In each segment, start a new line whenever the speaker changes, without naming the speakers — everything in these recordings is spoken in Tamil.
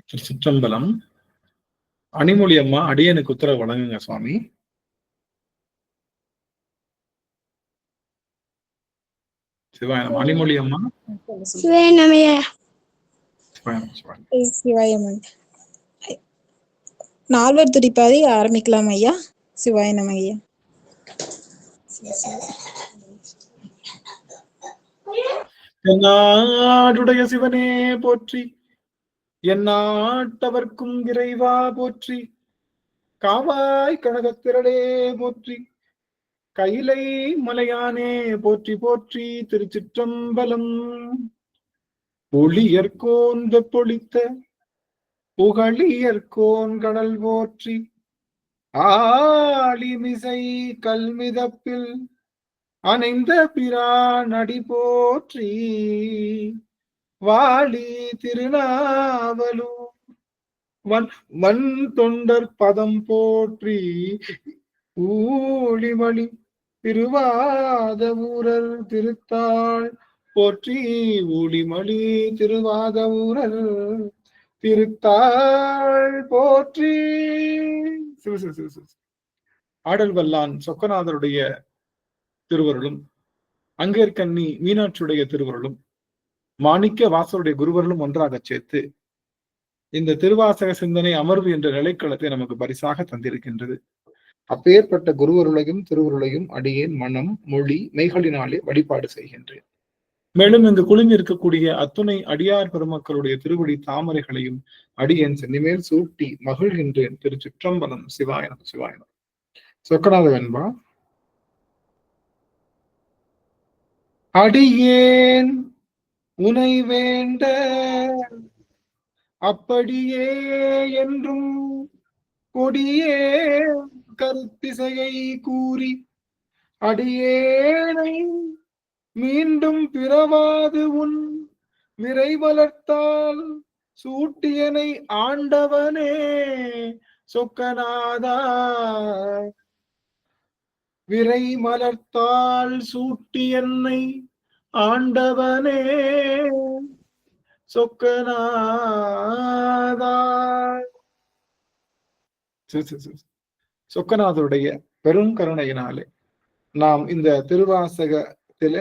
சிற்றம்பலம். அணிமொழி அம்மா அடியனுக்கு உத்தரவு வழங்குங்க சுவாமி. சிவாயம். அணிமொழி அம்மா.
நால்வர் துதிப்பாதை ஆரம்பிக்கலாம் ஐயா. சிவாய நம ஐயா.
என்னாடுடைய சிவனே போற்றி, எந்நாட்டவர்க்கும் இறைவா போற்றி, காவாய் கனகத்திரளே போற்றி, கைலை மலையானே போற்றி போற்றி. திருச்சிற்றம்பலம். ஒளியர்கோன் பொழித்த புகழியர்கோன் கடல் போற்றி, ஆளிமிசை கல்மிதப்பில் அணைந்த பிரான் அடி போற்றி, வாழி திருநாவலூர் வன் தொண்டர் பதம் போற்றி, ஊழிமணி திருவாத ஊரர் திருத்தாள் போற்றி, ஊழிமணி திருவாத ஊரர் திருத்தாள் போற்றி. ஆடல் வல்லான் சொக்கநாதருடைய திருவருளும், அங்கேற்கண்ணி மீனாட்சியுடைய திருவருளும், மாணிக்க வாசருடைய குருவருளும் ஒன்றாக சேர்த்து இந்த திருவாசக சிந்தனை அமர்வு என்ற நிலைக்களத்தை நமக்கு பரிசாக தந்திருக்கின்றது. அப்பேற்பட்ட குருவருளையும் திருவருளையும் அடியேன் மனம் மொழி மெய்களினாலே வழிபாடு செய்கின்றேன். மேலும் இங்கு குழுமி இருக்கக்கூடிய அத்துணை அடியார் பெருமக்களுடைய திருவடி தாமரைகளையும் அடியேன் சென்னிமேல் சூட்டி மகிழ்கின்றேன். திருச்சிற்றம்பலம். சிவாயனம் சிவாயனம். சொக்கநாத வெண்பா. அடியேன் உனை வேண்ட அப்படியே என்றும் கொடியே கருத்திசையை கூறி, அடியேனை மீண்டும் பிறவாது உன் விரை வளர்த்தால் சூட்டியனை ஆண்டவனே சொக்கநாதா, விரை மலர்த்தால் சூட்டியன்னை ஆண்டவனே சொக்கநாதா. சொக்கநாதருடைய பெரும் கருணையினாலே நாம் இந்த திருவாசகத்தில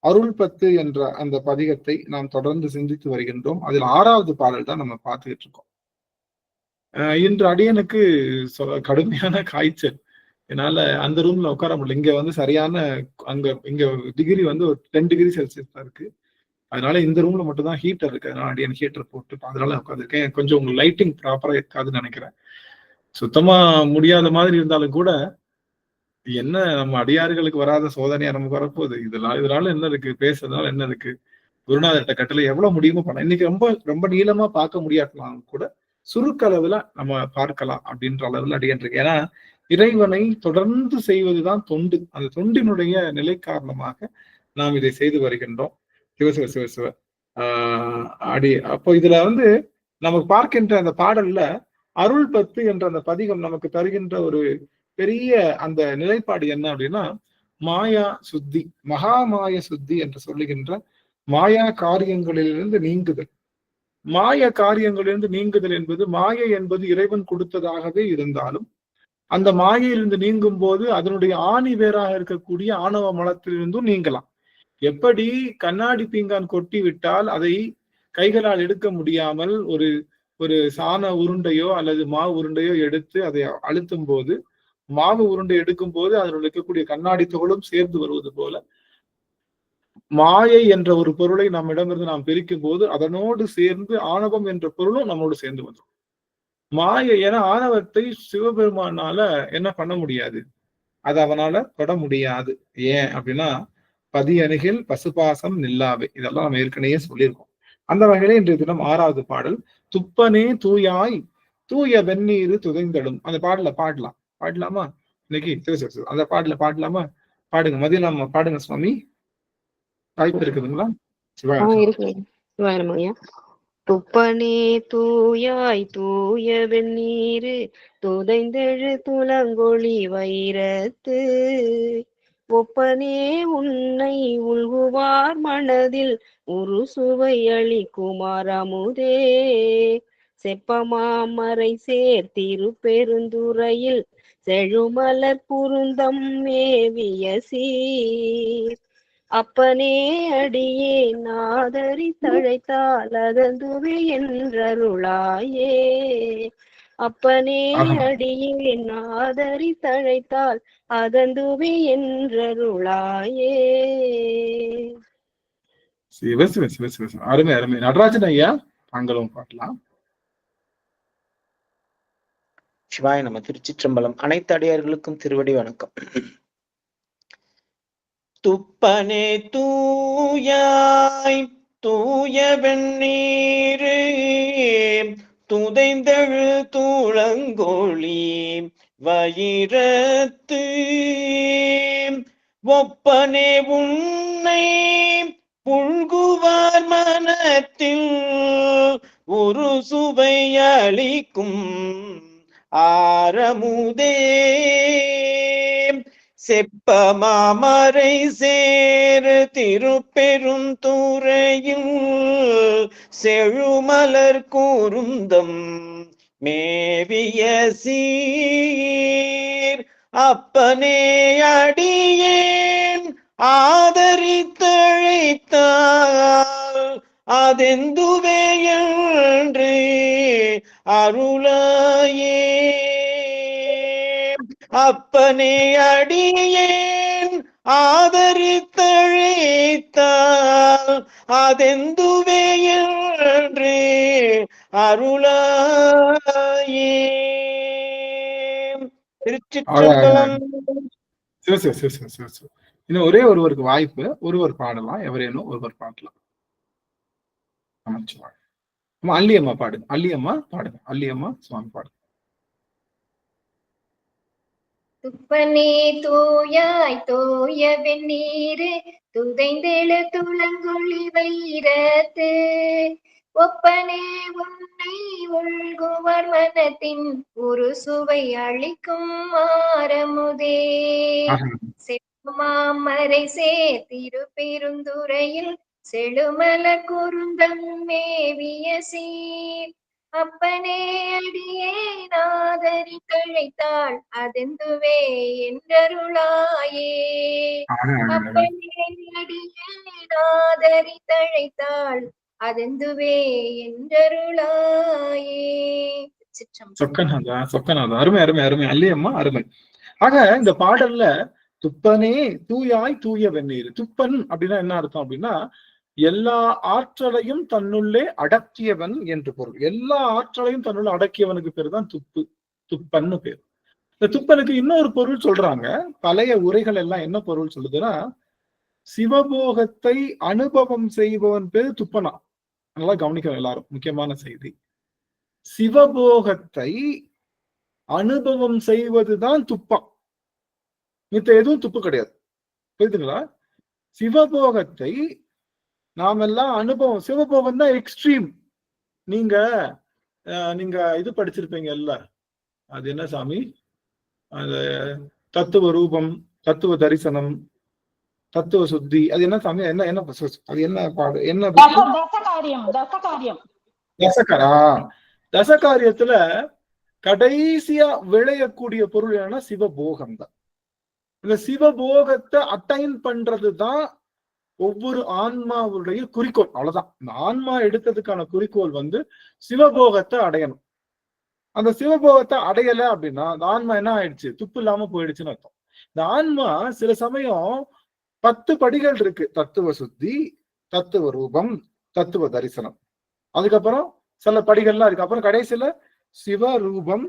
அருள் 10 என்ற அந்த பதிகத்தை நாம் தொடர்ந்து சிந்தித்து வருகின்றோம். அதில் 6வது பாடல் தான் நம்ம பார்த்துக்கிட்டு இருக்கோம். இன்று அடியனுக்கு கடுமையான காய்ச்சல். என்னால அந்த ரூம்ல உட்கார முடியல. இங்க வந்து சரியான இங்க டிகிரி வந்து ஒரு 10 டிகிரி செல்சியஸ் தான் இருக்கு. அதனால இந்த ரூம்ல மட்டும் தான் ஹீட்டர் இருக்கு. அதனால அடியன் ஹீட்டர் போட்டு அதனால உட்காந்துருக்கேன். கொஞ்சம் உங்க லைட்டிங் ப்ராப்பரா இருக்காதுன்னு நினைக்கிறேன். சுத்தமா முடியாத மாதிரி இருந்தாலும் கூட என்ன நம்ம அடியார்களுக்கு வராத சோதனையா நமக்கு வரப்போகுது. இதனால என்ன இருக்கு, பேசுறதுனால என்ன இருக்கு, குருநாதர்கிட்ட கட்டளை எவ்வளவு முடியுமோ பண்ணலாம். இன்னைக்கு ரொம்ப ரொம்ப நீளமா பார்க்க முடியாதலாம் கூட சுருக்களவுல நம்ம பார்க்கலாம் அப்படின்ற அளவுல அடியன் இருக்கு. ஏன்னா இறைவனை தொடர்ந்து செய்வதுதான் தொண்டு. அந்த தொண்டினுடைய நிலை காரணமாக நாம் இதை செய்து வருகின்றோம். சிவசிவ சிவசிவ அப்போ இதுல வந்து நமக்கு பார்க்கின்ற அந்த பாடல்ல அருள் 10 என்ற அந்த பதிகம் நமக்கு தருகின்ற ஒரு பெரிய அந்த நிலைப்பாடு என்ன அப்படின்னா, மாயா சுத்தி, மகாமாய சுத்தி என்று சொல்லுகின்ற மாயா காரியங்களிலிருந்து நீங்குதல். மாய காரியங்களிலிருந்து நீங்குதல் என்பது, மாயை என்பது இறைவன் கொடுத்ததாகவே இருந்தாலும் அந்த மாயையிலிருந்து நீங்கும் போது அதனுடைய ஆணி வேறாக இருக்கக்கூடிய ஆணவ மலத்திலிருந்தும் நீங்கலாம். எப்படி கண்ணாடி பீங்கான் கொட்டி விட்டால் அதை கைகளால் எடுக்க முடியாமல் ஒரு சாண உருண்டையோ அல்லது மாவு உருண்டையோ எடுத்து அதை அழுத்தும் போது, மாவு உருண்டை எடுக்கும் போது அதில் இருக்கக்கூடிய கண்ணாடி துகளும் சேர்ந்து வருவது போல, மாயை என்ற ஒரு பொருளை நம்மிடமிருந்து நாம் பிரிக்கும் போது அதனோடு சேர்ந்து ஆணவம் என்ற பொருளும் நம்மோடு சேர்ந்து வந்துடும். மாயை என ஆணவத்தை சிவபெருமானால என்ன பண்ண முடியாது, அது அவனால தொட முடியாது. ஏன் அப்படின்னா, பதி அணுகில் பசுபாசம் நில்லாவே, இதெல்லாம் நம்ம ஏற்கனவே சொல்லியிருக்கோம். அந்த வகையில இன்றைய தினம் 6வது பாடல், துப்பனே தூயாய் தூய வெந்நீர் துதைந்தடும். அந்த பாடல பாடலாமா இன்னைக்கு? அந்த பாடல பாடலாமா? பாடுங்க. மதியம் பாடுங்க சுவாமி. வாய்ப்பு இருக்குதுங்களா?
துப்பனே தூயாய் தூய வெந்நீர் துதைந்தெழு துலங்கொளி வைரத்து, ஒப்பனே உன்னை உள்குவார் மனதில் ஒரு சுவை அளிக்குமார் அமுதே, செப்பமாமரை சேர் திருப்பெருந்துறையில் செழுமலர் புருந்தம் மேவிய சீர். அப்பனே அடியே நாதரி தழைத்தால் அதந்துவே என்றருளாயே. அப்பனே அடியே நாதரி தழைத்தால் அதந்துவே என்றருளாயே.
சிவ சிவ சிவ சிவ சிவ. அருமை அருமை. நடராஜன் ஐயா தாங்களும் பாடலாம்.
சிவாய நம. திருச்சிற்றம்பலம். அனைத்து அடியார்களுக்கும் திருவடி வணக்கம். துப்பனே தூயாய் தூய வெண்ணீரு துதைந்தழு தூளங்கொழி வயிரத்து ஒப்பனே உன்னை புல்குவார் மனத்தில் ஒரு சுவை அளிக்கும் ஆரமுதே. செப்பமாமரை சேர் திருப்பெருந்துறையில் செழுமலர் கூருந்தம் மேவிய சீர். அப்பனே அடியேன் ஆதரித்தழைத்தால் அதெந்துவே என்று அருளாயே. அப்பனே அடியேன் ஆதரித்தழைத்தால் அதெந்துவே என்று அருளாயே. திருச்சிற்றம்பலம்.
இன்னும் ஒரே ஒருவருக்கு வாய்ப்பு, ஒருவர் பாடலாம், எவரேனும் ஒருவர் பாடலாம். அமைச்சுவாள். அல்லியம்மா பாடுங்க, அல்லியம்மா பாடுங்க, அல்லியம்மா சுவாமி பாடுங்க.
துப்பனே தூயாய் தூய வெண்ணீரு துதைந்தெழு துளங்கொழி வைரத்து ஒப்பனே உன்னை உள்குவர் மனத்தின் ஒரு சுவை அளிக்கும் ஆரமுதே. செப்பமாமரை சேர் திருப்பெருந்துறையில் செழுமலர் குருந்தம் மேவிய சீர். அப்பனே அடியே நாதரி தழைத்தாள் அதெந்துவே என்றருளாயே. அப்பனே அடியே நாதரி தழைத்தாள் அதெந்துவே என்றருளாயே.
சொக்கநாதா, சொக்கநாதா, அருமை அருமை அருமை. அல்லியம்மா அருமை. ஆக இந்த பாடல்ல துப்பனே தூயாய் தூய வெந்நீர். துப்பன் அப்படின்னா என்ன அர்த்தம் அப்படின்னா எல்லா ஆற்றலையும் தன்னுள்ளே அடக்கியவன் என்று பொருள். எல்லா ஆற்றலையும் தன்னுள்ள அடக்கியவனுக்கு பேர் தான் துப்பு, துப்பன்னு பேர். இந்த துப்பனுக்கு இன்னொரு பொருள் சொல்றாங்க. பழைய உரைகள் எல்லாம் என்ன பொருள் சொல்லுதுன்னா, சிவபோகத்தை அனுபவம் செய்பவன் பேர் துப்பனா. நல்லா கவனிக்கணும் எல்லாரும், முக்கியமான செய்தி. சிவபோகத்தை அனுபவம் செய்வதுதான் துப்பம், மித்த எதுவும் துப்பு கிடையாது. புரியுதுங்களா? சிவபோகத்தை நாமெல்லாம் அனுபவம், சிவபோகம் தான் எக்ஸ்ட்ரீம். நீங்க இது படிச்சிருப்பீங்க இல்ல, அது என்ன சாமி, அது தத்துவ ரூபம், தத்துவ தரிசனம், தத்துவ சுத்தி, அது என்ன சாமி, என்ன என்ன அது என்ன பாடு, என்ன தசகாரியத்துல கடைசியா விளையக்கூடிய பொருள் என்னன்னா சிவபோகம் தான். இந்த சிவபோகத்தை அட்டைன் பண்றதுதான் ஒவ்வொரு ஆன்மாவுடைய குறிக்கோள். அவ்வளவுதான். இந்த ஆன்மா எடுத்ததுக்கான குறிக்கோள் சிவபோகத்தை அடையணும். அந்த சிவபோகத்தை அடையல அப்படின்னா அந்த ஆன்மா என்ன ஆயிடுச்சு, துப்பு இல்லாம போயிடுச்சுன்னு அர்த்தம். இந்த ஆன்மா சில சமயம் 10 படிகள் இருக்கு. தத்துவ சுத்தி, தத்துவ ரூபம், தத்துவ தரிசனம், அதுக்கப்புறம் சில படிகள்லாம் இருக்கு. அப்புறம் கடைசியில சிவரூபம்,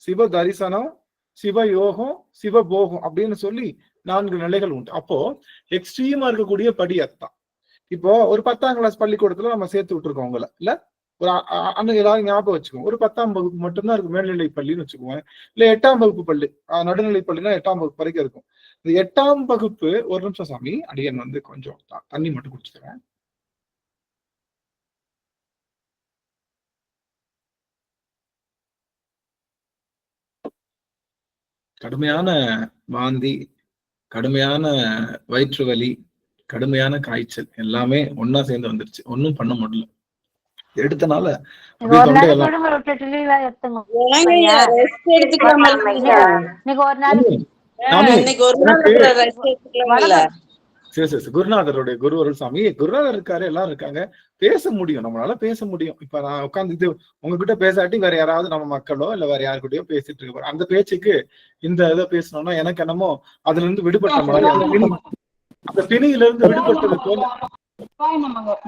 சிவ தரிசனம், சிவயோகம், சிவபோகம் அப்படின்னு சொல்லி 4 நிலைகள் உண்டு. அப்போ எக்ஸ்ட்ரீமா இருக்கக்கூடிய படி அதுதான். இப்போ ஒரு 10ஆம் கிளாஸ் பள்ளிக்கூடத்துல நம்ம சேர்த்து விட்டுருக்கோம் உங்களை, இல்ல ஒரு அன்னைக்கு எல்லாரும் ஞாபகம் வச்சுக்கோங்க, ஒரு 10ஆம் வகுப்பு மட்டும்தான் இருக்கு மேல்நிலை பள்ளின்னு வச்சுக்கோங்க, இல்ல 8ஆம் வகுப்பு பள்ளி, நடுநிலை பள்ளினா 8ஆம் வகுப்பு வரைக்கும் இருக்கும். இந்த 8ஆம் வகுப்பு, ஒரு நிமிஷம் சாமி, அடியன் கொஞ்சம் தண்ணி மட்டும் குடிச்சுக்கிறேன். கடுமையான வாந்தி, கடுமையான வயிற்று வலி, கடுமையான காய்ச்சல் எல்லாமே ஒன்னா சேர்ந்து வந்துருச்சு. ஒன்னும் பண்ண முடியல. எடுத்தனால
நீங்க
அப்படியே
ஒரு நாளைக்கு
தொண்டையெல்லாம்
விடுமுறை விட்டுட்டு லீவா எடுத்துங்க
ஏங்கய்யா ரெஸ்ட் எடுத்துக்கலாம்
இன்னைக்கு ஒரு நாளைக்கு
சாமி
இன்னைக்கு ஒரு நாள்
எனக்கு
ரெஸ்ட் எடுத்துக்கலாம்ல.
உடம்பு
சரி சரி சரி. குருநாதருடைய குருவருள் சாமி குருநாதர் இருக்காரு, எல்லாரும் இருக்காங்க, பேச முடியும், நம்மளால பேச முடியும். இப்ப நான் உட்கார்ந்து உங்ககிட்ட பேசாட்டி வேற யாராவது நம்ம மக்களோ இல்ல வேற யாருக்கிட்டயோ பேசிட்டு இருக்க அந்த பேச்சுக்கு இந்த இதை பேசணும்னா எனக்கு என்னமோ அதுல இருந்து விடுபட்ட மாதிரி அந்த பிணியில இருந்து விடுபட்டது போல.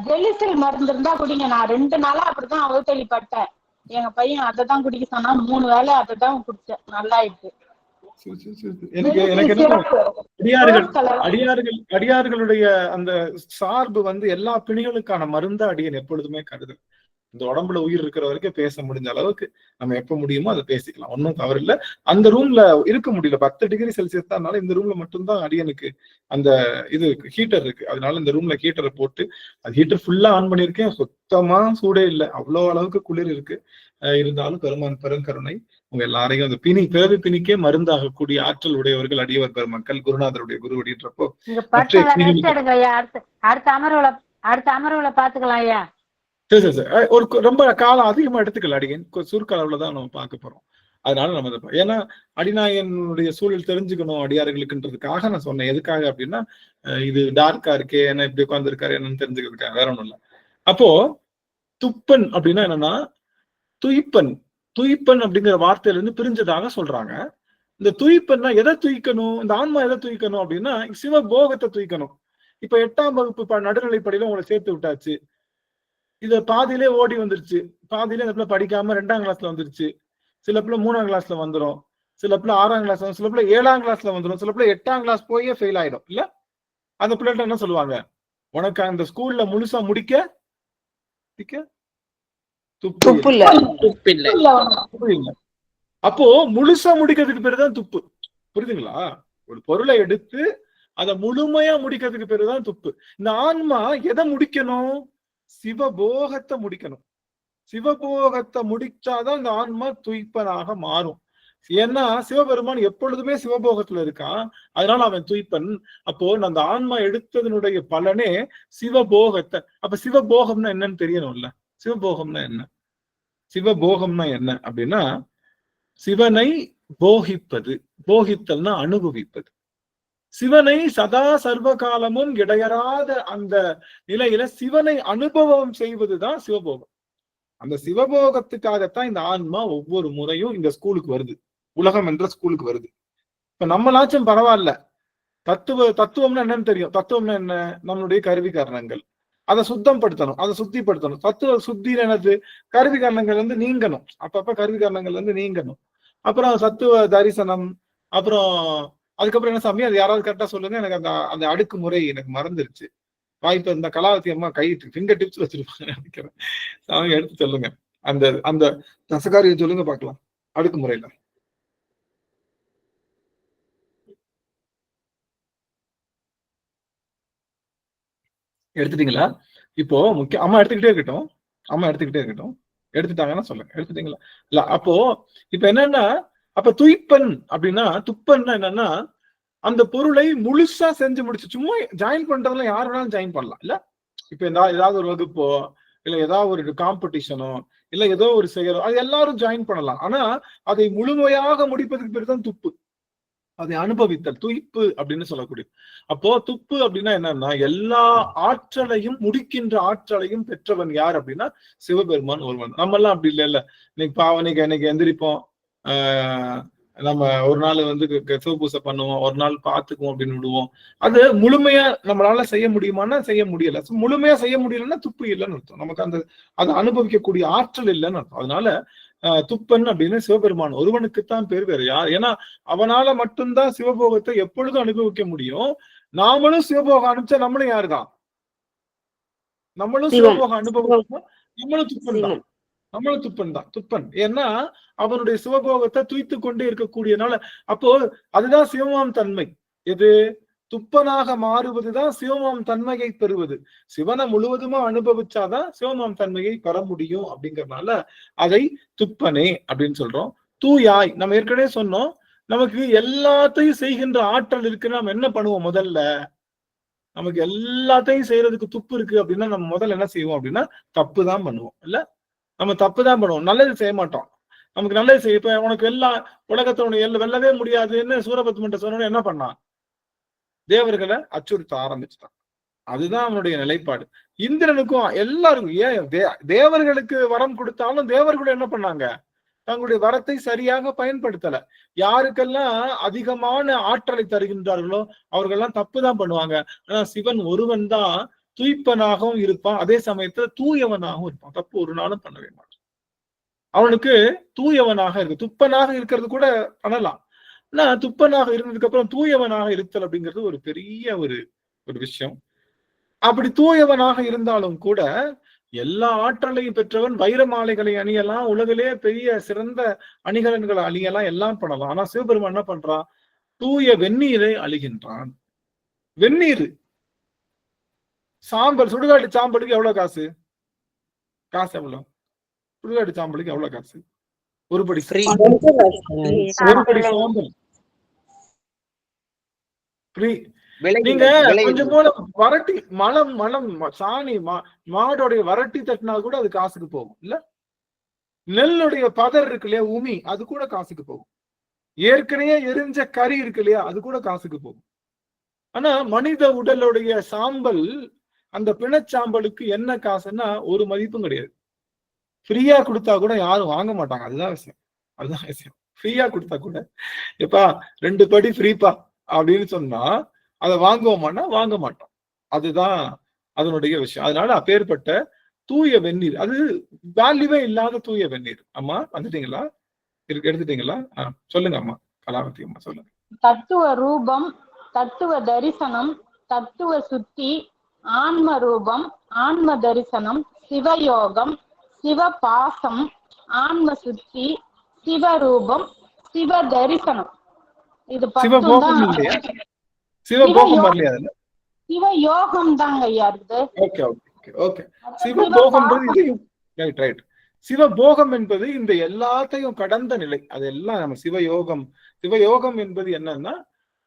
ஜெலிசல் மருந்து இருந்தா குடிங்க. நான் 2 நாளா அப்படிதான் அவதளிப்பட்டேன். எங்க பையன் அதைதான் குடிக்க சொன்னா 3 வேளை அதைதான் குடிச்சேன். நல்லா ஆயிடுச்சு.
எனக்கு என்ன அடியார்களுடைய அந்த சார்பு வந்து எல்லா பிணிகளுக்கான மருந்தா அடியன் எப்பொழுதுமே கருது. இந்த உடம்புல உயிர் இருக்கிற வரைக்கும் பேச முடிஞ்ச அளவுக்கு நம்ம எப்ப முடியுமோ அதை பேசிக்கலாம், ஒன்றும் தவறு இல்லை. அந்த ரூம்ல இருக்க முடியல, 10 டிகிரி செல்சியஸ் தான், இந்த ரூம்ல மட்டும்தான் அடியனுக்கு அந்த இது ஹீட்டர் இருக்கு. அதனால இந்த ரூம்ல ஹீட்டரை போட்டு அது ஹீட்டர் ஃபுல்லா ஆன் பண்ணிருக்கேன், சுத்தமா சூடே இல்லை, அவ்வளோ அளவுக்கு குளிர் இருக்கு. இருந்தாலும் பெருமான் பெருங்கருணை உங்க எல்லாரையும் அந்த பிறவி பிணிக்கே மருந்தாகக்கூடிய ஆற்றல் உடையவர்கள் அடியவர் பெருமக்கள் குருநாதருடைய குரு அப்படின்றப்போ
அடுத்த அமர்வுல பாத்துக்கலாம் ஐயா.
சரி சரி சரி. ஒரு ரொம்ப காலம் அதிகமா எடுத்துக்கல அடியன், சுருக்க அளவுலதான் நம்ம பார்க்க போறோம். அதனால நம்ம ஏன்னா அடிநாயனுடைய சூழல் தெரிஞ்சுக்கணும் அடியார்களுக்குன்றதுக்காக நான் சொன்னேன். எதுக்காக அப்படின்னா இது டார்க்கா இருக்கே, என்ன இப்படி உட்கார்ந்து இருக்காரு என்னன்னு தெரிஞ்சுக்கிறதுக்காக, வேற ஒண்ணும் இல்லை. அப்போ துப்பன் அப்படின்னா என்னன்னா துய்ப்பன், துய்ப்பன் அப்படிங்கிற வார்த்தையில இருந்து பிரிஞ்சதாக சொல்றாங்க. இந்த துய்ப்பன்னா எதை துய்க்கணும், இந்த ஆன்மா எதை துய்க்கணும் அப்படின்னா சிவபோகத்தை துய்க்கணும். இப்ப 8ஆம் வகுப்பு நடுநிலைப்படியில உங்களை சேர்த்து விட்டாச்சு, இத பாதியிலே ஓடி வந்துருச்சு, பாதியிலே இந்த பிள்ளை படிக்காம 2ஆம் கிளாஸ்ல வந்துருச்சு, சில பிள்ளை 3ஆம் கிளாஸ்ல வந்துடும், சில பிள்ளை 6ஆம் கிளாஸ், சில பிள்ளை 7ஆம் கிளாஸ்ல வந்துடும், சில பிள்ளை 8ஆம் கிளாஸ் போயே ஃபெயில் ஆயிடும். இல்ல அந்த பிள்ளைகிட்ட என்ன சொல்லுவாங்க, உனக்கு அந்த ஸ்கூல்ல முழுசா முடிக்க துப்பு இல்ல. அப்போ முழுசா முடிக்கிறதுக்கு பேருதான் துப்பு. புரியுதுங்களா? ஒரு பொருளை எடுத்து அதை முழுமையா முடிக்கிறதுக்கு பேருதான் துப்பு. இந்த ஆன்மா எதை முடிக்கணும், சிவபோகத்தை முடிக்கணும். சிவபோகத்தை முடிச்சாதான் இந்த ஆன்மா துய்ப்பனாக மாறும். ஏன்னா சிவபெருமான் எப்பொழுதுமே சிவபோகத்துல இருக்கான், அதனால அவன் துய்ப்பன். அப்போ அந்த ஆன்மா எடுத்ததனுடைய பலனே சிவபோகத்தை. அப்ப சிவபோகம்னா என்னன்னு தெரியணும்ல. சிவபோகம்னா என்ன, சிவபோகம்னா என்ன அப்படின்னா சிவனை போகிப்பது, போகித்தல்னா அனுபவிப்பது. சிவனை சதா சர்வ காலமும் இடையறாத அந்த நிலையில சிவனை அனுபவம் செய்வதுதான் சிவபோகம். அந்த சிவபோகத்துக்காகத்தான் இந்த ஆன்மா ஒவ்வொரு முறையும் இந்த ஸ்கூலுக்கு வருது, உலகம் என்ற ஸ்கூலுக்கு வருது. இப்ப நம்மளாச்சும் பரவாயில்ல, தத்துவம்னா என்னன்னு தெரியும். தத்துவம்னா என்ன, நம்மளுடைய கருவி காரணங்கள், அதை சுத்தம் படுத்தணும், அதை சுத்திப்படுத்தணும். தத்துவ சுத்தி என்னது, கருவி காரணங்கள் வந்து நீங்கணும், அப்பப்ப கருவி காரணங்கள் வந்து நீங்கணும். அப்புறம் சத்துவ தரிசனம், அப்புறம் அதுக்கப்புறம் என்ன சாமி, அது யாராவது கரெக்டா சொல்லுங்க, எனக்கு அந்த அடுக்கு முறை எனக்கு மறந்துருச்சு. வாய்ப்பு இந்த கலாவதி அம்மா கை ஃபிங்கர் டிப்ஸ் வச்சிருப்பாங்க நினைக்கிறேன், சாமி எடுத்து சொல்லுங்க, அந்த அந்த தசகாரியை சொல்லுங்க பார்க்கலாம். அடுக்கு முறையில எடுத்துட்டீங்களா? இப்போ முக்கிய அம்மா எடுத்துக்கிட்டே இருக்கட்டும், எடுத்துட்டாங்கன்னா சொல்லுங்க, எடுத்துட்டீங்களா? இல்ல அப்போ இப்ப என்னன்னா, அப்ப துய்ப்பன் அப்படின்னா, துப்பன்னா என்னன்னா அந்த பொருளை முழுசா செஞ்சு முடிச்சு. சும்மா ஜாயின் பண்றதுல யார் வேணாலும் ஜாயின் பண்ணலாம் இல்ல. இப்ப ஏதாவது ஒரு வகுப்போ இல்ல ஏதாவது ஒரு காம்படிஷனோ இல்ல ஏதோ ஒரு செய்யறோம், அது எல்லாரும் ஜாயின் பண்ணலாம். ஆனா அதை முழுமையாக முடிப்பதுக்கு பேர் தான் துப்பு, அதை அனுபவித்தல், துய்ப்பு அப்படின்னு சொல்லக்கூடிய. அப்போ துப்பு அப்படின்னா என்னன்னா எல்லா ஆற்றலையும் முடிக்கின்ற ஆற்றலையும் பெற்றவன் யார் அப்படின்னா சிவபெருமான் ஒருவன். நம்ம எல்லாம் அப்படி இல்ல. இன்னைக்கு எந்திரிப்போம், நம்ம ஒரு நாள் வந்து சிவபூசை பண்ணுவோம், ஒரு நாள் பார்த்துக்குவோம் அப்படின்னு விடுவோம். அது முழுமையா நம்மளால செய்ய முடியுமான்னா செய்ய முடியல. முழுமையா செய்ய முடியலன்னா துப்பு இல்லைன்னு அர்த்தம். நமக்கு அதை அனுபவிக்கக்கூடிய ஆற்றல் இல்லைன்னு அர்த்தம். அதனால துப்பன் அப்படின்னு சிவபெருமான் ஒருவனுக்குத்தான் பேர், வேறு யார். ஏன்னா அவனால மட்டும்தான் சிவபோகத்தை எப்பொழுதும் அனுபவிக்க முடியும். நாமளும் சிவபோகம் அனுப்பிச்சா நம்மளும் யாருதான், நம்மளும் சிவபோகம் அனுபவம், நம்மளும் துப்பன் தான், நம்மளும் துப்பன். ஏன்னா அவனுடைய சிவபோகத்தை துய்த்து கொண்டே இருக்கக்கூடியனால. அப்போ அதுதான் சிவமாம் தன்மை. எது, துப்பனாக மாறுவதுதான் சிவமாம் தன்மையை பெறுவது. சிவனை முழுவதுமா அனுபவிச்சாதான் சிவமாம் தன்மையை பெற முடியும். அப்படிங்கறதுனால அதை துப்பனே அப்படின்னு சொல்றோம். தூயாய், நம்ம ஏற்கனவே சொன்னோம், நமக்கு எல்லாத்தையும் செய்கின்ற ஆற்றல் இருக்குன்னு நம்ம என்ன பண்ணுவோம், முதல்ல நமக்கு எல்லாத்தையும் செய்யறதுக்கு துப்பு இருக்கு அப்படின்னா நம்ம முதல்ல என்ன செய்வோம் அப்படின்னா தப்பு தான் பண்ணுவோம். இல்ல, நம்ம தப்பு தான் பண்ணுவோம், நல்லது செய்ய மாட்டோம். நமக்கு நல்லது செய்ய, இப்ப உனக்கு எல்லாம் உலகத்தோட வெல்லவே முடியாதுன்னு சூரபத்மன்ட்ட சொன்ன என்ன பண்ணான்? தேவர்களை அச்சுறுத்த ஆரம்பிச்சுட்டான். அதுதான் அவனுடைய நிலைப்பாடு. இந்திரனுக்கும் எல்லாருக்கும், ஏன் தேவர்களுக்கு வரம் கொடுத்தாலும் தேவர்கள் என்ன பண்ணாங்க? தங்களுடைய வரத்தை சரியாக பயன்படுத்தல. யாருக்கெல்லாம் அதிகமான ஆற்றலை தருகின்றார்களோ அவர்கள்லாம் தப்பு தான் பண்ணுவாங்க. ஆனா சிவன் ஒருவன் தான் தூய்ப்பனாகவும் இருப்பான், அதே சமயத்துல தூயவனாகவும் இருப்பான். தப்பு ஒரு நாளும் பண்ணவே மாட்டான். அவனுக்கு தூயவனாக இருக்கு. துப்பனாக இருக்கிறது கூட பண்ணலாம். ஆனா துப்பனாக இருந்ததுக்கு அப்புறம் தூயவனாக இருத்தல் அப்படிங்கிறது ஒரு பெரிய ஒரு விஷயம். அப்படி தூயவனாக இருந்தாலும் கூட எல்லா ஆற்றலையும் பெற்றவன் வைர மாலைகளை அணியலாம், உலகிலே பெரிய சிறந்த அணிகலன்களை அணியலாம், எல்லாம் பண்ணலாம். ஆனா சிவபெருமான் என்ன பண்றான்? தூய வெந்நீரை அழிகின்றான். வெந்நீர், சாம்பல், சுடுகாட்டு சாம்பலுக்கு எவ்வளவு காசு? காசு எவ்வளவு? சுடுகாட்டு சாம்பலுக்கு எவ்வளவு காசு? ஒரு படி சாம்பல் ஃப்ரீ. நீங்க கொஞ்சம் போல வரட்டி மலம் சாணி மாடோடைய வரட்டி தட்டினா கூட அது காசுக்கு போகும். இல்ல, நெல்லுடைய பதர் இருக்கு இல்லையா, உமி, அது கூட காசுக்கு போகும். ஏற்கனவே எரிஞ்ச கறி இருக்கு இல்லையா, அது கூட காசுக்கு போகும். ஆனா மனித உடலுடைய சாம்பல், அந்த பிணச்சாம்பலுக்கு என்ன காசுன்னா ஒரு மதிப்பும் கிடையாது. ஃப்ரீயா கொடுத்தா கூட யாரும் வாங்க மாட்டாங்க. அதுதான் விஷயம். ஃப்ரீயா கொடுத்தா கூட, எப்பா 2 படி ஃப்ரீப்பா அப்படின்னு சொன்னா அதை வாங்குவோமான்னா வாங்க மாட்டோம். அதுதான் அதனுடைய விஷயம். அதனால அப்பேற்பட்ட தூய வெந்நீர், அது வேல்யூவே இல்லாத தூய வெந்நீர். அம்மா வந்துட்டீங்களா? எடுத்துட்டீங்களா? சொல்லுங்க அம்மா, கலாவதி அம்மா சொல்லுங்க.
தத்துவ ரூபம், தத்துவ தரிசனம், தத்துவ சுத்தி, ஆன்ம ரூபம், ஆன்ம தரிசனம், சிவயோகம், சிவபாசம், ஆன்ம சுத்தி, சிவரூபம், சிவ தரிசனம். இது 10 தான்.
சிவபோகம் வரலையா?
சிவயோகம் தாங்க ஐயா இருக்குது.
ஓகே. சிவபோகம்ன்றது ரைட். சிவபோகம் என்பது இந்த எல்லாத்தையும் கடந்த நிலை. அதெல்லாம் நம்ம சிவயோகம் என்பது என்னன்னா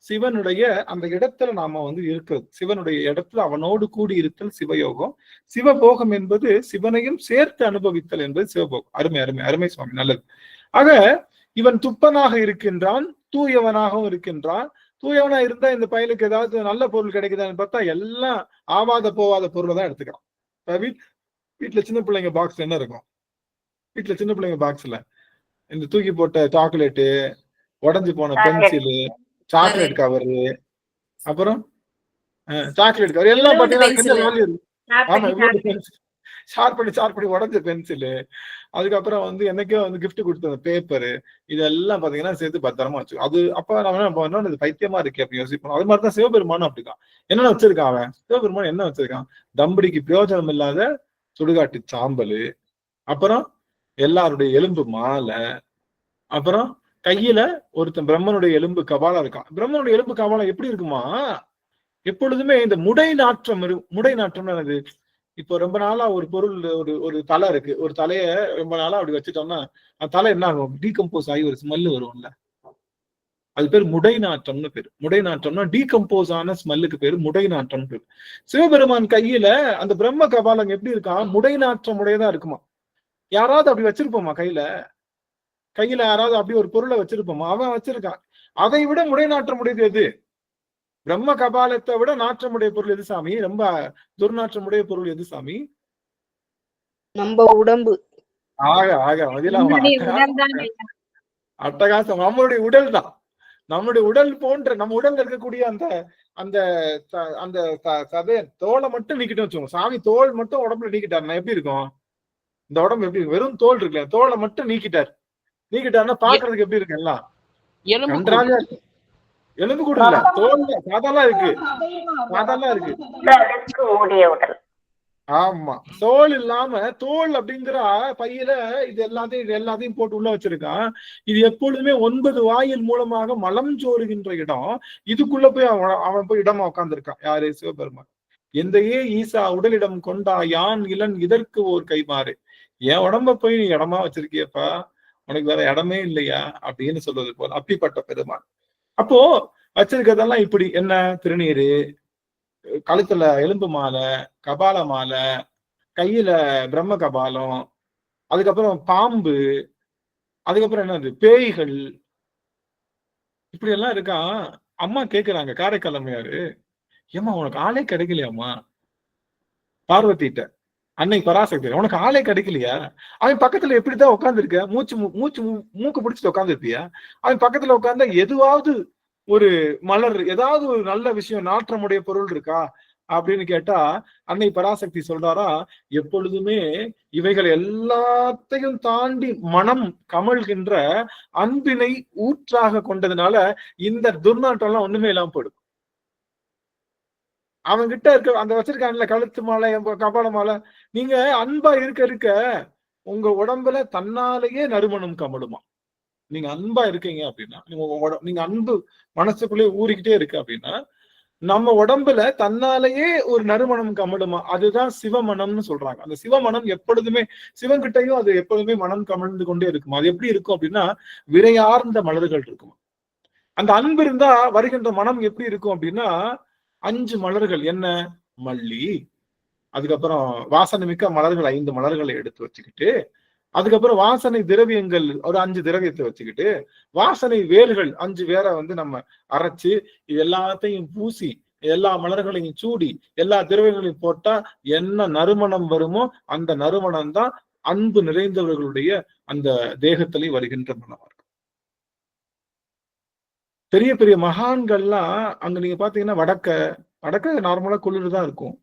சிவனுடைய அந்த இடத்துல நாம இருக்கிறது, சிவனுடைய இடத்துல அவனோடு கூடி இருத்தல் சிவயோகம். சிவபோகம் என்பது சிவனையும் சேர்த்து அனுபவித்தல் என்பது சிவபோகம். அருமை சுவாமி, நல்லது. ஆக இவன் துப்பனாக இருக்கின்றான், தூயவனாகவும் இருக்கின்றான். தூயவனா இருந்தா இந்த பயலுக்கு ஏதாவது நல்ல பொருள் கிடைக்குதான்னு பார்த்தா எல்லாம் ஆவாத போவாத பொருளை தான் எடுத்துக்கிறான். வீட்டுல சின்ன பிள்ளைங்க பாக்ஸ்ல என்ன இருக்கும்? வீட்டுல சின்ன பிள்ளைங்க பாக்ஸ்ல இந்த தூக்கி போட்ட சாக்லேட்டு, உடஞ்சு போன பென்சிலு, சாக்லேட் கவரு, அப்புறம் சாக்லேட் கவர் எல்லாம் பாத்தீங்கன்னா ஷார்ப் பண்ணி உடஞ்ச பென்சிலு, அதுக்கப்புறம் என்னைக்கோ கிஃப்ட் கொடுத்த பேப்பரு, இதெல்லாம் பாத்தீங்கன்னா சேர்த்து பத்திரமா வச்சு. அது அப்ப நம்ம இது பைத்தியமா இருக்கு அப்படின்னு யோசிப்போம். அது மாதிரிதான் சிவபெருமானும் அப்படிதான். என்னென்ன வச்சிருக்கான் அவன்? சிவபெருமான் என்ன வச்சிருக்கான்? தம்படிக்கு பிரயோஜனம் இல்லாத சுடுகாட்டு சாம்பலு, அப்புறம் எல்லாருடைய எலும்பு மாலை, அப்புறம் கையில ஒருத்தன் பிரம்மனுடைய எலும்பு கபாலம் இருக்கான். பிரம்மனுடைய எலும்பு கபாலம் எப்படி இருக்குமா? எப்பொழுதுமே இந்த முடை நாற்றம்னு என்னது? இப்போ ரொம்ப நாளா ஒரு பொருள், ஒரு தலை இருக்கு, ஒரு தலைய ரொம்ப நாளா அப்படி வச்சுட்டோம்னா அந்த தலை என்ன ஆகும்? டீகம்போஸ் ஆகி ஒரு ஸ்மெல்லு வரும்ல, அது பேர் முடை நாற்றம்னு பேரு. முடை நாற்றம்னா டீகம்போஸ் ஆன ஸ்மெல்லுக்கு பேரு முடை நாற்றம் பேரு. சிவபெருமான் கையில அந்த பிரம்ம கபாலம் எப்படி இருக்கான்? முடை நாற்றம் உடையதான் இருக்குமா. யாராவது அப்படி வச்சிருப்போமா? கையில யாராவது அப்படி ஒரு பொருளை வச்சிருப்போமா? அவன் வச்சிருக்கான். அதை விட முடை நாற்றம் உடையது எது? பிரம்ம கபாலத்தை விட நாற்றமுடைய பொருள் எது சாமி? ரொம்ப துர்நாற்றமுடைய பொருள் எது சாமி?
நம்ம உடம்பு.
அட்டகாசம். நம்மளுடைய உடல் தான். நம்மளுடைய உடல் போன்ற நம்ம உடல்ல இருக்கக்கூடிய அந்த அந்த அந்த சதைய தோலை மட்டும் நீக்கிட்டு வச்சுக்கோங்க. சாமி தோல் மட்டும் உடம்புல நீக்கிட்டாருன்னா எப்படி இருக்கும்? இந்த உடம்பு எப்படி? வெறும் தோல் இருக்குல்ல, தோலை மட்டும் நீக்கிட்டாருன்னா பாக்குறதுக்கு எப்படி இருக்கு? எல்லாம் நன்றாக இருக்கு. எலும்பு கூட இல்ல, தோல் சாதாலாம் இருக்கு. ஆமா, தோல் இல்லாம தோல் அப்படிங்கிற பையில இது எல்லாத்தையும் போட்டு உள்ள வச்சிருக்கான். இது எப்பொழுதுமே 9 வாயில் மூலமாக மலம் சோறுகின்ற இடம். இதுக்குள்ள போய் அவன் போய் இடமா உட்கார்ந்துருக்கான். யாரு? சிவபெருமான். எந்தையே ஈசா உடலிடம் கொண்டா யான் இளன் இதற்கு ஓர் கைமாறு. என் உடம்ப போய் நீ இடமா வச்சிருக்கியப்பா, உனக்கு வேற இடமே இல்லையா அப்படின்னு சொல்றது போல அப்படிப்பட்ட பெருமான். அப்போ வச்சிருக்கிறதெல்லாம் இப்படி என்ன? திருநீரு, கழுத்துல எலும்பு மாலை, கபால மாலை, கையில பிரம்ம கபாலம், அதுக்கப்புறம் பாம்பு, அதுக்கப்புறம் என்னது பேய்கள், இப்படி எல்லாம் இருக்கான். அம்மா கேக்குறாங்க காரைக்கால் அம்மையாரு, ஏமா உனக்கு ஆளே கிடைக்கலையாம்மா? பார்வதிட்ட அன்னை பராசக்தி, உனக்கு ஆளே கிடைக்கலையா? அவன் பக்கத்துல எப்படிதான் உட்காந்துருக்க? மூக்கு பிடிச்சிட்டு உட்காந்துருப்பியா? அவன் பக்கத்துல உட்கார்ந்தா எதுவாவது ஒரு மலர், ஏதாவது ஒரு நல்ல விஷயம், நாற்றமுடைய பொருள் இருக்கா அப்படின்னு கேட்டா அன்னை பராசக்தி சொல்றாரா, எப்பொழுதுமே இவைகள் எல்லாத்தையும் தாண்டி மனம் கமழ்கின்ற அன்பினை ஊற்றாக கொண்டதுனால இந்த துர்நாற்றம் எல்லாம் ஒண்ணுமே இல்லாம போயிடும். அவன் கிட்ட இருக்க அந்த வச்சிருக்கான்ல கழுத்து மாலை, கபால மாலை, நீங்க அன்பா இருக்க இருக்க உங்க உடம்புல தன்னாலேயே நறுமணம் கமழுமா. நீங்க அன்பா இருக்கீங்க அப்படின்னா, நீங்க அன்பு மனசுக்குள்ளேயே ஊறிக்கிட்டே இருக்கு அப்படின்னா நம்ம உடம்புல தன்னாலேயே ஒரு நறுமணம் கமழுமா. அதுதான் சிவமனம்னு சொல்றாங்க. அந்த சிவமனம் எப்பொழுதுமே சிவன் கிட்டையும் அது எப்பொழுதுமே மனம் கமழ்ந்து கொண்டே இருக்குமா. அது எப்படி இருக்கும் அப்படின்னா விரையார்ந்த மலர்கள் இருக்குமா. அந்த அன்பு இருந்தா வருகின்ற மனம் எப்படி இருக்கும் அப்படின்னா 5 மலர்கள், என்ன மல்லி, அதுக்கப்புறம் வாசனை மிக்க மலர்கள் 5 மலர்களை எடுத்து வச்சுக்கிட்டு, அதுக்கப்புறம் வாசனை திரவியங்கள் ஒரு 5 திரவியத்தை வச்சுக்கிட்டு, வாசனை வேர்கள் 5 வேரை நம்ம அரைச்சு இது எல்லாத்தையும் பூசி எல்லா மலர்களையும் சூடி எல்லா திரவியங்களையும் போட்டா என்ன நறுமணம் வருமோ அந்த நறுமணம் தான் அன்பு நிறைந்தவர்களுடைய அந்த தேகத்திலே வருகின்ற மனமா இருக்கும். பெரிய பெரிய மகான்கள்லாம் அங்க நீங்க பாத்தீங்கன்னா வடக்க நார்மலா குளிர் தான் இருக்கும்.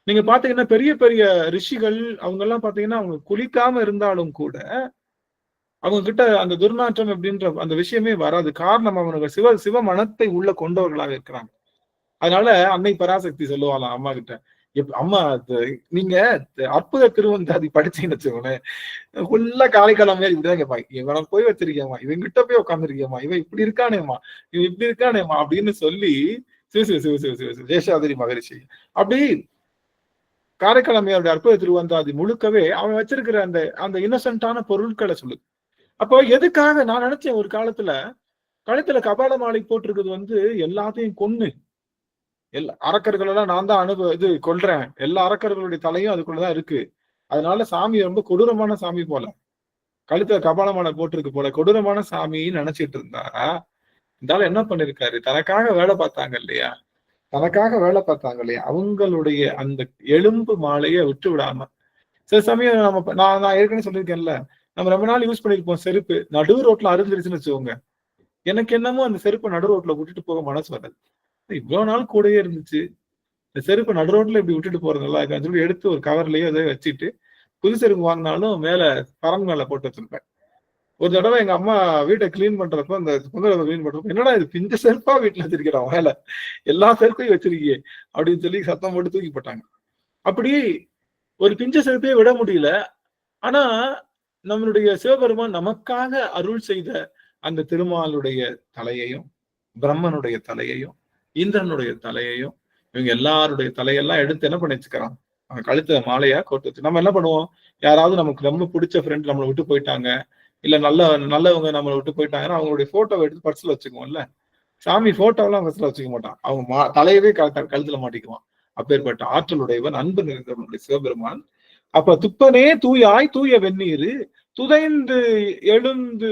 நீங்க பாத்தீங்கன்னா பெரிய பெரிய ரிஷிகள் அவங்க எல்லாம் பாத்தீங்கன்னா அவங்க குளிக்காம இருந்தாலும் கூட அவங்க கிட்ட அந்த துர்நாற்றம் அப்படின்ற அந்த விஷயமே வராது. காரணம் அவனுக்கு சிவ மனத்தை உள்ள கொண்டவர்களாக இருக்கிறாங்க. அதனால அன்னை பராசக்தி சொல்லுவாளாம் அம்மா கிட்ட, அம்மா நீங்க அற்புத திருவந்தாதி படிச்சீங்கன்னு வச்சுக்கோங்களேன், ஃபுல்லா காலைக்காலமே இப்படிதான் கேட்பாங்க, இவன் போய் வச்சிருக்கேம்மா, இவன் கிட்ட போய் உட்காந்துருக்கியம்மா, இவன் இப்படி இருக்கானேம்மா, இவன் இப்படி இருக்கானேம்மா அப்படின்னு சொல்லி சேஷாதிரி மகரிஷி அப்படி காரைக்காலமையாருடைய அற்புத திருவந்தாதி முழுக்கவே அவன் வச்சிருக்கிற அந்த அந்த இன்னசென்டான பொருட்களை சொல்லுது. அப்போ எதுக்காக நான் நினைச்சேன் ஒரு கழுத்துல கபால மாலை போட்டிருக்கிறது எல்லாத்தையும் கொன்னு எல்லா அரக்கர்கள் எல்லாம் நான் தான் கொல்றேன், எல்லா அரக்கர்களுடைய தலையும் அதுக்குள்ளதான் இருக்கு, அதனால சாமி ரொம்ப கொடூரமான சாமி போல, கழுத்துல கபால மாலை போட்டிருக்கு போல கொடூரமான சாமின்னு நினைச்சிட்டு இருந்தாரா? இருந்தாலும் என்ன பண்ணிருக்காரு, தனக்காக வேலை பார்த்தாங்க இல்லையா, அவங்களுடைய அந்த எலும்பு மாலையை விட்டு விடாம சில சமயம் நான் ஏற்கனவே சொல்லியிருக்கேன்ல, நம்ம ரொம்ப நாள் யூஸ் பண்ணிருப்போம் செருப்பு, நடு ரோட்ல அருந்துருச்சுன்னு வச்சுக்கோங்க, எனக்கு என்னமோ அந்த செருப்பை நடு ரோட்ல விட்டுட்டு போக மனசு வராது. இவ்வளவு நாள் கூடயே இருந்துச்சு, இந்த செருப்பு நடு ரோட்ல இப்படி விட்டுட்டு போறது நல்லா இருக்கான்னு சொல்லி எடுத்து ஒரு கவர்லயோ அதை வச்சுட்டு புது செருப்பு வாங்கினாலும் மேல பரன் மேல போட்டு வச்சிருப்பேன். ஒரு தடவை எங்க அம்மா வீட்டை கிளீன் பண்றப்ப அந்த புந்தரத்தை கிளீன் பண்றப்ப, என்னடா இது பிஞ்ச செருப்பா வீட்டுல வச்சிருக்கிறான், மேல எல்லா செருப்பையும் வச்சிருக்கியே அப்படின்னு சொல்லி சத்தம் போட்டு தூக்கி போட்டாங்க. அப்படி ஒரு பிஞ்ச செருப்பையே விட முடியல. ஆனா நம்மளுடைய சிவபெருமான் நமக்காக அருள் செய்த அந்த திருமாலுடைய தலையையும், பிரம்மனுடைய தலையையும், இந்திரனுடைய தலையையும், இவங்க எல்லாருடைய தலையெல்லாம் எடுத்து என்ன பண்ணி வச்சுக்கிறான், அவங்க கழுத்த மாலையா கோட்டு வச்சு. நம்ம என்ன பண்ணுவோம், யாராவது நமக்கு ரொம்ப பிடிச்ச ஃப்ரெண்ட் நம்மளை விட்டு போயிட்டாங்க, இல்ல நல்லவங்க நம்மளை விட்டு போயிட்டாங்கன்னா அவங்களுடைய போட்டோவை எடுத்து பர்ஸ்ல வச்சுக்குவோம்ல, சாமி போட்டோவெல்லாம் பர்ஸ்ல வச்சுக்க மாட்டான், அவங்க தலையவே கழுத்துல மாட்டிக்குவான். அப்பேற்பட்ட ஆற்றலுடையவன், அன்பு நிறைந்தவனுடைய சிவபெருமான். அப்ப துப்பனே தூயாய் தூய வெந்நீரு துதைந்து எழுந்து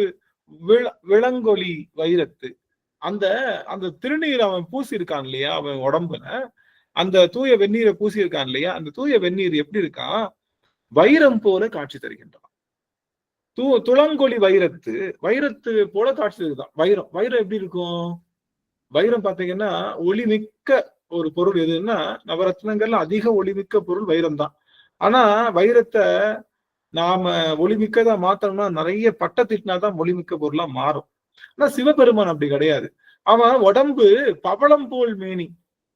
விளங்கொலி வைரத்து, அந்த அந்த திருநீர் அவன் பூசி இருக்கான் இல்லையா, அவன் உடம்புல அந்த தூய வெந்நீரை பூசி இருக்கான் இல்லையா, அந்த தூய வெந்நீர் எப்படி இருக்கான், வைரம் போல காட்சி தருகின்றான். துளங்கொலி வைரத்து போல காட்சி தருதான். வைரம் எப்படி இருக்கும், வைரம் பாத்தீங்கன்னா ஒளிமிக்க ஒரு பொருள் எதுன்னா, நவரத்னங்கள்ல அதிக ஒளிமிக்க பொருள் வைரம் தான். ஆனா வைரத்தை நாம ஒளிமிக்கதா மாத்தணும்னா நிறைய பட்டத்திட்டினாதான் ஒளிமிக்க பொருளா மாறும். ஆனா சிவபெருமான் அப்படி கிடையாது. அவன் உடம்பு பவளம் போல் மேனி,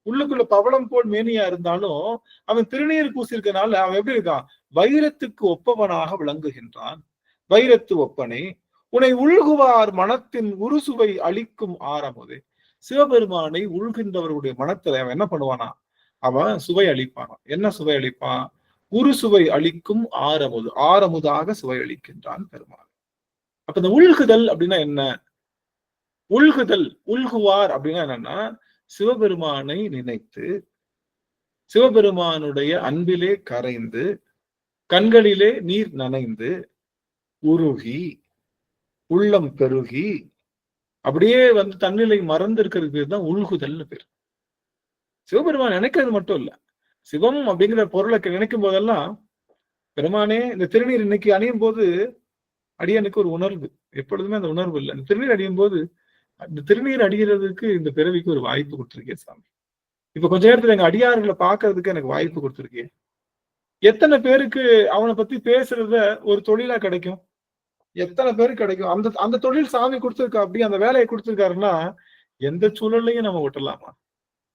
உள்ளுக்குள்ள பவளம் போல் மேனியா இருந்தாலும் அவன் திருநீர் பூசிருக்கனால அவன் எப்படி இருக்கான், வைரத்துக்கு ஒப்பவனாக விளங்குகின்றான். வைரத்து ஒப்பனே உன்னை உள்குவார் மனத்தின் உருசுவை அளிக்கும் ஆரமுது. சிவபெருமானை உள்கின்றவர்களுடைய மனத்துல அவன் என்ன பண்ணுவானா, அவன் சுவை அளிப்பானா. என்ன சுவை அளிப்பான், உருசுவை அளிக்கும் ஆரமுது, ஆரமுதாக சுவை அளிக்கின்றான் பெருமாள். அப்ப இந்த உள்குதல் அப்படின்னா என்ன, உள்குதல் உள்குவார் அப்படின்னா என்னன்னா, சிவபெருமானை நினைத்து சிவபெருமானுடைய அன்பிலே கரைந்து கண்களிலே நீர் நனைந்து உருகி உள்ளம் பெருகி அப்படியே வந்து தன்னிலை மறந்து இருக்கிறது பேர் தான் உள்குதல்னு பேர். சிவபெருமான் நினைக்கிறது மட்டும் இல்ல, சிவம் அப்படிங்கிற பொருளை நினைக்கும் போதெல்லாம் பெருமானே இந்த திருநீர் இன்னைக்கு அணியும் போது அடியனுக்கு ஒரு உணர்வு, எப்பொழுதுமே அந்த உணர்வு இல்லை. இந்த திருநீர் அணியும் போது அந்த திருநீர் அடிகிறதுக்கு இந்த பிறவிக்கு ஒரு வாய்ப்பு கொடுத்துருக்கேன் சாமி. இப்ப கொஞ்ச நேரத்துல எங்க அடியார்களை பாக்குறதுக்கு எனக்கு வாய்ப்பு கொடுத்துருக்கேன். எத்தனை பேருக்கு அவனை பத்தி பேசுறத ஒரு தொழிலா கிடைக்கும்? எத்தனை பேருக்கு கிடைக்கும்? அந்த அந்த தொழில் சாமி கொடுத்துருக்கா, அப்படி அந்த வேலையை கொடுத்துருக்காருன்னா எந்த சூழல்லையும் நம்ம விட்டுலாமா?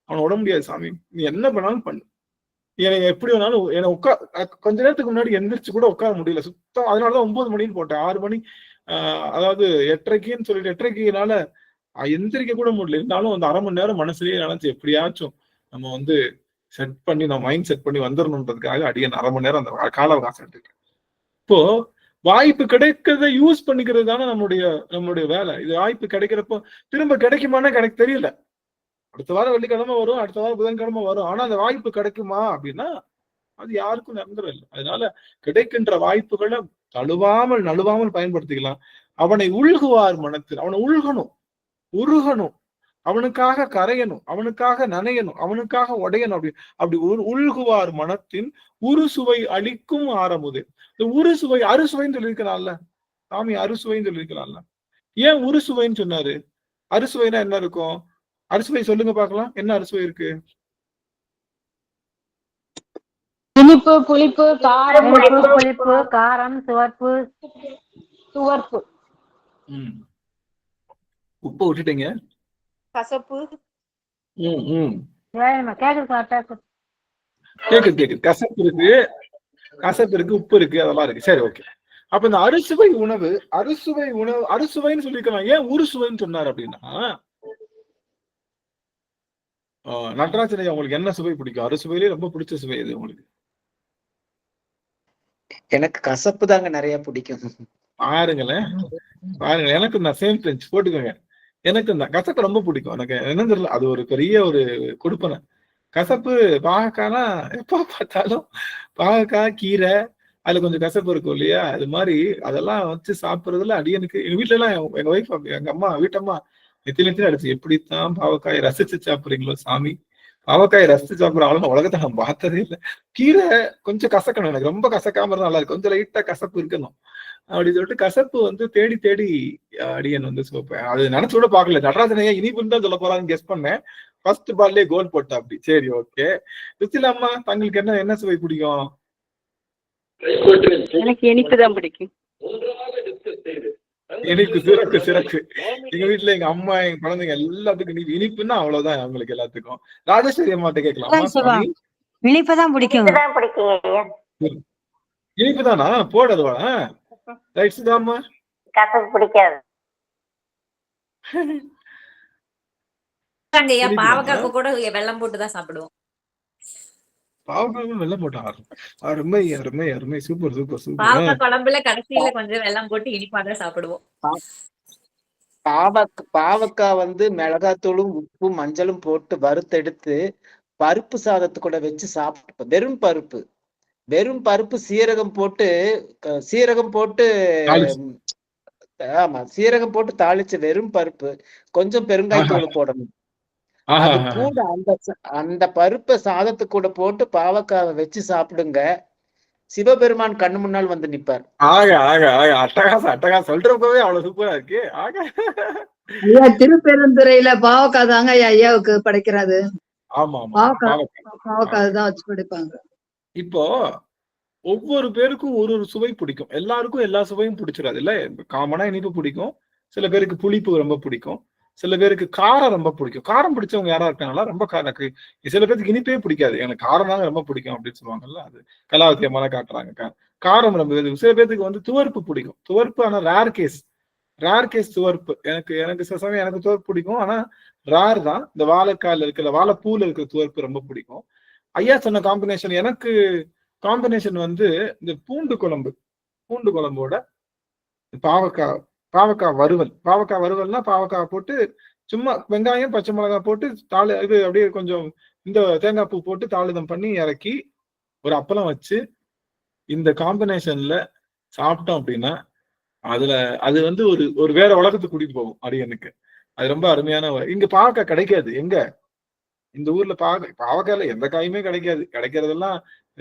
அவனை விட முடியாது. சாமி நீ என்ன பண்ணாலும் பண்ணு, எனக்கு எப்படி வேணாலும் என்னை கொஞ்ச நேரத்துக்கு முன்னாடி எந்திரிச்சு கூட உட்கார முடியல சுத்தம். அதனாலதான் 9 மணின்னு போட்டேன். 6 மணி அதாவது 8:30க்குன்னு சொல்லிட்டு 8:30க்குனால எந்திரிக்க கூட முடியல. இருந்தாலும் அந்த அரை மணி நேரம் மனசுலயே நினைச்சு எப்படியாச்சும் நம்ம வந்து செட் பண்ணி நம்ம மைண்ட் செட் பண்ணி வந்துடணுன்றதுக்காக அடியன் 1/2 மணி நேரம் அந்த கால அவகாசம் எடுத்துக்கேன். இப்போ வாய்ப்பு கிடைக்கிறத யூஸ் பண்ணிக்கிறது தானே நம்மளுடைய வேலை. இது வாய்ப்பு கிடைக்கிறப்போ திரும்ப கிடைக்குமான்னு எனக்கு தெரியல. அடுத்த வாரம் வெள்ளிக்கிழமை வரும், அடுத்த வாரம் புதன்கிழமை வரும். ஆனா அந்த வாய்ப்பு கிடைக்குமா அப்படின்னா அது யாருக்கும் நிரந்தரம் இல்லை. அதனால கிடைக்கின்ற வாய்ப்புகளை நழுவாமல் பயன்படுத்திக்கலாம். அவனை உள்குவார் மனத்தில், அவனை உருகணும், அவனுக்காக கரையணும், அவனுக்காக நனையணும், அவனுக்காக உடையணும். அப்படி உள்குவார் மனத்தின் உருசுவை அளிக்கும் ஆரமுது. இந்த உருசுவை அறுசுவைன்னு சொல்லியிருக்கிறான்ல சாமி, அறுசுவைன்னு சொல்லியிருக்கிறான்ல. ஏன் உருசுவைன்னு சொன்னாரு? அறுசுவைனா என்ன இருக்கும்? அறுசுவை சொல்லுங்க பார்க்கலாம். என்ன அறுசுவை இருக்கு?
இனிப்பு, புளிப்பு, காரம்,
புளிப்பு, காரம், சுவர்ப்பு.
உப்பு விட்டுட்டீங்க.
கசப்பு.
கேக்குது. கசப்பு இருக்கு, உப்பு இருக்கு, அதெல்லாம் இருக்கு. சரி, ஓகே. அப்ப இந்த அறுசுவைன்னு சொல்லிருக்கலாம். ஏன் உருசுவைன்னு சொன்னார் அப்படின்னா, நடராஜனை உங்களுக்கு என்ன சுவை பிடிக்கும்? அறுசுவையிலே ரொம்ப பிடிச்ச சுவை எது உங்களுக்கு?
எனக்கு கசப்பு தாங்க நிறைய பிடிக்கும்.
பாருங்களேன், எனக்கு நான் சேம் பிரெஞ்ச் போட்டுக்கோங்க. எனக்கு இந்த கசப்பு ரொம்ப பிடிக்கும். எனக்கு என்ன தெரியல, அது ஒரு பெரிய ஒரு கொடுப்பனை. கசப்பு பாகக்கானா எப்ப பார்த்தாலும் பாகக்காய் கீரை அதுல கொஞ்சம் கசப்பு இருக்கும் இல்லையா? அது மாதிரி அதெல்லாம் வச்சு சாப்பிடுறதுல அடியனுக்கு எங்க வீட்டுல எல்லாம் எங்க ஒய்ஃப் எங்க அம்மா வீட்டம்மா நெத்தில அடிச்சு, எப்படித்தான் பாவக்காயை ரசிச்சு சாப்பிடுறீங்களோ சாமி, பாவக்காயை ரசிச்சு சாப்பிடுற உலகத்தை நான் பார்த்ததே இல்லை. கீரை கொஞ்சம் கசக்கணும், எனக்கு ரொம்ப கசக்காம இருந்தா நல்லா இருக்கு, கொஞ்சம் லைட்டா கசப்பு இருக்கணும் அப்படின்னு சொல்லிட்டு கசப்பு வந்து தேடி தேடி அடியன் வந்து சுவைப்பேன். அது நினைச்சு கூட பாக்கல. நடராஜனையா இனிப்புன்னு தான் சொல்ல போறான்னு கெஸ் பண்ணேன். ஃபர்ஸ்ட் பால்லே கோல் போட்டா அப்படி. சரி, ஓகே. சுசிலா அம்மா, தங்களுக்கு என்ன சுவை பிடிக்கும்?
எனக்கு இனிப்பு தான் பிடிக்கும்.
இனிப்பு சிறப்பு. எங்க வீட்டுல எங்க அம்மா, எங்க குழந்தைங்க எல்லாத்துக்கும் இனிப்புன்னா அவ்வளவுதான் அவங்களுக்கு எல்லாத்துக்கும். ராஜேஸ்வரி அம்மாட்ட கேட்கலாம்.
இனிப்புதான் பிடிக்கும்.
இனிப்பு தானா? போடுவா ரைட்ஸ் தாம்மா.
கசப்பு பிடிக்காது.
பாவக்காக்கு கூட வெல்லம் போட்டுதான் சாப்பிடுவோம்.
பாவக்காய் வெல்லம் போட்டா அருமை அருமை அருமை. Super super super.
பாவக்காய் குழம்புல கடைசியில கொஞ்சம் வெல்லம் போட்டு இனிப்பாதான் சாப்பிடுவோம்.
பாவக்காய் வந்து மிளகாத்தூளும் உப்பும் மஞ்சளும் போட்டு வறுத்தெடுத்து பருப்பு சாதத்து கூட வச்சு சாப்பிட்டு, வெறும் பருப்பு சீரகம் போட்டு ஆமா சீரகம் போட்டு தாளிச்ச வெறும் பருப்பு, கொஞ்சம் பெருங்காயத்தூள் போடணும். அது கூட அந்த பருப்பை சாதத்து கூட போட்டு பாவக்காவை வச்சு சாப்பிடுங்க. சிவபெருமான் கண்ணு முன்னால் வந்து நிப்பார்.
அட்டகாசம் சொல்றப்பவே அவ்வளவு சூப்பரா இருக்கு.
ஐயா, திருப்பெருந்துறையில பாவக்காய் தாங்க ஐயாவுக்கு படைக்கிறது.
ஆமா,
பாவக்காய் தான் வச்சு படைப்பாங்க.
இப்போ ஒவ்வொரு பேருக்கும் ஒரு சுவை பிடிக்கும். எல்லாருக்கும் எல்லா சுவையும் பிடிச்சிடாது இல்ல. காமனா இனிப்பு பிடிக்கும், சில பேருக்கு புளிப்பு ரொம்ப பிடிக்கும், சில பேருக்கு காரம் ரொம்ப பிடிக்கும். காரம் பிடிச்சவங்க யாரா இருக்காங்களா? ரொம்ப எனக்கு சில பேருக்கு இனிப்பே பிடிக்காது, எனக்கு காரம் தாங்க ரொம்ப பிடிக்கும் அப்படின்னு சொல்லுவாங்கல்ல. அது கலாவத்தியமான காட்டுறாங்க. காரம் ரொம்ப. சில பேருக்கு வந்து துவர்ப்பு பிடிக்கும். துவர்ப்பு ஆனா ரேர் கேஸ் துவர்ப்பு. எனக்கு சில சமயம் எனக்கு துவர்ப்பு பிடிக்கும், ஆனா ரேர் தான். இந்த வாழைக்கால இருக்கிற வாழைப்பூல இருக்கிற துவர்ப்பு ரொம்ப பிடிக்கும். ஐயா சொன்ன காம்பினேஷன் எனக்கு காம்பினேஷன் வந்து இந்த பூண்டு குழம்போட பாவக்காய் வறுவல்னா பாவக்காய் போட்டு சும்மா வெங்காயம் பச்சை மிளகாய் போட்டு இது அப்படியே கொஞ்சம் இந்த தேங்காய் பூ போட்டு தாளிதம் பண்ணி இறக்கி ஒரு அப்பளம் வச்சு இந்த காம்பினேஷன்ல சாப்பிட்டோம் அப்படின்னா அதுல அது வந்து ஒரு வேற உலகத்துக்கு கூட்டிட்டு போகும் அடியனுக்கு. அது ரொம்ப அருமையான இங்க பாவக்காய் கிடைக்காது. எங்க இந்த ஊர்ல பாவக்காயில எந்த காயுமே கிடைக்காது. கிடைக்கிறதெல்லாம்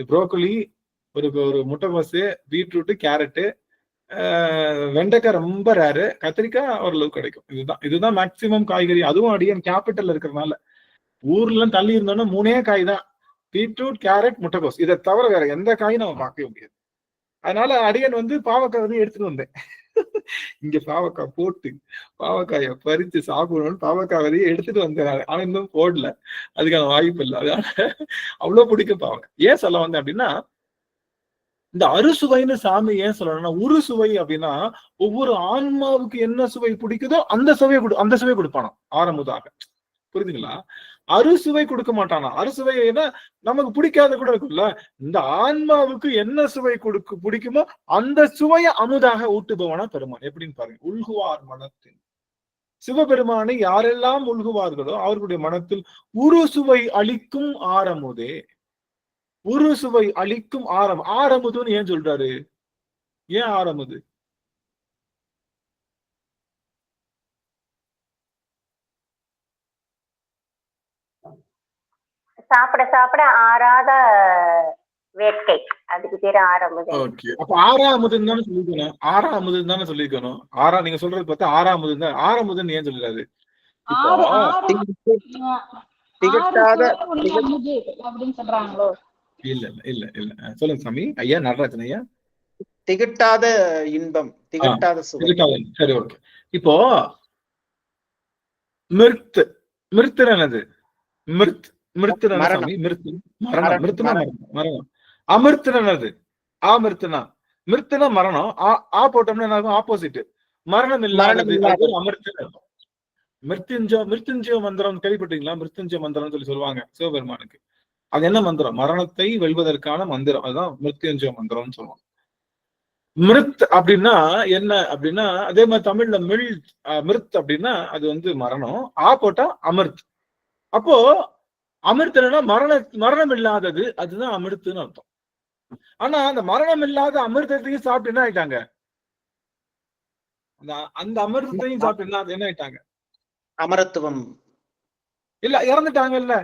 புரோக்கோலி, ஒரு முட்டைகோசு, பீட்ரூட், கேரட்டு, வெண்டைக்காய் ரொம்ப ரேரு, கத்திரிக்காய் ஓரளவு கிடைக்கும். இதுதான் மேக்சிமம் காய்கறி. அதுவும் அடியன் கேபிட்டல் இருக்கிறதுனால. ஊர்ல தள்ளி இருந்தோம்னா 3 காய் தான், பீட்ரூட், கேரட், முட்டைகோஸ். இதை தவிர வேற எந்த காயும் நம்ம பார்க்கவே முடியாது. அதனால அடியன் வந்து பாவக்காய் வந்து எடுத்துட்டு வந்தேன். இங்க பாவக்காய் போட்டு பாவக்காய பறிச்சு சாப்பிடணும்னு பாவக்காய் வரையும் எடுத்துட்டு வந்தேன். ஆனா இன்னும் போடல, அதுக்கான வாய்ப்பு இல்லை. அதனால அவ்வளவு பிடிக்கும் பாவக்காய். ஏன் சொல்ல வந்தேன் அப்படின்னா, இந்த அறுசுவைன்னு சாமி ஏன் சொல்லணும்னா, உருசுவை அப்படின்னா ஒவ்வொரு ஆன்மாவுக்கு என்ன சுவை பிடிக்குதோ அந்த சுவை கொடுப்பானா ஆரம்பதாக. புரியுதுங்களா? அறுசுவை கொடுக்க மாட்டானா. அறுசுவை நமக்கு பிடிக்காத கூட இருக்கும்ல. இந்த ஆன்மாவுக்கு என்ன சுவை பிடிக்குமோ அந்த சுவையை அமுதாக ஊட்டுபவனா பெருமான். எப்படின்னு பாருங்க. உள்குவார் மனத்தின் சிவபெருமானை யாரெல்லாம் உள்குவார்களோ அவர்களுடைய மனத்தில் உரு சுவை அளிக்கும் ஆரமுதே. உரு சுவை அளிக்கும் ஆரமுதுன்னு ஏன் சொல்றாரு? ஏன் ஆரமுது?
சாப்பிட சாப்பிட ஆறாத வேட்கை, அதுக்கு பேரு ஆறாமுது.
ஓகே, அப்ப ஆறாமுதுன்னு தானே சொல்லிக்கணும். ஆறாமுதுன்னு தானே சொல்லிக்கணும். நீங்க சொல்றது பார்த்தா ஆறாமுதுன்னு தான். ஆறாமுதுன்னு ஏன் சொல்றாரு? இல்ல இல்ல இல்ல இல்ல, சொல்லுங்க சாமி. ஐயா நடராஜன் ஐயா.
திகட்டாத இன்பம், திகட்டாத சுவை.
சரி, ஓகே. இப்போ மிருத்து என்னது? மிருத்துனா மரணம். அமிர்த்துனது அமிர்த்துனா மிருத்துனா மரணம். ஆ போட்டோம்னா என்ன ஆகும்? ஆப்போசிட். மரணம் இல்லாதது அமிர்த்து. மிருத்யுஞ்சய மந்திரம் கேள்விப்பட்டீங்களா? மிருத்யுஞ்சய மந்திரம் சொல்லி சொல்லுவாங்க சிவபெருமானுக்கு. அது என்ன மந்திரம்? மரணத்தை வெல்வதற்கான மந்திரம். அதுதான் மிருத்யுஞ்சய மந்திரம்னு சொல்லுவாங்க. மிருத் அப்படின்னா என்ன அப்படின்னா, அதே மாதிரி தமிழ்ல மிருத் அப்படின்னா அது வந்து மரணம். ஆ போட்டா அமிர்த். அப்போ அமிர்த் என்னன்னா மரணம் இல்லாதது, அதுதான் அமிர்த்துன்னு அர்த்தம். ஆனா அந்த மரணம் இல்லாத அமிர்தத்தையும் சாப்பிட்டு என்ன ஆயிட்டாங்க? அந்த அமிர்தத்தையும் சாப்பிட்டு என்ன ஆயிட்டாங்க?
அமரத்துவம்
இல்ல, இறந்துட்டாங்கல்ல.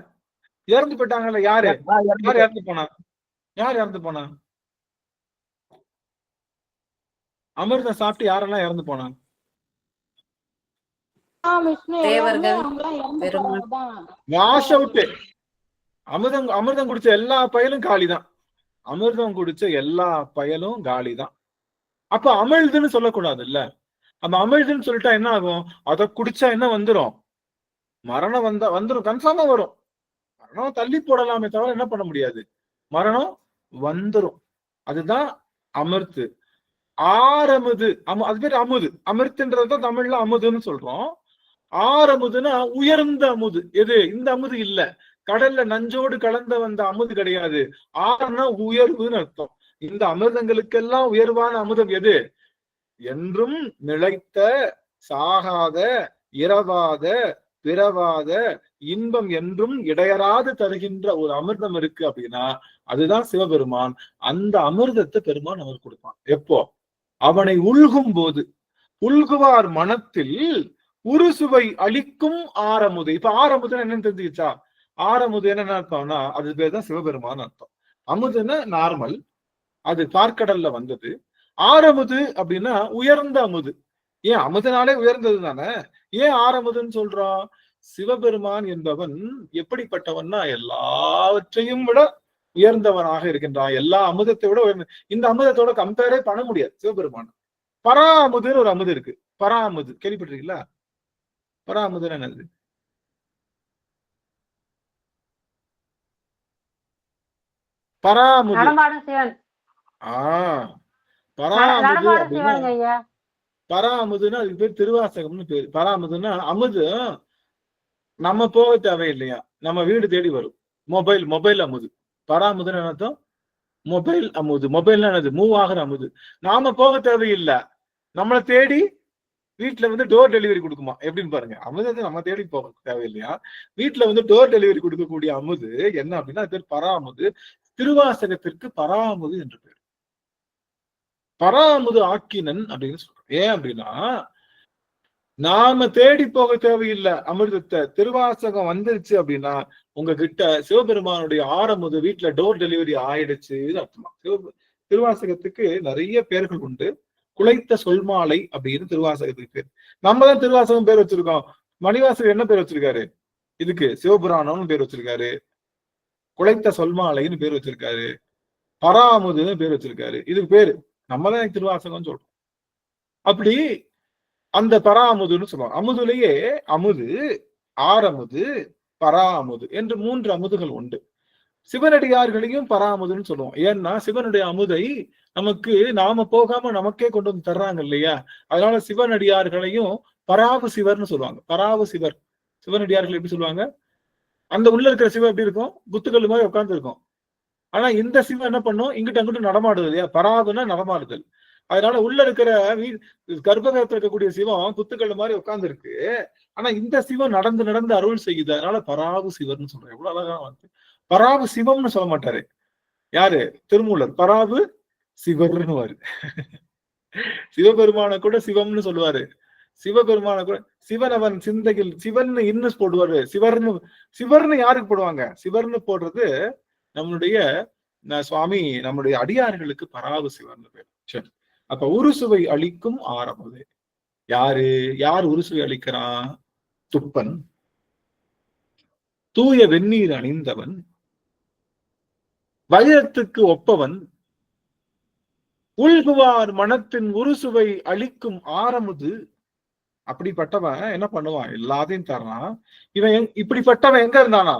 இறந்து போயிட்டாங்கல்ல. யாரு இறந்து போனா? யார் இறந்து போனா? அமிர்தம் சாப்பிட்டு யாரெல்லாம் இறந்து போனா? Wash out. அமிர்தம் குடிச்ச எல்லா பயலும் காலிதான். அமிர்தம் குடிச்ச எல்லா பயலும் காலிதான். அப்ப அமிழ்துன்னு சொல்லக்கூடாது இல்ல. அப்ப அமிழ்துன்னு சொல்லிட்டா என்ன ஆகும்? அத குடிச்சா என்ன வந்துரும்? மரணம் வந்துரும். கன்ஃபார்மா வரும். மரணம் தள்ளி போடலாமே தவிர என்ன பண்ண முடியாது. மரணம் வந்துரும். அதுதான் அமிர்து. ஆரமுது, அது பேர் அமுது. அமிர்துன்றதுதான் தமிழ்ல அமுதுன்னு சொல்றோம். ஆரமுதுன்னா உயர்ந்த அமுது. எது? இந்த அமுது இல்ல. கடல்ல நஞ்சோடு கலந்த வந்த அமுது கிடையாது. ஆறுனா உயர்வுன்னு அர்த்தம். இந்த அமிர்தங்களுக்கெல்லாம் உயர்வான அமுதம் எது? என்றும் நிலைத்த, சாகாத, இரவாத, பிறவாத இன்பம் என்றும் இடையராது தருகின்ற ஒரு அமிர்தம் இருக்கு அப்படின்னா அதுதான் சிவபெருமான். அந்த அமிர்தத்தை பெருமான் அவர் கொடுப்பான். எப்போ? அவனை உள்கும் போது. உள்குவார் மனத்தில் உருசுவை அளிக்கும் ஆரமுது. இப்ப ஆரமுதுன்னு என்னன்னு தெரிஞ்சுக்கிச்சா? ஆரமுது என்ன அர்த்தம்னா அது பேர் தான் சிவபெருமான் அர்த்தம். அமுதுன்னா நார்மல், அது பார்க்கடல்ல வந்தது. ஆரமுது அப்படின்னா உயர்ந்த அமுது. ஏன் அமுதனாலே உயர்ந்தது தானே. ஏன் ஆரமுதுன்னு சொல்றோம்? சிவபெருமான் என்பவன் எப்படிப்பட்டவன்னா எல்லாவற்றையும் விட உயர்ந்தவனாக இருக்கின்றான். எல்லா அமுதத்தை விட உயர்ந்த. இந்த அமுதத்தோட கம்பேரே பண்ண முடியாது சிவபெருமான். பராமுதுன்னு ஒரு அமுது இருக்கு. பராமுது கேள்விப்பட்டிருக்கீங்களா? பராமுது என்னது? பராமுது. பராமுதுன்னா அதுக்கு பேர் திருவாசகம்னு பேரு. பராமுதுன்னா அமுது நம்ம போக தேவையில்லையா, நம்ம வீடு தேடி வரும். மொபைல் அமுது. பராமுதுன்னு அர்த்தம் மொபைல் அமுது. மொபைல்னா என்னது? மூவ் ஆகிற அமுது. நாம போக தேவையில்லை, நம்மளை தேடி வீட்டுல வந்து டோர் டெலிவரி கொடுக்குமா, எப்படின்னு பாருங்க. அமுது வந்து நம்ம தேடி போக தேவையில்லையா, வீட்டுல வந்து டோர் டெலிவரி கொடுக்கக்கூடிய அமுது என்ன அப்படின்னா அது பேர் பராமுது. திருவாசகத்திற்கு பராமுது என்று பேர். பராமுது ஆக்கினன் அப்படின்னு சொல்றோம். ஏன் அப்படின்னா நாம தேடி போக தேவையில்லை அமிர்தத்தை. திருவாசகம் வந்துருச்சு அப்படின்னா உங்ககிட்ட சிவபெருமானுடைய ஆரமுது வீட்டுல டோர் டெலிவரி ஆயிடுச்சு அர்த்தமா. திருவாசகத்துக்கு நிறைய பேர்கள் உண்டு. குலைத்த சொல்மாலை அப்படின்னு திருவாசகத்துக்கு பேர். நம்ம தான் திருவாசகம் பேர் வச்சிருக்கோம். மணிவாசகர் என்ன பேர் வச்சிருக்காரு இதுக்கு? சிவபுராணம்னு பேர் வச்சிருக்காரு, குலைத்த சொல்மாலைன்னு பேர் வச்சிருக்காரு, பராமுதுன்னு பேர் வச்சிருக்காரு. இதுக்கு பேரு நம்ம தான் திருவாசகம் சொல்றோம். அப்படி அந்த பராமுதுன்னு சொல்லுவாங்க. அமுதுலேயே அமுது, ஆரமுது, பராமுது என்று 3 அமுதுகள் உண்டு. சிவனடியார்களையும் பராமுதுன்னு சொல்லுவோம். ஏன்னா சிவனுடைய அமுதை நமக்கு நாம போகாம நமக்கே கொண்டு வந்து தர்றாங்க இல்லையா. அதனால சிவனடியார்களையும் பராவு சிவர்னு சொல்லுவாங்க. பராவு சிவர். சிவனடியார்கள் எப்படி சொல்லுவாங்க? அந்த உள்ள இருக்கிற சிவம் எப்படி இருக்கும்? குத்துக்கல் மாதிரி உட்கார்ந்து இருக்கும். ஆனா இந்த சிவம் என்ன பண்ணும்? இங்கிட்ட அங்கிட்ட நடமாடுது இல்லையா. பராவுன்னா நடமாடுதல். அதனால உள்ள இருக்கிற கர்ப்பகத்தில் இருக்கக்கூடிய சிவம் குத்துக்கல் மாதிரி உட்கார்ந்து இருக்கு. ஆனா இந்த சிவம் நடந்து நடந்து அருள் செய்யுது. அதனால பராவு சிவர்னு சொல்றேன். எவ்வளவு அழகா வந்து பராவு சிவம்னு சொல்ல மாட்டாரு யாரு? திருமூலர். பராவு சிவர்னு வாரு. சிவபெருமான கூட சிவம்னு சொல்லுவாரு. சிவபெருமான கூட சிவனவன் சிந்தையில் சிவன் இன்னும் போடுவாரு. சிவர்னு யாருக்கு போடுவாங்க? சிவர்னு போடுறது நம்மளுடைய சுவாமி நம்முடைய அடியார்களுக்கு பராவு சிவர்னு பேர். சரி, அப்ப உருசுவை அளிக்கும் ஆரம்பது யாரு? யார் உருசுவை அளிக்கிறான்? துப்பன், தூய வெந்நீர் அணிந்தவன், வைரத்துக்கு ஒப்பவன், உள்குவார் மனத்தின் உருசுவை அளிக்கும் ஆரமுது. அப்படிப்பட்டவன் என்ன பண்ணுவான்? எல்லாத்தையும் தர்றான். இவன் இப்படிப்பட்டவன் எங்க இருந்தானா?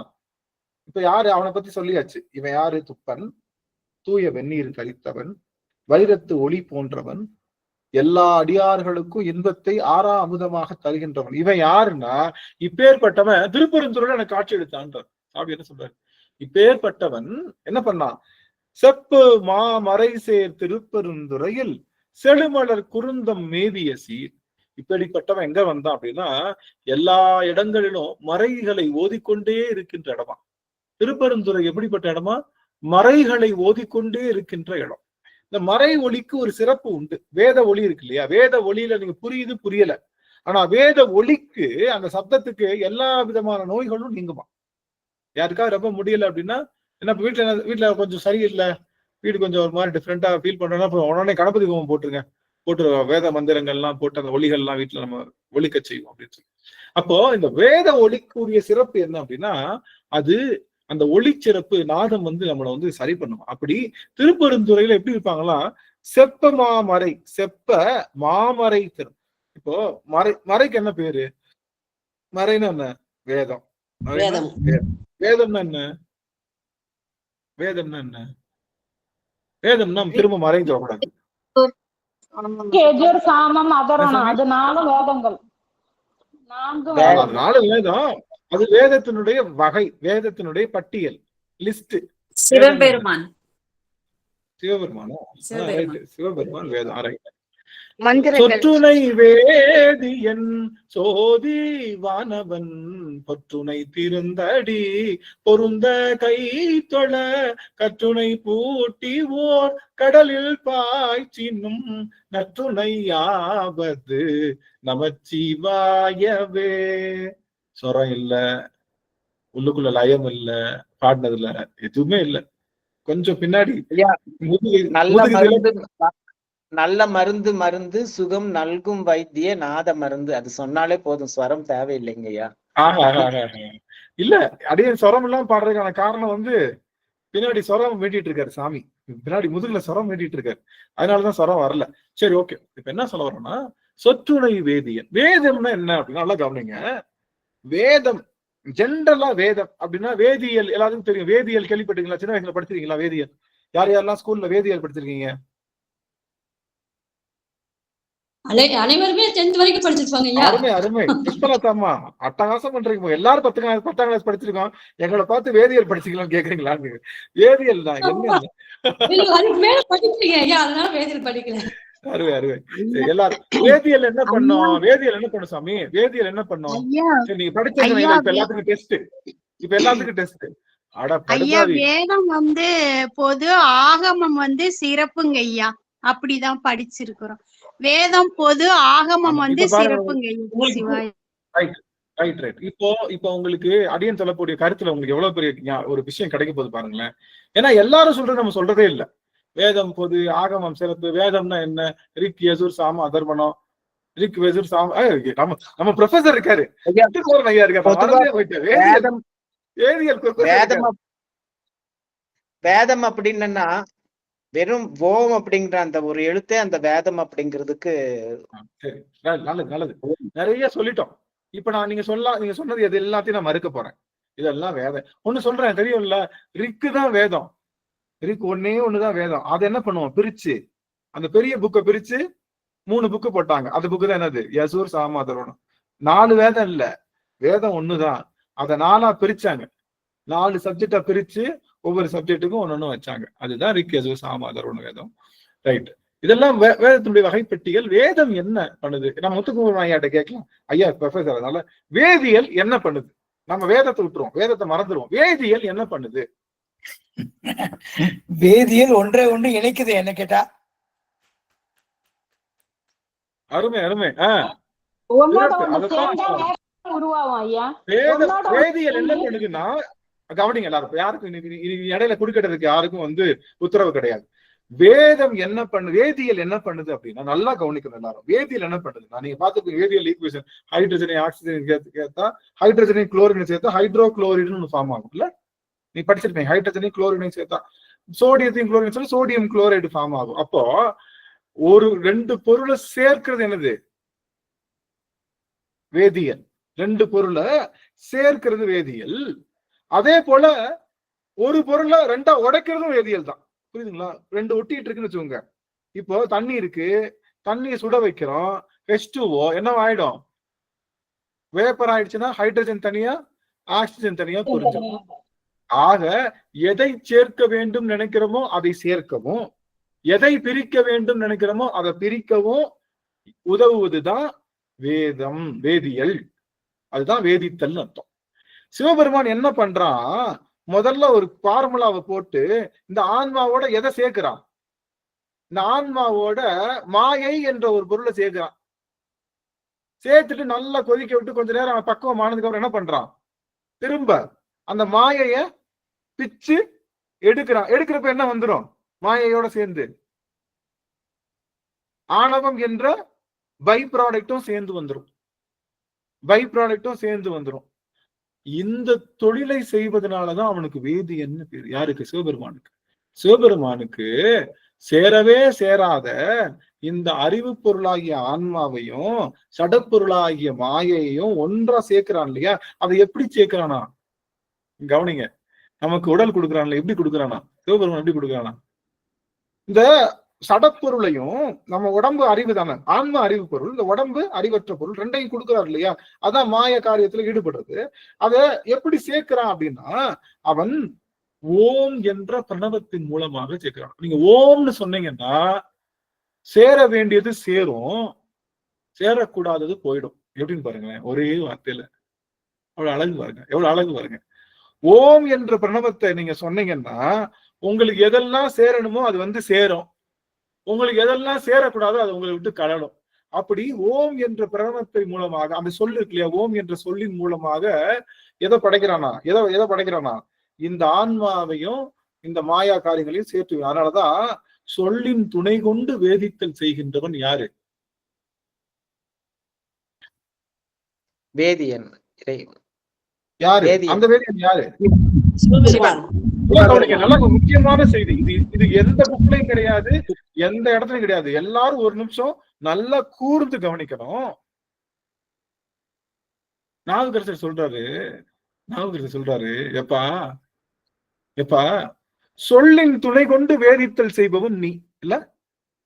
இப்ப யாரு? அவனை பத்தி சொல்லியாச்சு. இவன் யாரு? துப்பன், தூய வெந்நீர் கழித்தவன், வைரத்து ஒளி போன்றவன், எல்லா அடியார்களுக்கும் இன்பத்தை ஆறா அமுதமாக தருகின்றவன். இவன் யாருன்னா இப்பேற்பட்டவன் திருப்பெருந்துறையில எனக்கு காட்சி எடுத்தான்றார் சாமி. என்ன சொல்றாரு? இப்பேற்பட்டவன் என்ன பண்ணான்? செப்பு மாமறை சேர் திருப்பெருந்துறையில் செழுமலர் குருந்தம் மேவிய சீர். இப்படிப்பட்டவன் எங்க வந்தான் அப்படின்னா எல்லா இடங்களிலும் மறைகளை ஓதிக்கொண்டே இருக்கின்ற இடமா. திருப்பெருந்துறை எப்படிப்பட்ட இடமா? மறைகளை ஓதிக்கொண்டே இருக்கின்ற இடம். இந்த மறை ஒளிக்கு ஒரு சிறப்பு உண்டு. வேத ஒளி இருக்கு இல்லையா, வேத ஒளியில நீங்க புரியுது புரியல, ஆனா வேத ஒளிக்கு அந்த சப்தத்துக்கு எல்லா விதமான நோய்களும் நீங்குமா. யாருக்காவது ரொம்ப முடியல அப்படின்னா என்ன, வீட்டுல கொஞ்சம் சரியில்லை, வீடு கொஞ்சம் ஒரு மாதிரி டிஃப்ரெண்டா ஃபீல் பண்றோம்னா உடனே கணபதி ஹோமம் போட்டுருங்க, போட்டு வேத மந்திரங்கள்லாம் போட்டு அந்த ஒளிகள்லாம் வீட்டுல நம்ம ஒலிக்க செய்வோம் அப்படின்னு சொல்லி. அப்போ இந்த வேத ஒளிக்குரிய சிறப்பு என்ன அப்படின்னா அது அந்த ஒளி சிறப்பு நாதம் வந்து நம்மளை வந்து சரி பண்ணும். அப்படி திருப்பெருந்துறையில எப்படி இருப்பாங்களா? செப்ப மாமறை, செப்ப மாமறை திரு. இப்போ மறைக்கு என்ன பேரு? மறைன்னா என்ன? வேதம். வேதம்னா என்ன? வேதம்னா என்ன? வேதம்னா திரும்ப மறைந்து வரக்கூடாது.
சாமம் அதரணம், அது 4 வேதங்கள்.
4 வேதம். அது வேதத்தினுடைய வகை, வேதத்தினுடைய பட்டியல், லிஸ்ட்.
சிவபெருமான்.
சிவபெருமானா? சிவபெருமான் வேதம்.
மந்திரங்கள்.
சொற்றுனை வேதியன் சோதி வானவன் பொற்றுனை திருந்தடி பொருந்த கை தொழ கற்றுனை பூட்டி ஓர் கடலில் பாய்ச்சினும் நற்றுணையாவது நமச்சிவாயவே. சொரம் இல்ல, உள்ளுக்குள்ள லயம் இல்ல, பாடினது இல்ல, எதுவுமே இல்ல. கொஞ்சம் பின்னாடி
நல்ல மருந்து மருந்து சுகம் நல்கும் வைத்திய நாத மருந்து, அது சொன்னாலே போதும், ஸ்வரம் தேவையில்லைங்கய்யா.
இல்ல, அடியே சொரம் இல்லாம பாடுறதுக்கான காரணம் வந்து பின்னாடி சொரம் வேண்டிட்டு இருக்காரு சாமி, பின்னாடி முதுகுல சொரம் வேண்டிட்டு இருக்காரு, அதனாலதான் சொரம் வரல. சரி, ஓகே. இப்ப என்ன சொல்ல வரோம்னா சொற்றுணை வேதியன். வேதம்னா என்ன அப்படின்னா நல்லா கவனிங்க. வேதம் ஜென்ரலா வேதம் அப்படின்னா வேதியியல் எல்லாத்துக்கும் தெரியும். வேதியியல் கேள்விப்பட்டீங்களா? சின்ன வயசுல படிச்சிருக்கீங்களா வேதியியல்? யார் யாரெல்லாம் ஸ்கூல்ல வேதியியல் படிச்சிருக்கீங்க?
அனைவருமே 10th வரைக்கும் படிச்சிருப்பாங்க.
அருமை அருமை. புஷ்பலதாமா அட்டகாசம் பண்றீங்க. எல்லாரும் 10ஆம் கிளாஸ் படிச்சிருக்கோம், எங்களை பார்த்து வேதியியல் படிச்சீங்களான்னு கேக்குறீங்களா? வேதியியல் தான் என்ன?
அதுக்கு மேல படிக்கிறீங்க, அதனால வேதியியல் படிக்கல.
அருமை அருமை. சரி, எல்லாரும் வேதியியல் என்ன பண்ணோம்? வேதியியல் என்ன பண்ணும் சாமி? வேதியியல் என்ன பண்ணோம்? சரி, நீங்க படிச்சது இப்ப எல்லாத்துக்கும் டெஸ்ட். இப்ப எல்லாத்துக்கும் டெஸ்ட். அட
ஐயா,
படுபாவி.
வேதம் பொது, ஆகமம் சிறப்புங்க ஐயா. அப்படிதான் படிச்சிருக்கிறோம். வேதம் பொது, ஆகமம் சிறப்புங்க ஐயா. சிவாய்.
Right right right. இப்போ உங்களுக்கு அடியன் சொல்லக்கூடிய கருத்துல உங்களுக்கு எவ்வளவு பெரிய ஒரு விஷயம் கிடைக்க போகுது பாருங்களேன். ஏன்னா எல்லாரும் சொல்றது நம்ம சொல்றதே இல்ல. வேதம் பொது, ஆகமம் சிறப்பு. வேதம்னா என்ன? ரிக், யஜுர், சாம, அதர்வனம். ரிக், யஜுர், சாம. நம்ம ப்ரொஃபசர் இருக்காரு, ஐயா இருக்காரு.
வேதம் அப்படின்னா வெறும் ஓம் அப்படிங்கிற அந்த ஒரு எழுத்தே அந்த வேதம் அப்படிங்கிறதுக்கு.
சரி, நல்லது நல்லது. நிறைய சொல்லிட்டோம். இப்ப நீங்க சொன்னது எது எல்லாத்தையும் நான் மறுக்க போறேன். இதெல்லாம் வேதம். ஒண்ணு சொல்றேன் தெரியும்ல, ரிக்கு தான் வேதம். ரிக் ஒன்னே ஒண்ணுதான் வேதம். அதை என்ன பண்ணுவோம்? பிரிச்சு அந்த பெரிய புக்கை பிரிச்சு 3 புக்கு போட்டாங்க. அந்த புக்கு தான் என்னது? யசூர், சாம, அதர்வனம். 4 வேதம் இல்ல, வேதம் ஒண்ணுதான். அதை 4ஆ பிரிச்சாங்க. 4 சப்ஜெக்டா பிரிச்சு ஒவ்வொரு சப்ஜெக்டுக்கும் ஒன்னொன்னு வச்சாங்க. அதுதான் ரிக், யஜுர், சாம, அதர்வனம் வேதம். ரைட். இதெல்லாம் வேதத்தினுடைய வகைப்பட்டியல். வேதம் என்ன பண்ணுது? நம்ம முத்துக்குமரன் ஐயாட்ட கேட்கலாம். ஐயா ப்ரொஃபசர், அதனால வேதியியல் என்ன பண்ணுது? நம்ம வேதத்தை விட்டுருவோம், வேதத்தை மறந்துடுவோம். வேதியியல் என்ன பண்ணுது?
வேதியியல் ஒன்றே ஒன்று இணைக்குது என்ன கேட்டா.
அருமை அருமை. வேதியியல் என்ன பண்ணுதுன்னா, கவனிங்க எல்லாரும், யாருக்கும் இடையில குடுக்கிறதுக்கு யாருக்கும் உத்தரவு கிடையாது. வேதம் என்ன வேதியியல் என்ன பண்ணுது அப்படின்னா, நல்லா கவனிக்கணும் எல்லாரும். வேதியியல் என்ன பண்ணுதுன்னா, நீங்க பாத்துக்கோங்க, வேதியியல் ஈக்குவேஷன் ஹைட்ரஜனை ஆக்சிஜன் சேர்த்தா, ஹைட்ரஜனை குளோரினை சேர்த்தா ஹைட்ரோகுளோரின் ஒன்று ஃபார்ம் ஆகும் இல்ல? நீ படிச்சிருப்பீங்க. ஹைட்ரஜனையும் குளோரினையும் சேர்த்தா சோடியத்தையும் குளோரின் சொல்லி சோடியம் குளோரைடு ஃபார்ம் ஆகும். அப்போ ஒரு 2 பொருளை சேர்க்கிறது என்னது? வேதியியல். 2 பொருளை சேர்க்கிறது வேதியியல். அதே போல ஒரு பொருளை 2ஆ உடைக்கிறதும் வேதியியல் தான். புரியுதுங்களா? 2 ஒட்டிட்டு இருக்குன்னு வச்சுக்கோங்க. இப்போ தண்ணி இருக்கு, தண்ணியை சுட வைக்கிறோம், H2O என்ன ஆயிடும்? வேப்பர் ஆயிடுச்சுன்னா ஹைட்ரஜன் தனியா, ஆக்சிஜன் தனியா புரிஞ்சிடும். ஆக எதை சேர்க்க வேண்டும் நினைக்கிறோமோ அதை சேர்க்கவும், எதை பிரிக்க வேண்டும் நினைக்கிறோமோ அதை பிரிக்கவும் உதவுவதுதான் வேதம், வேதியியல். அதுதான் வேதித்தல் அர்த்தம். சிவபெருமான் என்ன பண்றான்? முதல்ல ஒரு ஃபார்முலாவை போட்டு இந்த ஆன்மாவோட எதை சேர்க்கிறான்? இந்த ஆன்மாவோட மாயை என்ற ஒரு பொருளை சேர்க்கிறான். சேர்த்துட்டு நல்லா கொதிக்க விட்டு கொஞ்ச நேரம் பக்குவம் ஆனதுக்கு அப்புறம் என்ன பண்றான்? திரும்ப அந்த மாயைய பிச்சு எடுக்கிறான். எடுக்கிறப்ப என்ன வந்துடும்? மாயையோட சேர்ந்து ஆணவம் என்ற பை ப்ராடக்டும் சேர்ந்து வந்துடும். பை ப்ராடக்டும் சேர்ந்து வந்துடும். இந்த தொழிலை செய்வதனாலதான் அவனுக்கு வேதியன்னு பேர். யாருக்கு? சிவபெருமானுக்கு. சிவபெருமானுக்கு சேரவே சேராத இந்த அறிவு பொருளாகிய ஆன்மாவையும் சடப்பொருளாகிய மாயையும் ஒன்றா சேர்க்கிறான் இல்லையா? அதை எப்படி சேர்க்கிறானா? கவனிங்க. நமக்கு உடல் கொடுக்குறான்ல, எப்படி கொடுக்குறானா? சிவபெருமான் எப்படி கொடுக்குறானா? இந்த சடப்பொருளையும், நம்ம உடம்பு அறிவு தானே, ஆன்மா அறிவு பொருள், இந்த உடம்பு அறிவற்ற பொருள், 2ஐயும் கொடுக்குறாரு இல்லையா? அதான் மாய காரியத்துல ஈடுபடுறது. அத எப்படி சேர்க்கிறான் அப்படின்னா, அவன் ஓம் என்ற பிரணவத்தின் மூலமாக சேர்க்கிறான். நீங்க ஓம்னு சொன்னீங்கன்னா சேர வேண்டியது சேரும், சேரக்கூடாதது போயிடும். எப்படின்னு பாருங்களேன், ஒரே வார்த்தையில. அவ்வளவு அழகு பாருங்க, எவ்வளவு அழகு பாருங்க. ஓம் என்ற பிரணவத்தை நீங்க சொன்னீங்கன்னா உங்களுக்கு எதெல்லாம் சேரணுமோ அது சேரும், உங்களுக்கு எதெல்லாம் சேரக்கூடாதோ அது உங்களை விட்டு கலடும். அப்படி ஓம் என்ற பிரணவத்தை மூலமாக, அந்த சொல்லு இருக்கு இல்லையா, ஓம் என்ற சொல்லின் மூலமாக எதை படைக்கிறானா? எதை படைக்கிறானா? இந்த ஆன்மாவையும் இந்த மாயா காரியங்களையும் சேர்த்து. அதனாலதான் சொல்லின் துணை கொண்டு வேதித்தல் செய்கின்றவன் யாரு?
வேதியன்.
யாரு அந்த வேதியன்? யாரு? நல்ல முக்கியமான செய்தி இது. இது எந்த புக்லையும் கிடையாது, எந்த இடத்துலயும் கிடையாது. எல்லாரும் ஒரு நிமிஷம் நல்லா கூர்ந்து கவனிக்கணும். நாவுக்கரசர் சொல்றாரு, எப்பா சொல்லின் துணை கொண்டு வேதித்தல் செய்பவன் நீ இல்ல?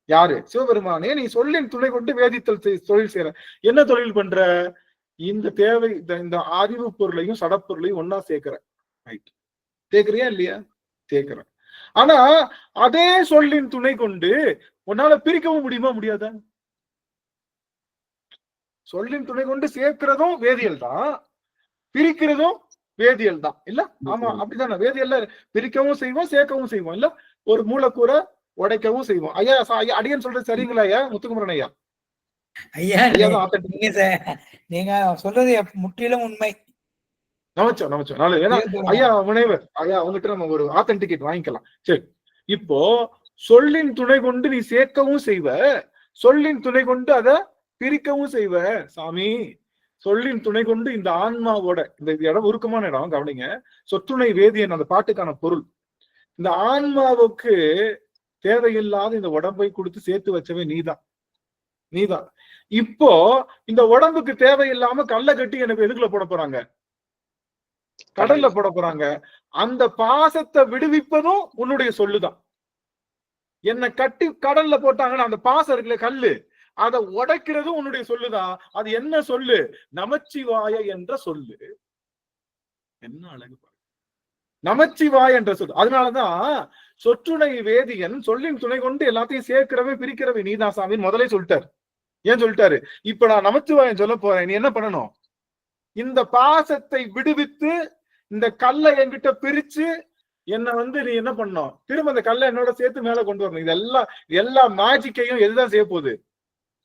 யாரு? சிவபெருமானே, நீ சொல்லின் துணை கொண்டு வேதித்தல் தொழில் செய்யற. என்ன தொழில் பண்ற? இந்த தேவை, இந்த அறிவு பொருளையும் சடப்பொருளையும் ஒன்னா சேர்க்கிற. ரைட். சேர்க்கிறியா இல்லையா? சேர்க்கிற. ஆனா அதே சொல்லின் துணை கொண்டு உன்னால பிரிக்கவும் முடியுமா? முடியாதா? சொல்லின் துணை கொண்டு சேர்க்கிறதும் வேதியியல் தான், பிரிக்கிறதும் வேதியியல் தான் இல்ல? ஆமா, அப்படித்தானே. வேதியியல்ல பிரிக்கவும் செய்வோம், சேர்க்கவும் செய்வோம் இல்ல? ஒரு மூலக்கூறை உடைக்கவும் செய்வோம். ஐயா அடியன் சொல்றது சரிங்களா ஐயா முத்துக்குமரன் ஐயா?
ஐயா நீங்க சொல்றது முற்றிலும் உண்மை.
நமச்சோம் ஏன்னா ஐயா முனைவர் ஐயா உங்ககிட்ட நம்ம ஒரு ஆத்தென்டிகேட் வாங்கிக்கலாம். சரி, இப்போ சொல்லின் துணை கொண்டு நீ சேர்க்கவும் செய்வ, சொல்லின் துணை கொண்டு அதை பிரிக்கவும் செய்வ சாமி. சொல்லின் துணை கொண்டு இந்த ஆன்மாவோட இந்த இடம் உருக்கமான இடம் கவனிங்க. சொற்றுணை வேதியன் அந்த பாட்டுக்கான பொருள். இந்த ஆன்மாவுக்கு தேவையில்லாத இந்த உடம்பை கொடுத்து சேர்த்து வச்சவே நீதான். இப்போ இந்த உடம்புக்கு தேவையில்லாம கல்லை கட்டி எனக்கு எதுக்குள்ள போட போறாங்க? கடல்ல போட போறாங்க. அந்த பாசத்தை விடுவிப்பதும் உன்னுடைய சொல்லுதான். என்னை கட்டி கடல்ல போட்டாங்கன்னா அந்த பாசம் இருக்குல்ல கல்லு, அதை உடைக்கிறதும் உன்னுடைய சொல்லுதான். அது என்ன சொல்லு? நமச்சிவாய என்ற சொல்லு. என்ன அழகு பாரு, நமச்சிவாய என்ற சொல்லு. அதனாலதான் சொற்றுணை வேதியன் சொல்லின் துணை கொண்டு எல்லாத்தையும் சேர்க்கிறவே பிரிக்கிறவே நீதான் சாமின்னு முதலே சொல்லிட்டாரு. ஏன் சொல்லிட்டாரு? இப்ப நான் நமச்சிவாயன் சொல்ல போறேன், நீ என்ன பண்ணணும்? இந்த பாசத்தை விடுவித்து இந்த கல்லை என்கிட்ட பிரிச்சு என்ன நீ என்ன பண்ணணும்? திரும்ப அந்த கல்லை என்னோட சேர்த்து மேல கொண்டு வரணும். இதெல்லாம் எல்லா மேஜிக்கையும் எதுதான் செய்ய போகுது?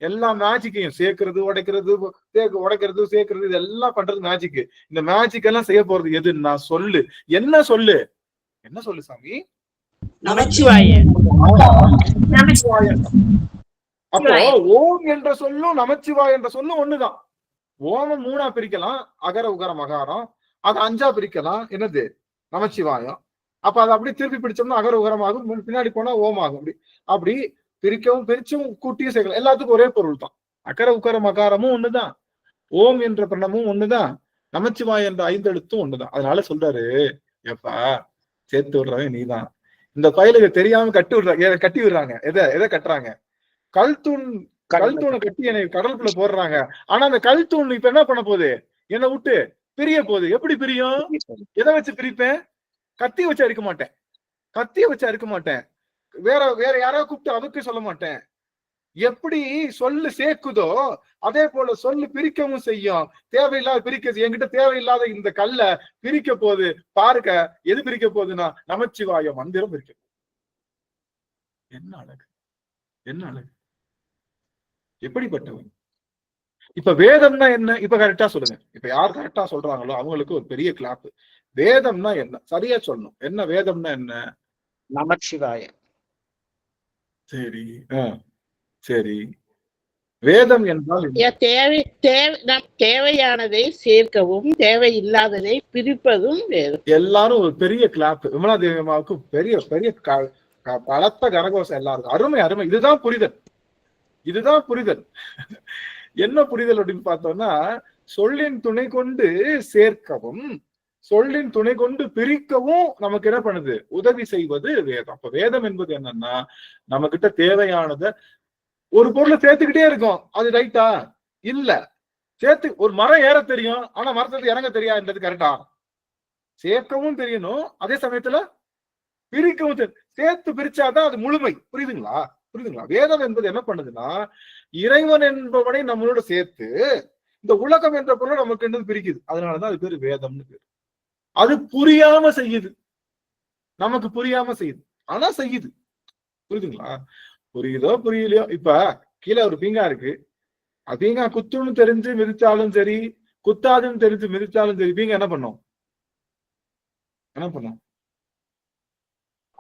எல்லா மேஜிக்கையும் சேர்க்கிறது, உடைக்கிறது, சேர்க்கிறது, இதெல்லாம் பண்றது மேஜிக். இந்த மேஜிக் எல்லாம் செய்ய போறது எது? நான் சொல்லு. என்ன சொல்லு? என்ன சொல்லு சாமி?
நமச்சிவாயன்.
அப்போ ஓம் என்ற சொல்லும் நமச்சிவாய் என்ற சொல்லும் ஒண்ணுதான். ஓமம் 3ஆ பிரிக்கலாம், அகர உகர மகாரம். அது 5ஆ பிரிக்கலாம், என்னது? நமச்சிவாயம். அப்ப அதை அப்படி திருப்பி பிடிச்சோம்னா அகர உகரமாகும், பின்னாடி போனா ஓம் ஆகும். அப்படி பிரிக்கவும் பிரிச்சும் கூட்டியும் சேர்க்கலாம். எல்லாத்துக்கும் ஒரே பொருள் தான். அகர உகர மகாரமும் ஒண்ணுதான், ஓம் என்ற பிரணமும் ஒண்ணுதான், நமச்சிவாய் என்ற 5 எழுத்தும் ஒண்ணுதான். அதனால சொல்றாரு, எப்பா சேர்த்து விடுறவன் நீதான். இந்த பயலுக்கு தெரியாம கட்டி விடுறாங்க. எதை கட்டுறாங்க? கல்தூணை கட்டி என்னை கடலுக்குள்ள போடுறாங்க. ஆனா அந்த கல்தூண் இப்ப என்ன பண்ண போகுது? என்னை விட்டு பிரிய போகுது. எப்படி பிரியும்? எதை வச்சு பிரிப்பேன்? கத்திய வச்சு அறுக்க மாட்டேன். வேற யாராவது கூப்பிட்டு அதுக்கு சொல்ல மாட்டேன். எப்படி சொல்லு சேர்க்குதோ அதே போல சொல்லு பிரிக்கவும் செய்யும். தேவையில்லாத பிரிக்க என்கிட்ட தேவையில்லாத இந்த கல்லை பிரிக்க போகுது. பாருங்க, எது பிரிக்க போகுதுன்னா நமச்சிவாய மந்திரம் பிரிக்க. என்ன அழகு, என்ன அழகு, எப்படிப்பட்டவன். இப்ப வேதம்னா என்ன? இப்ப கரெக்டா சொல்லுங்க. இப்ப யார் கரெக்டா சொல்றாங்களோ அவங்களுக்கு ஒரு பெரிய கிளாப். வேதம்னா என்ன? சரியா சொல்லணும். என்ன வேதம்னா என்ன?
நமச்சிவாயம்.
சரி, சரி. வேதம் என்றால்
தேவையானதை சேர்க்கவும் தேவையில்லாததை பிரிப்பதும் வேதம்.
எல்லாரும் ஒரு பெரிய கிளாப். விமலா தேவிமாவுக்கு பெரிய பெரிய பலத்த கரகோஷம் எல்லாருக்கும். அருமை அருமை. இதுதான் புரிதல். என்ன புரிதல் அப்படின்னு பார்த்தோம்னா, சொல்லின் துணை கொண்டு சேர்க்கவும் சொல்லின் துணை கொண்டு பிரிக்கவும் நமக்கு என்ன பண்ணுது? உதவி செய்வது வேதம். அப்ப வேதம் என்பது என்னன்னா, நம்ம கிட்ட தேவையானத ஒரு பொருளை சேர்த்துக்கிட்டே இருக்கும். அது ரைட்டா? இல்ல. சேர்த்து ஒரு மரம் ஏற தெரியும், ஆனா மரத்துல இறங்க தெரியாதுன்றது கரெக்டா? சேர்க்கவும் தெரியணும், அதே சமயத்துல பிரிக்கவும் சேர்த்து பிரிச்சாதான் அது முழுமை. புரியுதுங்களா? வேதம் என்பது என்ன பண்ணுதுன்னா, இறைவன் என்பவனை நம்மளோட சேர்த்து இந்த உலகம் என்ற பொருளை நமக்கு என்னது பிரிக்குது. அதனாலதான் அது பேரு வேதம்னு பேரு. அது புரியாம செய்யுது, நமக்கு புரியாம செய்யுது, ஆனா செய்யுது. புரியுதுங்களா? புரியுதோ புரியலையோ, இப்ப கீழே ஒரு பீங்கா இருக்கு. பீங்கா குத்துன்னு தெரிஞ்சு மிதிச்சாலும் சரி, குத்தாதுன்னு தெரிஞ்சு மிதிச்சாலும் சரி, பீங்கா என்ன பண்ணும்?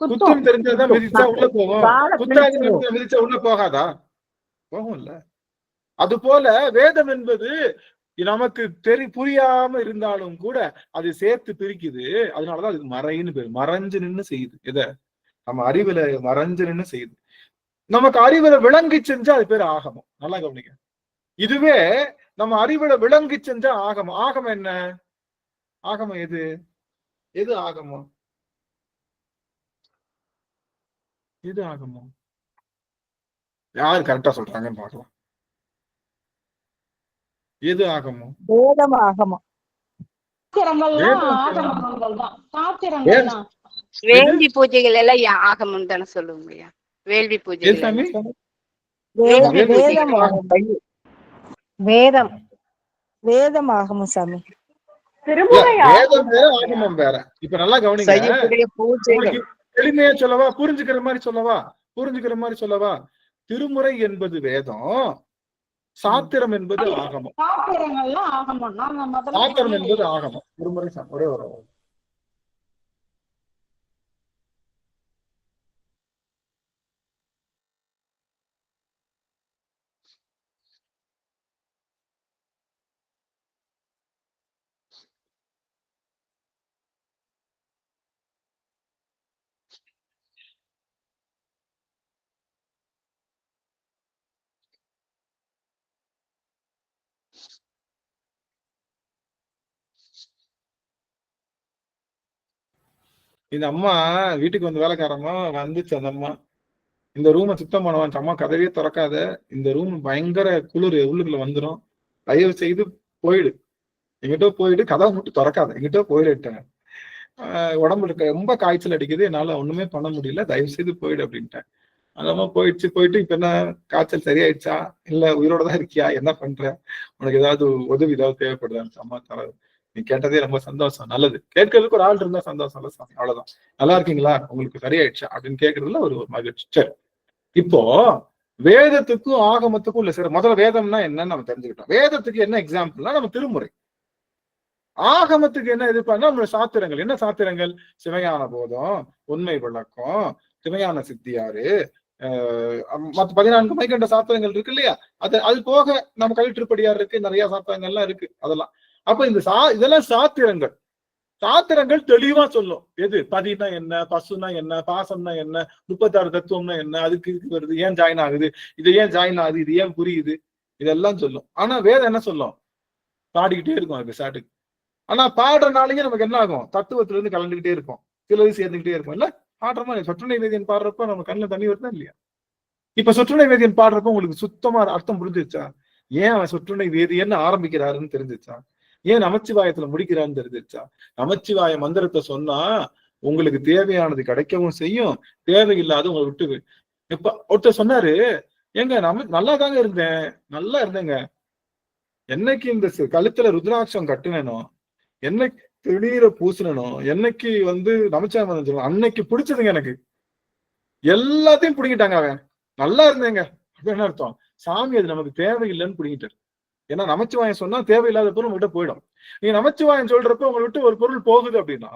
குத்துன்னு தெரிஞ்சதான் மிதிச்சா உள்ள போகும், குத்தாதுன்னு மிதிச்சா உள்ள போகாதா? போகும்ல. அது போல வேதம் என்பது நமக்கு புரியாம இருந்தாலும் கூட அது சேர்த்து பிரிக்குது. அதனாலதான் அதுக்கு மறைன்னு பேரு. மறைஞ்சு நின்று செய்யுது. எதை? நம்ம அறிவுல மறைஞ்சு நின்று செய்யுது. நமக்கு அறிவுல விளங்கி செஞ்சா அது பேர் ஆகமம். நல்லா கவனிக்க. இதுவே நம்ம அறிவுல விளங்கி செஞ்சா ஆகமம். ஆகமம் என்ன? ஆகமம் எது ஆகமம்? எது ஆகமம்? யாரு கரெக்டா சொல்றாங்கன்னு பார்க்கலாம். எது ஆகமம்?
வேதம் ஆகமம்.
வேண்டி பூஜைகள் எல்லாம் ஆகமம் தானே சொல்லுவோம். வேள்வி பூஜை
ஏன் சாமி?
வேதம் வேதம் ஆகமம் சாமி.
வேதம் வேற ஆகமம் வேற. இப்ப நல்லா கவனிங்க.
செய்யக்கூடிய பூஜைகள்
உங்களுக்கு எளிமையா சொல்லவா, புரிஞ்சுக்கிற மாதிரி சொல்லவா? திருமுறை என்பது வேதம், சாத்திரம் என்பது ஆகமம். சாத்திரம் என்பது ஆகமம். திருமுறை ஒரே ஒரு இந்த அம்மா வீட்டுக்கு வந்து வேலைக்காரமா வந்துச்சு. அந்த அம்மா இந்த ரூமை சுத்தம் பண்ணுவான். அம்மா கதவையே திறக்காத, இந்த ரூம் பயங்கர குளிர் உள்ளுக்குள்ள வந்துடும், தயவு செய்து போயிடு, எங்கிட்ட போயிடு, கதவை மட்டும் திறக்காத, எங்கிட்ட போயிடுட்டேன், உடம்புல இருக்க ரொம்ப காய்ச்சல் அடிக்குது, என்னால ஒண்ணுமே பண்ண முடியல, தயவு செய்து போயிடு அப்படின்ட்டேன். அந்த அம்மா போயிட்டு இப்ப என்ன காய்ச்சல் சரியாயிடுச்சா, இல்ல உயிரோட தான் இருக்கியா, என்ன பண்ற, உனக்கு ஏதாவது உதவி ஏதாவது தேவைப்படுதா? அம்மா தர, நீ கேட்டதே ரொம்ப சந்தோஷம், நல்லது, கேட்கறதுக்கு ஒரு ஆள் இருந்தா சந்தோஷம் இல்ல சாமி, அவ்வளவுதான். நல்லா இருக்கீங்களா, உங்களுக்கு சரியாயிடுச்சா அப்படின்னு கேட்கறதுல ஒரு மகிழ்ச்சி. சரி, இப்போ வேதத்துக்கும் ஆகமத்துக்கும் இல்ல சார். முதல்ல வேதம்னா என்னன்னு நம்ம தெரிஞ்சுக்கிட்டோம். வேதத்துக்கு என்ன எக்ஸாம்பிள்னா நம்ம திருமுறை. ஆகமத்துக்கு என்ன எதிர்பார்த்தா நம்மளோட சாத்திரங்கள். என்ன சாத்திரங்கள்? சிவஞான போதம், உண்மை விளக்கம், சிவஞான சித்தியாரு, மத்த 14 மைக்கண்ட சாத்திரங்கள் இருக்கு இல்லையா? அது போக நம்ம கலிற்றுப்படியார் இருக்கு, நிறைய சாத்திரங்கள்லாம் இருக்கு. அதெல்லாம் அப்ப இதெல்லாம் சாத்திரங்கள். சாத்திரங்கள் தெளிவா சொல்லும். எது பதினா என்ன, பசுனா என்ன, பாசம்னா என்ன, 36 தத்துவம்னா என்ன, அதுக்கு வருது, ஏன் ஜாயின் ஆகுது, இது ஏன் ஜாயின் ஆகுது, இது ஏன் புரியுது, இதெல்லாம் சொல்லும். ஆனா வேதம் என்ன சொல்லும்? பாடிக்கிட்டே இருக்கும் அதுக்கு சாட்டுக்கு. ஆனா பாடுறனாலேயே நமக்கு என்ன ஆகும்? தத்துவத்துல இருந்து கலந்துகிட்டே இருக்கும், சிலது சேர்ந்துகிட்டே இருக்கும். இல்ல பாடுறமா சொற்றுணை வேதியன் பாடுறப்ப நம்ம கண்ணுல தண்ணி வருதா இல்லையா? இப்ப சொற்றுணை வேதியன் பாடுறப்ப உங்களுக்கு சுத்தமா அர்த்தம் புரிஞ்சிருச்சா? ஏன் அவன் சொற்றுணை வேதியன்னு ஆரம்பிக்கிறாருன்னு தெரிஞ்சிச்சா? ஏன் நமச்சிவாயத்துல முடிக்கிறான்னு தெரிஞ்சிருச்சா? நமச்சிவாய மந்திரத்தை சொன்னா உங்களுக்கு தேவையானது கிடைக்கவும் செய்யும், தேவையில்லாத உங்களை விட்டு. இப்ப ஒருத்தர் சொன்னாரு, ஏங்க நல்லா தாங்க நல்லா இருந்தேங்க, என்னைக்கு இந்த கழுத்துல ருத்ராட்சம் கட்டுனோ, என்னைக்கு திருநீரை பூசினோ, என்னைக்கு நமச்சிவாய மந்திரம் சொல்லணும், அன்னைக்கு பிடிச்சதுங்க எனக்கு. எல்லாத்தையும் பிடிங்கிட்டாங்க. அவன் நல்லா இருந்தேங்க அப்படின்னு அர்த்தம். சாமி அது நமக்கு தேவையில்லைன்னு பிடிங்கிட்டாரு. ஏன்னா நமச்சிவாயம் சொன்னா தேவையில்லாத பொருள் உங்கள்கிட்ட போயிடும். நீங்க நமச்சிவாயம் சொல்றப்ப உங்களை விட்டு ஒரு பொருள் போகுது அப்படின்னா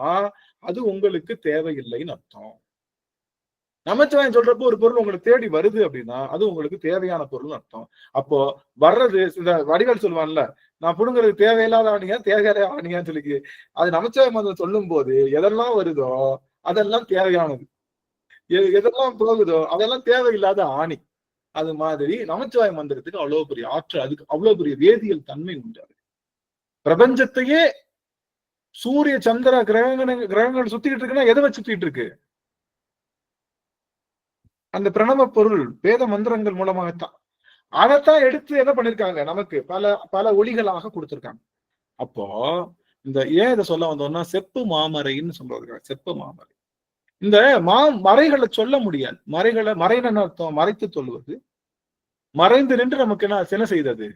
அது உங்களுக்கு தேவையில்லைன்னு அர்த்தம். நமச்சிவாயம் சொல்றப்போ ஒரு பொருள் உங்களுக்கு தேடி வருது அப்படின்னா அது உங்களுக்கு தேவையான பொருள்னு அர்த்தம். அப்போ வர்றது இந்த வடிவேல் சொல்லுவான்ல, நான் புடுங்கிறது தேவையில்லாத ஆணியா தேவையான ஆணியான்னு சொல்லி, அது நமச்சிவாய மந்திரம் சொல்லும் போது எதெல்லாம் வருதோ அதெல்லாம் தேவையானது, எதெல்லாம் போகுதோ அதெல்லாம் தேவையில்லாத ஆணி. அது மாதிரி நமச்சிவாய மந்திரத்துக்கு அவ்வளவு பெரிய ஆற்றல், அதுக்கு அவ்வளவு பெரிய வேதியியல் தன்மை உண்டு. பிரபஞ்சத்தையே சூரிய சந்திர கிரகங்கள் சுத்திக்கிட்டு இருக்குன்னா எதை வச்சு சுத்திட்டு இருக்கு? அந்த பிரணவ பொருள் வேத மந்திரங்கள் மூலமாகத்தான். அதைத்தான் எடுத்து என்ன பண்ணிருக்காங்க, நமக்கு பல பல ஒளிகளாக கொடுத்திருக்காங்க. அப்போ இந்த ஏன் இதை சொல்ல வந்தோம்னா செப்பு மாமரைன்னு சொல்றதுக்காக. செப்பு மாமரை இந்த மறைகளை சொல்ல முடியாது. மறைன்னு அர்த்தம் மறைத்து சொல்லுவது. மறைந்து நின்று நமக்கு என்ன செய்தது?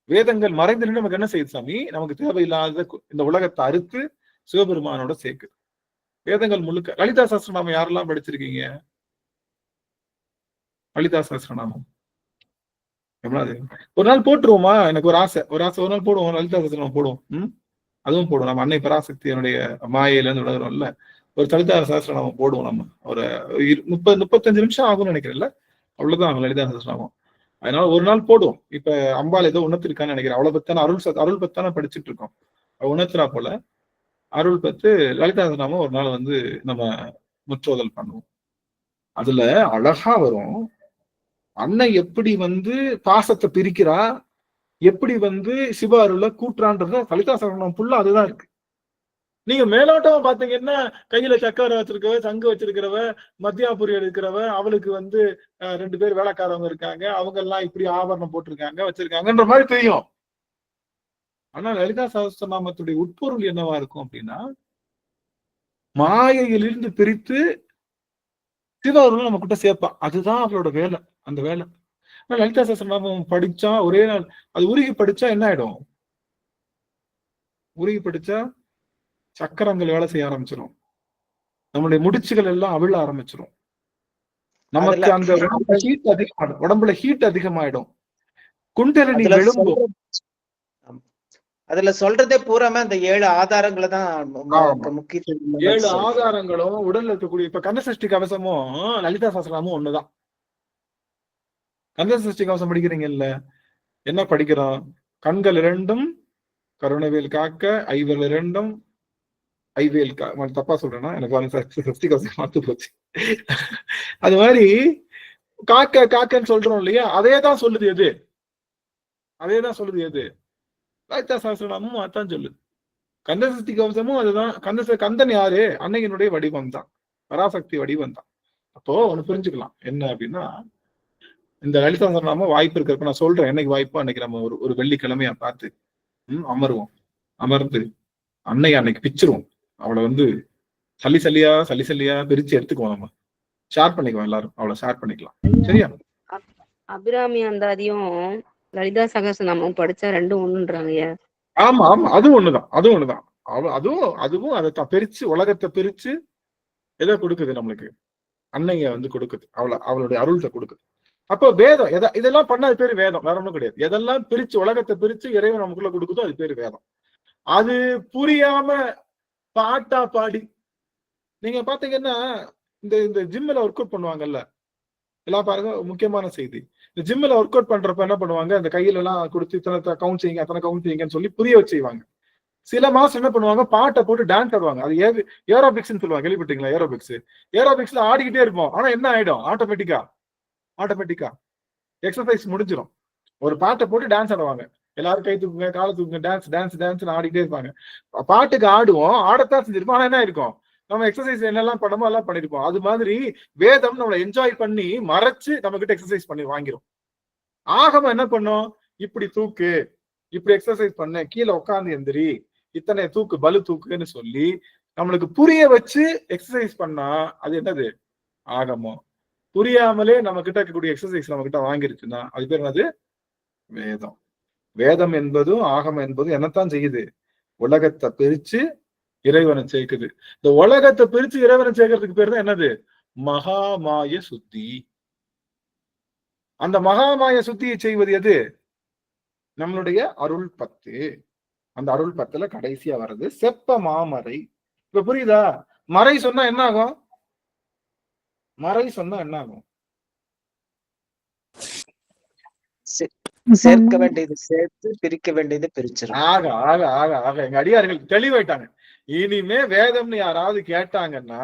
வேதங்கள் மறைந்து நின்று நமக்கு என்ன செய்யுது சாமி? நமக்கு தேவையில்லாத இந்த உலகத்தை அறுத்து சிவபெருமானோட சேர்க்குது. வேதங்கள் முழுக்க. லலிதா சஹஸ்ரநாமம் யாரெல்லாம் படிச்சிருக்கீங்க? லலிதா சஹஸ்ரநாமம் ஒரு நாள் போட்டுருவோமா? எனக்கு ஒரு ஆசை ஒரு நாள் போடுவோம், லலிதா சஹஸ்ரநாமம் போடுவோம். அதுவும் போடுவோம். நம்ம அன்னை பராசக்தியினுடைய மாயையில இருந்து விலகிறோம்ல, ஒரு லலிதா சஹஸ்ரநாமம் போடுவோம். நம்ம ஒரு 30-35 நிமிஷம் ஆகும்னு நினைக்கிறேன்ல, அவ்வளவுதான் லலிதா சஹஸ்ரநாமம். அதனால ஒரு நாள் போடுவோம். இப்ப அம்பாள் ஏதோ உணர்த்திருக்கான்னு நினைக்கிறேன். அவ்வளவு பத்தான அருள் பத்தான படிச்சுட்டு இருக்கோம். உணர்த்துறா போல அருள் பத்து லலிதா சஹஸ்ரநாமம் ஒரு நாள் நம்ம முற்றோதல் பண்ணுவோம். அதுல அழகா வரும் அன்னை எப்படி பாசத்தை பிரிக்கிறா, எப்படி சிவ அருளை கூட்டுறான்றத லலிதா சஹஸ்ரநாமம் ஃபுல்லா அதுதான் இருக்கு. நீங்க மேலோட்டமா பாத்தீங்கன்னா கையில சக்கரை வச்சிருக்கவ, சங்கு வச்சிருக்கிறவ, மத்தியாபுரி எடுக்கிறவ, அவளுக்கு 2 பேர் வேலைக்காரவங்க இருக்காங்க, அவங்க எல்லாம் இப்படி ஆபரணம் போட்டிருக்காங்க வச்சிருக்காங்கன்ற மாதிரி தெரியும். ஆனா லலிதா சஹஸ்ரநாமத்துடைய உட்பொருள் என்னவா இருக்கும் அப்படின்னா, மாயையிலிருந்து பிரித்து சிவ அருள் நம்ம கிட்ட சேர்ப்பா. அதுதான் அவளோட வேலை, அந்த வேலை. லலிதா சஹஸ்ரநாமம் படிச்சா ஒரே நாள் அது உருகி படிச்சா என்ன ஆயிடும்? உருகி படிச்சா சக்கரங்கள் வேலை செய்ய ஆரம்பிச்சிடும், நம்மளுடைய முடிச்சுகள் எல்லாம் அவிழ ஆரம்பிச்சிடும், நமக்கு அந்த உடம்புல ஹீட் அதிகமாயிடும், குண்டலினி எழும்பும்.
அதுல சொல்றதே பூராமே அந்த 7 ஆதாரங்களை தான் முக்கியத்துவம்.
7 ஆதாரங்களும் உடல்ல இருக்கக்கூடிய இப்ப கந்தசஷ்டி கவசமும் லலிதா சஹஸ்ரநாமமும் ஒண்ணுதான். கந்தசஷ்டி கவசம் படிக்கிறீங்கல்ல, என்ன படிக்கிறோம்? கண்கள் 2 கருணவேல் காக்க, ஐவேல் 2 ஐவேல் தப்பா சொல்றேன்னா எனக்கு சஷ்டி கவசம் மாத்து போச்சு. அது மாதிரி காக்க காக்கன்னு சொல்றோம் இல்லையா, அதேதான் சொல்லுது எது? அதேதான் சொல்லுது எது? லலிதா சஹஸ்ரநாமமும் அதான் சொல்லுது. கந்தசஷ்டி கவசமும் அதுதான். கந்தன் யாரு? அன்னையினுடைய வடிவம் தான், பராசக்தி வடிவம் தான். அப்போ ஒண்ணு புரிஞ்சுக்கலாம் என்ன அப்படின்னா, இந்த லலிதா சஹஸ்ரநாமம் வாய்ப்பு இருக்கிறப்ப நான் சொல்றேன், என்னைக்கு வாய்ப்போ அன்னைக்கு நம்ம ஒரு வெள்ளிக்கிழமையா பார்த்து அமருவோம். அமர்ந்து அன்னைய அன்னைக்கு பிச்சிருவோம். அவளை சல்லி சல்லியா பிரிச்சு எடுத்துக்குவோம், நம்ம ஷேர் பண்ணிக்குவோம், எல்லாரும் அவளை ஷேர் பண்ணிக்கலாம். சரியா?
அபிராமி அந்தாதியும் லலிதா சஹஸ்ரநாமம் படிச்சா 2 ஒண்ணுன்றாங்க.
ஆமா ஆமா, அதுவும் ஒண்ணுதான், அதுவும் ஒண்ணுதான். அதுவும் அதை பிரிச்சு உலகத்தை பிரிச்சு எதை கொடுக்குது நம்மளுக்கு? அன்னைய கொடுக்குது, அவளுடைய அருள்கிட்ட கொடுக்குது. அப்போ வேதம் இதெல்லாம் பண்ண அது பேரு வேதம், வேற ஒண்ணும் கிடையாது. எதெல்லாம் பிரிச்சு உலகத்தை பிரிச்சு இறைவன் நமக்குள்ள கொடுக்குதோ அது பேரு வேதம். அது புரியாம பாட்டா பாடி நீங்க பாத்தீங்கன்னா இந்த ஜிம்ல ஒர்க் அவுட் பண்ணுவாங்கல்ல, எல்லாம் பாருங்க, முக்கியமான செய்தி. இந்த ஜிம்ல ஒர்க் அவுட் பண்றப்ப என்ன பண்ணுவாங்க, அந்த கையில எல்லாம் கொடுத்து இத்தனை கவுண்ட் செய்யுங்க, அத்தனை கவுண்ட் செய்யுங்கன்னு சொல்லி புரிய வச்சு செய்வாங்க. சில மாசம் என்ன பண்ணுவாங்க, பாட்டை போட்டு டான்ஸ் ஆடுவாங்க. அது ஏரோபிக்ஸ்ன்னு சொல்லுவாங்க, கேள்விப்பட்டீங்களா? ஏரோபிக்ஸ்ல ஆடிக்கிட்டே இருப்போம். ஆனா என்ன ஆயிடும்? ஆட்டோமேட்டிக்கா எக்ஸசைஸ் முடிஞ்சிடும். ஒரு பாட்டை போட்டு டான்ஸ் ஆடுவாங்க, எல்லாரும் கை தூக்குங்க, காலை தூக்குங்க, டான்ஸ் ஆடிக்கிட்டே இருப்பாங்க. பாட்டுக்கு ஆடுவோம், ஆடத்தான் செஞ்சிருப்போம். ஆனா என்ன இருக்கும், நம்ம எக்ஸசைஸ் என்னெல்லாம் பண்ணமோ எல்லாம் பண்ணிருப்போம். அது மாதிரி வேதம் நம்மளை என்ஜாய் பண்ணி மறைச்சு நம்ம கிட்ட எக்ஸசைஸ் பண்ணி வாங்கிரும். ஆகம என்ன பண்ணும், இப்படி தூக்கு, இப்படி எக்ஸசைஸ் பண்ண, கீழே உட்காந்து எந்திரி, இத்தனை தூக்கு, பலு தூக்குன்னு சொல்லி நம்மளுக்கு புரிய வச்சு எக்ஸசைஸ் பண்ணா அது என்னது? ஆகமம். புரியாமலே நம்ம கிட்ட இருக்கக்கூடிய எக்ஸசைஸ் நம்ம கிட்ட வாங்கிருச்சுன்னா அது பேர் என்னது? வேதம். வேதம் என்பதும் ஆகமம் என்பதும் என்னத்தான் செய்யுது? உலகத்தை பிரிச்சு இறைவனை சேர்க்குது. இந்த உலகத்தை பிரிச்சு இறைவனை சேர்க்கறதுக்கு பேர் தான் என்னது? மகாமாய சுத்தி. அந்த மகாமாய சுத்தியை செய்வது எது? நம்மளுடைய அருள் 10. அந்த அருள் 10ல கடைசியா வர்றது செப்ப மாமறை. இப்ப புரியுதா? மறை சொன்னா என்ன ஆகும்? மறை சொன்னா என்ன ஆகும்?
சேர்க்க வேண்டியது சேர்த்து, பிரிக்க வேண்டியது பிரிச்சிடும்.
ஆக ஆக ஆக ஆக எங்க அடியார்கள் தெளிவாயிட்டாங்க. இனிமே வேதம்னு யாராவது கேட்டாங்கன்னா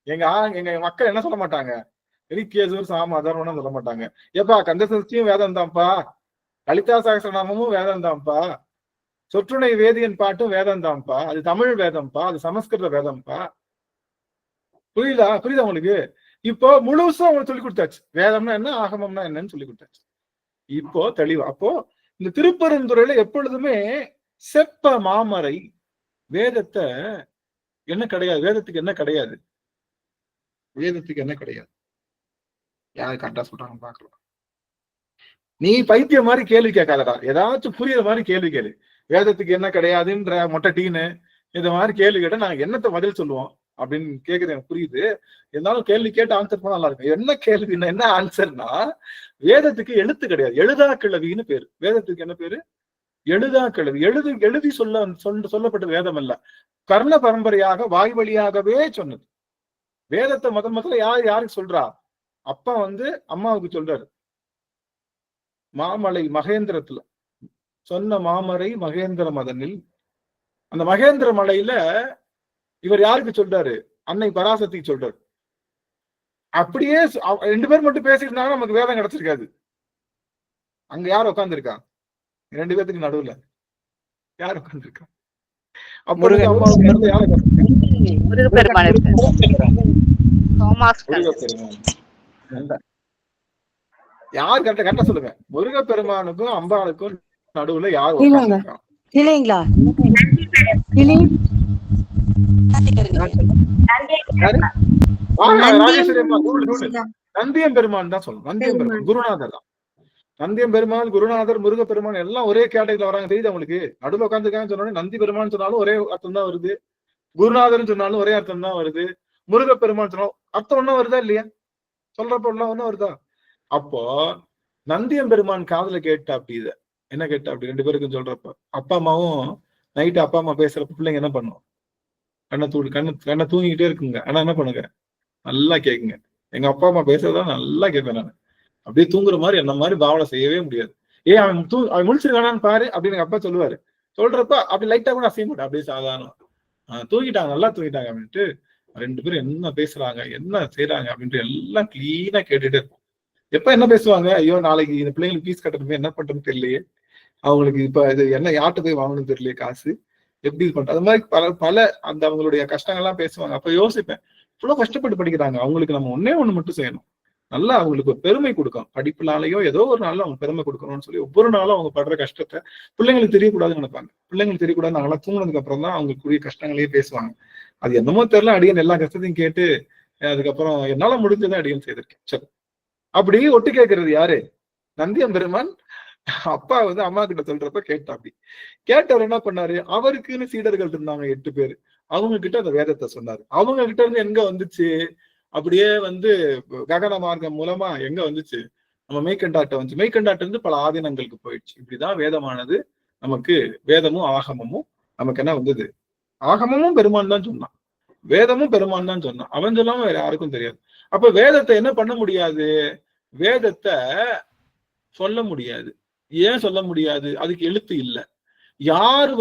எங்க மக்கள் என்ன சொல்ல மாட்டாங்க? ரிக்கேசூர் சாம அதர்வனம் சொல்ல மாட்டாங்க. ஏப்பா கந்தசஷ்டியும் வேதம் தான்ப்பா, லலிதா சஹஸ்ரநாமமும் வேதம் தான்ப்பா, சொற்றுணை வேதியன் பாட்டும் வேதம் தான்ப்பா, அது தமிழ் வேதம்ப்பா, அது சமஸ்கிருத வேதம்ப்பா. புரியுதா உங்களுக்கு? இப்போ முழுசும் அவங்களுக்கு சொல்லி கொடுத்தாச்சு, வேதம்னா என்ன, ஆகமம்னா என்னன்னு சொல்லி கொடுத்தாச்சு. இப்போ தெளிவா. அப்போ இந்த திருப்பெருந்துறையில எப்பொழுதுமே செப்ப மாமறை. வேதத்தை என்ன கிடையாது? வேதத்துக்கு என்ன கிடையாது? வேதத்துக்கு என்ன கிடையாது? யாரு கரெக்டா சொல்றாங்க பாக்கலாம். நீ பைத்தியம் மாதிரி கேள்வி கேட்காதடா, ஏதாச்சும் புரியுற மாதிரி கேள்வி கேளு. வேதத்துக்கு என்ன கிடையாதுன்ற மொட்டை டீனு இந்த மாதிரி கேள்வி கேட்டா நாங்க என்னத்த பதில் சொல்லுவோம் அப்படின்னு கேக்குறது எனக்கு புரியுது. இருந்தாலும் கேள்வி கேட்டு ஆன்சர் பண்ண நல்லா இருக்கும். என்ன கேள்வின்னா, என்ன ஆன்சர்னா, வேதத்துக்கு எழுத்து கிடையாது, எழுதா கிழவின்னு பேரு. வேதத்துக்கு என்ன பேரு? எழுதா கிழவி. எழுதி சொல்லப்பட்ட வேதம் அல்ல, கர்ண பரம்பரையாக வாய் வழியாகவே சொன்னது. வேதத்தை முதல்ல யாருக்கு சொல்றா? அப்பா அம்மாவுக்கு சொல்றாரு. மாமலை மகேந்திரத்துல சொன்ன மாமரை மகேந்திர மதனில். அந்த மகேந்திர மலையில இவர் யாருக்கு சொல்றாரு? அன்னை பராசக்திக்கு சொல்றாரு. அப்படியே 2 பேர் மட்டும் பேசிட்டு இருந்தாங்க, நமக்கு வேதம் கிடைச்சிருக்காது. அங்க யார் உட்காந்துருக்கா? 2 பேத்துக்கு நடுவுல யார் உட்காந்துருக்கா? யார் கரெக்டா சொல்லுங்க. முருகப்பெருமானுக்கும் அம்பாளுக்கும் நடுவுல யார் உட்காந்துருக்கா?
இல்லைங்களா?
ராஜேஸ்வரி அம்மா நந்தியம் பெருமான் தான் சொல்லணும். நந்தியம் பெருமான் குருநாதர் தான். நந்தியம் பெருமாள், குருநாதர், முருகப்பெருமான் எல்லாம் ஒரே கேட்டகரியில வராங்க. தெரியுது அவங்களுக்கு? நடுவில் உட்காந்துருக்காங்கன்னு சொன்னோடனே நந்தி பெருமான் சொன்னாலும் ஒரே அர்த்தம் தான் வருது, குருநாதர்னு சொன்னாலும் ஒரே அர்த்தம் தான் வருது, முருகப்பெருமான் சொன்னாலும் அர்த்தம் ஒன்னும் வருதா இல்லையா? சொல்றப்ப எல்லாம் ஒன்னும் வருதா? அப்போ நந்தியம் பெருமான் காதுல கேட்டா அப்படி இத என்ன கேட்டா அப்படி ரெண்டு பேருக்கும் சொல்றப்ப, அப்பா அம்மாவும் நைட்டு அப்பா அம்மா பேசுறப்ப பிள்ளைங்க என்ன பண்ணும்? கண்ணை தூங்கிக்கிட்டே இருக்குங்க. ஆனா என்ன பண்ணுங்க? நல்லா கேக்குங்க. எங்க அப்பா அம்மா பேசுறதா நல்லா கேட்பேன் நான். அப்படியே தூங்குற மாதிரி என்ன மாதிரி பாவனை செய்யவே முடியாது. அவன் முழிச்சிருக்கானான்னு பாரு அப்படின்னு எங்க அப்பா சொல்லுவாரு. சொல்றப்ப அப்படி லைட்டா கூட அசைய மாட்டேன். அப்படியே சாதாரணம் தூங்கிட்டாங்க, நல்லா தூங்கிட்டாங்க அப்படின்ட்டு ரெண்டு பேரும் என்ன பேசுறாங்க, என்ன செய்யறாங்க அப்படின்ட்டு எல்லாம் கிளீனா கேட்டுட்டே இருக்கும். எப்ப என்ன பேசுவாங்க? ஐயோ நாளைக்கு இந்த பிள்ளைங்களுக்கு ஃபீஸ் கட்டணுமே, என்ன பண்றதுன்னு தெரியலையே, அவங்களுக்கு இப்ப இது என்ன யார்கிட்ட போய் வாங்கணும்னு தெரியலையே, காசு எப்படி இது பண்றது, அது மாதிரி பல அந்த அவங்களுடைய கஷ்டங்கள்லாம் பேசுவாங்க. அப்ப யோசிப்பேன், இவ்வளவு கஷ்டப்பட்டு படிக்கிறாங்க, அவங்களுக்கு நம்ம ஒன்னே ஒண்ணு மட்டும் செய்யணும், நல்லா அவங்களுக்கு ஒரு பெருமை கொடுக்கும், படிப்புனாலேயோ ஏதோ ஒரு நாள் அவங்க பெருமை கொடுக்கணும்னு சொல்லி ஒவ்வொரு நாளும் அவங்க படுற கஷ்டத்தை பிள்ளைங்களுக்கு தெரியக்கூடாதுன்னு நினைப்பாங்க. பிள்ளைங்களுக்கு தெரியக்கூடாது, நாங்களாம் தூங்கினதுக்கு அப்புறம் தான் அவங்களுக்குரிய கஷ்டங்களையே பேசுவாங்க. அது என்னமோ தெரியல, அடியன் எல்லா கஷ்டத்தையும் கேட்டு அதுக்கப்புறம் என்னால முடிஞ்சதை அடியன் செய்திருக்கேன். சரி, அப்படி ஒட்டு கேட்கறது யாரு? நந்தியம் பெருமான் அப்பா அம்மா கிட்ட சொல்றப்ப கேட்டா. அப்படி கேட்டவர் என்ன பண்ணாரு? அவருக்குன்னு சீடர்கள் இருந்தாங்க 8 பேர். அவங்க கிட்ட அந்த வேதத்தை சொன்னாரு. அவங்க கிட்ட இருந்து எங்க வந்துச்சு? அப்படியே ககன மார்க்கம் மூலமா எங்க வந்துச்சு? நம்ம மெய்கண்டாட்ட வந்துச்சு. மெய்கண்டாட்ட இருந்து பல ஆதீனங்களுக்கு போயிடுச்சு. இப்படிதான் வேதமானது நமக்கு, வேதமும் ஆகமமும் நமக்கு என்ன வந்தது? ஆகமமும் பெருமான் தான் சொன்னான், வேதமும் பெருமான் தான் சொன்னான். அவன் சொல்லாம வேற யாருக்கும் தெரியாது. அப்ப வேதத்தை என்ன பண்ண முடியாது? வேதத்தை சொல்ல முடியாது. ஏன் சொல்ல முடியாது? அதுக்கு எழுத்து இல்லை. யாரு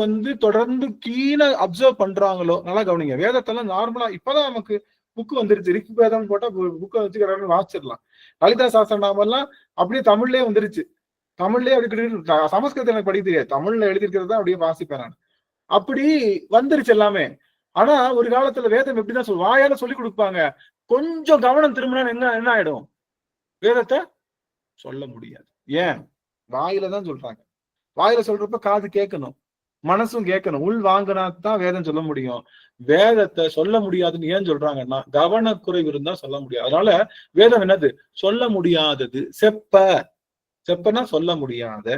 தொடர்ந்து கீழே அப்சர்வ் பண்றாங்களோ, நல்லா கவனிங்க. வேதத்தெல்லாம் நார்மலா இப்பதான் நமக்கு புக்கு வந்துருச்சு. ரிக் வேதம் போட்டா புக்கை வச்சு வாசிச்சிடலாம். லலிதா சாஸ்திரநாமெல்லாம் அப்படியே தமிழ்லயே வந்துருச்சு. தமிழ்லயே அப்படி சமஸ்கிருதம் எனக்கு படிக்க தெரியாது, தமிழ்ல எழுதிருக்கிறது தான் அப்படியே வாசிப்பேன் நான். அப்படி வந்துருச்சு எல்லாமே. ஆனா ஒரு காலத்துல வேதம் எப்படிதான் வாயால சொல்லி கொடுப்பாங்க. கொஞ்சம் கவனம் திரும்பினா என்ன ஆயிடும்? வேதத்தை சொல்ல முடியாது. ஏன்? வாயில தான் சொல்றாங்க. வாயில சொல்றப்ப காது கேட்கணும், மனசும் கேட்கணும், உள் வாங்கினாத்தான் வேதம் சொல்ல முடியும். வேதத்தை சொல்ல முடியாதுன்னு ஏன் சொல்றாங்கன்னா, கவனக்குறைவு இருந்தா சொல்ல முடியாது. அதனால வேதம் என்னது? சொல்ல முடியாதது. செப்பனா சொல்ல முடியாத.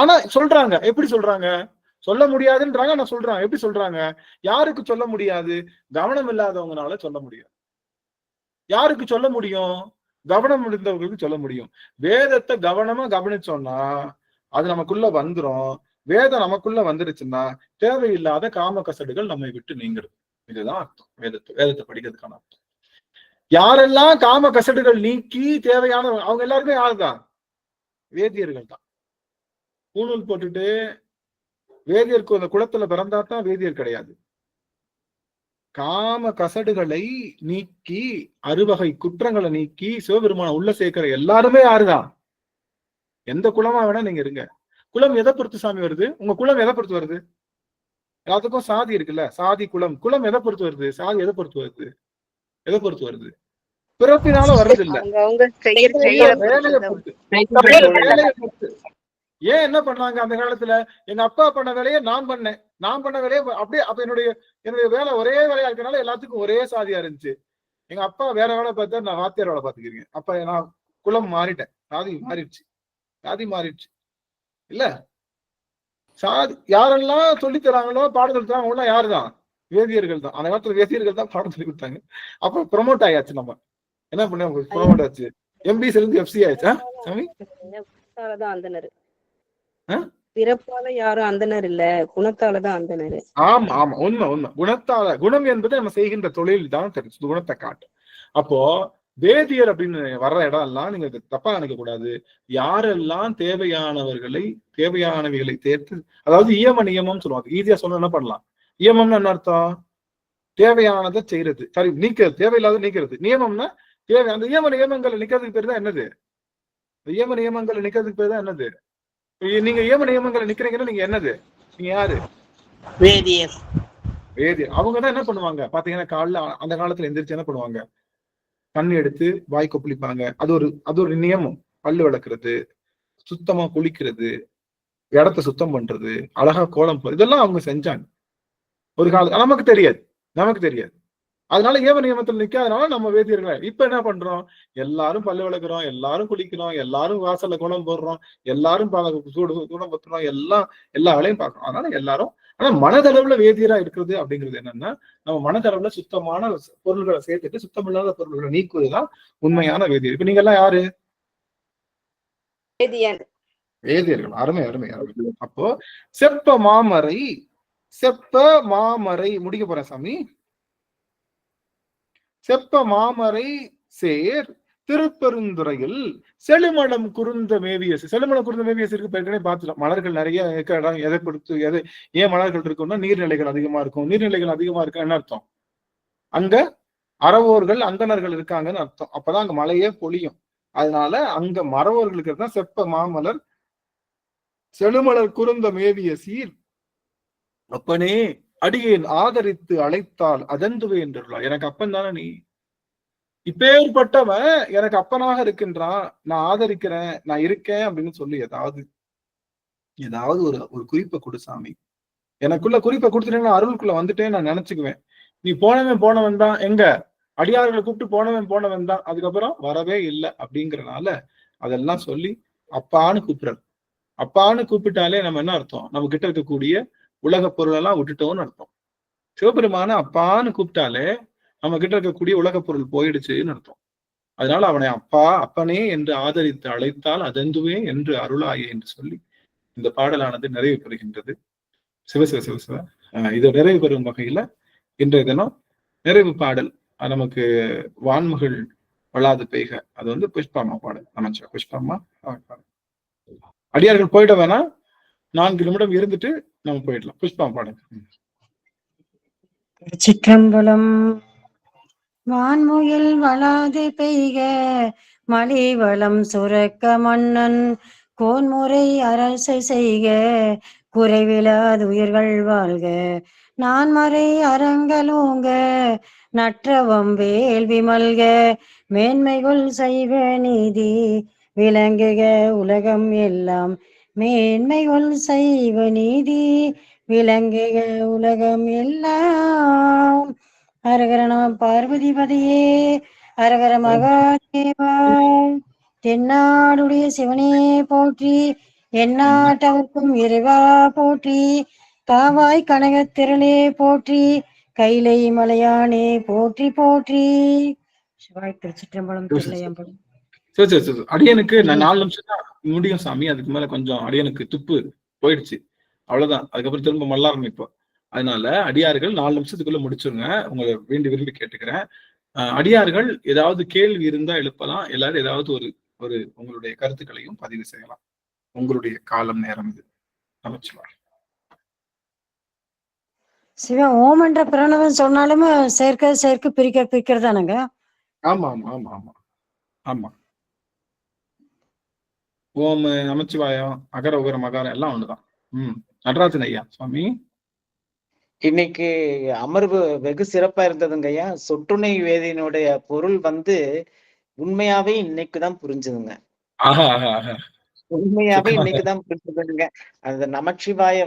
ஆனா சொல்றாங்க. எப்படி சொல்றாங்க? சொல்ல முடியாதுன்றாங்க, நான் சொல்றாங்க. எப்படி சொல்றாங்க? யாருக்கு சொல்ல முடியாது? கவனம் இல்லாதவங்கனால சொல்ல முடியாது. யாருக்கு சொல்ல முடியும்? கவனம் இருந்தவங்களுக்கு சொல்ல முடியும். வேதத்தை கவனமா கவனிச்சோம்னா அது நமக்குள்ள வந்துரும். வேதம் நமக்குள்ள வந்துருச்சுன்னா தேவையில்லாத காம கசடுகள் நம்மை விட்டு நீங்கிடும். இதுதான் அர்த்தம் வேதத்தை படிக்கிறதுக்கான அர்த்தம். யாரெல்லாம் காம கசடுகள் நீக்கி தேவையான, அவங்க எல்லாருமே யாருதான்? வேதியர்கள் தான். பூணூல் போட்டுட்டு வேதியருக்கு அந்த குளத்துல பிறந்தாதான் வேதியர் கிடையாது. காம கசடுகளை நீக்கி, அறுவகை குற்றங்களை நீக்கி சிவபெருமான உள்ள சேர்க்கிற எல்லாருமே யாருதான்? எந்த குலமா வேணா நீங்க இருங்க. குலம் எதை பொறுத்து சாமி வருது? உங்க குலம் எதை பொறுத்து வருது? எல்லாத்துக்கும் சாதி இருக்குல்ல, சாதி குலம். குலம் எதை பொறுத்து வருது? சாதி எதை பொறுத்து வருது? எதை பொறுத்து வருது? பிறப்பினால வர்றது இல்ல, வேலையை பொறுத்து. ஏன் என்ன பண்ணாங்க அந்த காலத்துல? எங்க அப்பா பண்ண வேலையை நான் பண்ண வேலையை அப்படியே. அப்ப என்னுடைய வேலை ஒரே வேலையா இருக்கனால எல்லாத்துக்கும் ஒரே சாதியா இருந்துச்சு. எங்க அப்பா வேற வேலை பார்த்தா, நான் வாத்தியார் வேலை பார்த்துக்கிறேன். அப்ப நான் குலம் மாறிட்டேன், சாதி மாறிடுச்சு இல்ல. சாதி யாரெல்லாம் சொல்லி தராங்களோ, பாடம் சொல்லி தராங்க, அவங்களாம் யாருதான்? வேதியர்கள் தான். அந்த காலத்துல வேதியர்கள் தான் பாடம் சொல்லி கொடுத்தாங்க. அப்ப ப்ரொமோட் ஆயாச்சு. நம்ம என்ன பண்ண ப்ரொமோட் ஆச்சு? எம்பிசில இருந்து எஃப்சி ஆயிடுச்சா சாமி?
பிறப்பால யாரும் அந்தனர் இல்ல, குணத்தாலதான் அந்தனர்.
ஆமா ஆமா, உண்மை. குணத்தால, குணம் என்பது நம்ம செய்கின்ற தொழில் தான் தெரிஞ்சு குணத்தை காட்டும். அப்போ வேதியர் அப்படின்னு வர்ற இடம் எல்லாம் நீங்க தப்பா நினைக்க கூடாது. யாரெல்லாம் தேவையானவைகளை தேர்த்து, அதாவது இயம நியமம் சொல்லுவாங்க. ஈஸியா சொன்ன என்ன பண்ணலாம்? இயமம்னு என்ன அர்த்தம்? தேவையானதை செய்யறது, சரி, நீக்கிறது, தேவையில்லாத நீக்கிறது. நியமம்னா தேவை. அந்த நியமங்களை நிக்கிறதுக்கு பேர் தான் என்னது? நியமங்களை நிக்கிறதுக்கு பேர் தான் என்னது? நீங்க நியமங்களை நிக்கிறீங்கன்னா நீங்க என்னது? நீங்க யாரு?
வேதியர்.
அவங்கதான் என்ன பண்ணுவாங்க பாத்தீங்கன்னா, காலைல அந்த காலத்துல எந்திரிச்சு என்ன பண்ணுவாங்க? தண்ணி எடுத்து வாய் கொப்பளிப்பாங்க. அது ஒரு நியமம். பல்லு விளக்குறது, சுத்தமா குளிக்கிறது, இடத்த சுத்தம் பண்றது, அழகா கோலம், இதெல்லாம் அவங்க செஞ்சாங்க ஒரு காலம். நமக்கு தெரியாது. அதனால ஏவ நியமத்தில் நிக்காதனால நம்ம வேதியர்கள் இப்ப என்ன பண்றோம்? எல்லாரும் பல்லு விளக்குறோம், எல்லாரும் குளிக்கிறோம், எல்லாரும் வாசல்ல குணம் போடுறோம், எல்லாரும் குணம் பத்துறோம், எல்லா வேலையும் பார்க்கறோம். அதனால எல்லாரும் ஆனா மனதளவுல வேதியரா இருக்கிறது அப்படிங்கிறது என்னன்னா, நம்ம மனதளவுல சுத்தமான பொருள்களை சேர்த்துட்டு சுத்தமில்லாத பொருள்களை நீக்குவதுதான் உண்மையான வேதியர். இப்ப நீங்க எல்லாம் யாரு? வேதியர்கள். அருமை அருமை அருமை. அப்போ செப்ப மாமரை முடிக்க போறேன் சாமி. செப்ப மாமரை சேர் திருப்பெருந்துறையில் செழுமலம் குருந்த மேவியஸ். செழுமலம் குருந்த மேவியஸ் இருக்கு ஏற்கனவே பார்த்துட்டோம். மலர்கள் நிறைய இருக்க இடம் எதை கொடுத்து ஏன் மலர்கள் இருக்கும்னா நீர்நிலைகள் அதிகமா இருக்கும். நீர்நிலைகள் அதிகமா இருக்கு என்ன அர்த்தம்? அங்க அறவோர்கள் அந்தணர்கள் இருக்காங்கன்னு அர்த்தம். அப்பதான் அங்க மழையே பொழியும். அதனால அங்க மறவோர்களுக்கு தான் செப்ப மாமலர் செழுமலர் குருந்த மேவிய சீர் அப்பனே அடியேன் ஆதரித்து அழைத்தால் அதந்துவே என்றுள்ளார். எனக்கு அப்பன் தானே நீ, இப்பேற்பட்டவன் எனக்கு அப்பனாக இருக்கின்றான், நான் ஆதரிக்கிறேன், நான் இருக்கேன் அப்படின்னு சொல்லி ஏதாவது ஒரு குறிப்பை கொடு சாமி. எனக்குள்ள குறிப்பை கொடுத்துட்டேன்னா அருளுக்குள்ள வந்துட்டே நான் நினைச்சுக்குவேன். நீ போனவன் தான், எங்க அடியார்களை கூப்பிட்டு போனவன் தான், அதுக்கப்புறம் வரவே இல்லை அப்படிங்கறதுனால அதெல்லாம் சொல்லி அப்பான்னு கூப்பிடுறது. அப்பான்னு கூப்பிட்டாலே நம்ம என்ன அர்த்தம்? நம்ம கிட்ட இருக்கக்கூடிய உலக பொருளெல்லாம் விட்டுட்டோம்னு அர்த்தம். சிவபெருமான அப்பான்னு கூப்பிட்டாலே நம்ம கிட்ட இருக்கக்கூடிய உலக பொருள் போயிடுச்சுன்னு அர்த்தம். அதனால அவனை அப்பனே என்று ஆதரித்து அழைத்தால் அதெந்துவே என்று அருளாயே என்று சொல்லி இந்த பாடலானது நிறைவு பெறுகின்றது. சிவசிவ இது நிறைவு பெறும் வகையில இன்றைய தினம் நிறைவு பாடல் நமக்கு வான்மகள் வளாது பெய்க, அது புஷ்பாமா பாடல். அமைச்சர் புஷ்பாமா அடியார்கள் போயிட வேணா, 4 நிமிடம் இருந்துட்டு நம்ம போயிடலாம். புஷ்பாமா பாடல்.
சிற்றம்பலம். வான்முகில் வளாது பெய்க மலி வளம் சுரக்க மன்னன் கோன்முறை அரசை செய்க குறைவிலாது உயிர்கள் வாழ்க நான்மறை அறங்களோங்க நற்றவம் வேள்வி மல்க மேன்மைகள் செய்வ நீதி விளங்குக உலகம் எல்லாம் மேன்மைகள் செய்வ நீதி விளங்குக உலகம் எல்லாம். ஹரஹர நம பார்வதிபதியே ஹரஹர மகாதேவா. தென்னாடுடைய சிவனே போற்றி, எந்நாட்டவர்க்கும் இறைவா போற்றி, காவாய் கனகத்திரளே போற்றி, கைலை மலையானே போற்றி போற்றி. சிவாய் திருச்சிற்றம்பலம் தில்லையம்பலம்.
அடியனுக்கு நான் 4 நிமிஷம் தான் முடியும் சாமி, அதுக்கு மேல கொஞ்சம் அடியனுக்கு துப்பு போயிடுச்சு, அவ்வளவுதான். அதுக்கப்புறம் திரும்ப மல்ல ஆரம்பிப்போம். அதனால அடியார்கள் 4 நிமிஷத்துக்குள்ள முடிச்சிருங்க. உங்களை விரும்பி கேட்டுக்கிறேன். அடியார்கள் ஏதாவது கேள்வி இருந்தா எழுப்பலாம். எல்லாரும் ஏதாவது ஒரு உங்களுடைய கருத்துக்களையும் பதிவு செய்யலாம். உங்களுடைய காலம் நேரம் இது. நமச்சிவாய்.
சிவா ஓம் என்ற பிரணவம் சொன்னாலும் சேர்க்க பிரிக்கிறதானுங்க?
ஆமா ஆமா ஆமா ஆமா ஆமா. ஓம் நமச்சிவாயம் அகர உகர மகாரம் எல்லாம் ஒண்ணுதான். நடராஜன் ஐயா சுவாமி,
இன்னைக்கு அமர்வு வெகு சிறப்பா இருந்ததுங்க ஐயா. சொட்டுணை வேதியினுடைய பொருள் உண்மையாவே இன்னைக்குதான் புரிஞ்சுதுங்க. உண்மையாவே இன்னைக்குதான் புரிஞ்சுதுங்க. அந்த நமச்சிவாய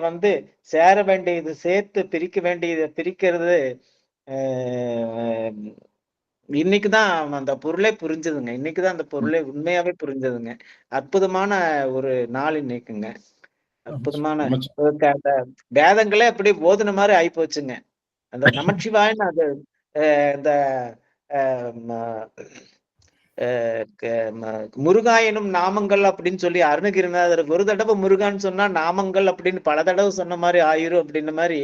சேர வேண்டியது சேர்த்து பிரிக்க வேண்டியது பிரிக்கிறது இன்னைக்குதான் அந்த பொருளே புரிஞ்சதுங்க. இன்னைக்குதான் அந்த பொருளே உண்மையாவே புரிஞ்சதுங்க. அற்புதமான ஒரு நாள் இன்னைக்குங்க. அற்புதமான வேதங்களே அப்படி போதனை மாதிரி ஆயி போச்சுங்க. அந்த நமச்சிவாயன்னு அது இந்த முருகாயனும் நாமங்கள் அப்படின்னு சொல்லி அருணகிரிநாதர் ஒரு தடவை முருகான்னு சொன்னா நாமங்கள் அப்படின்னு பல தடவை சொன்ன மாதிரி ஆயிரும் அப்படின்ன மாதிரி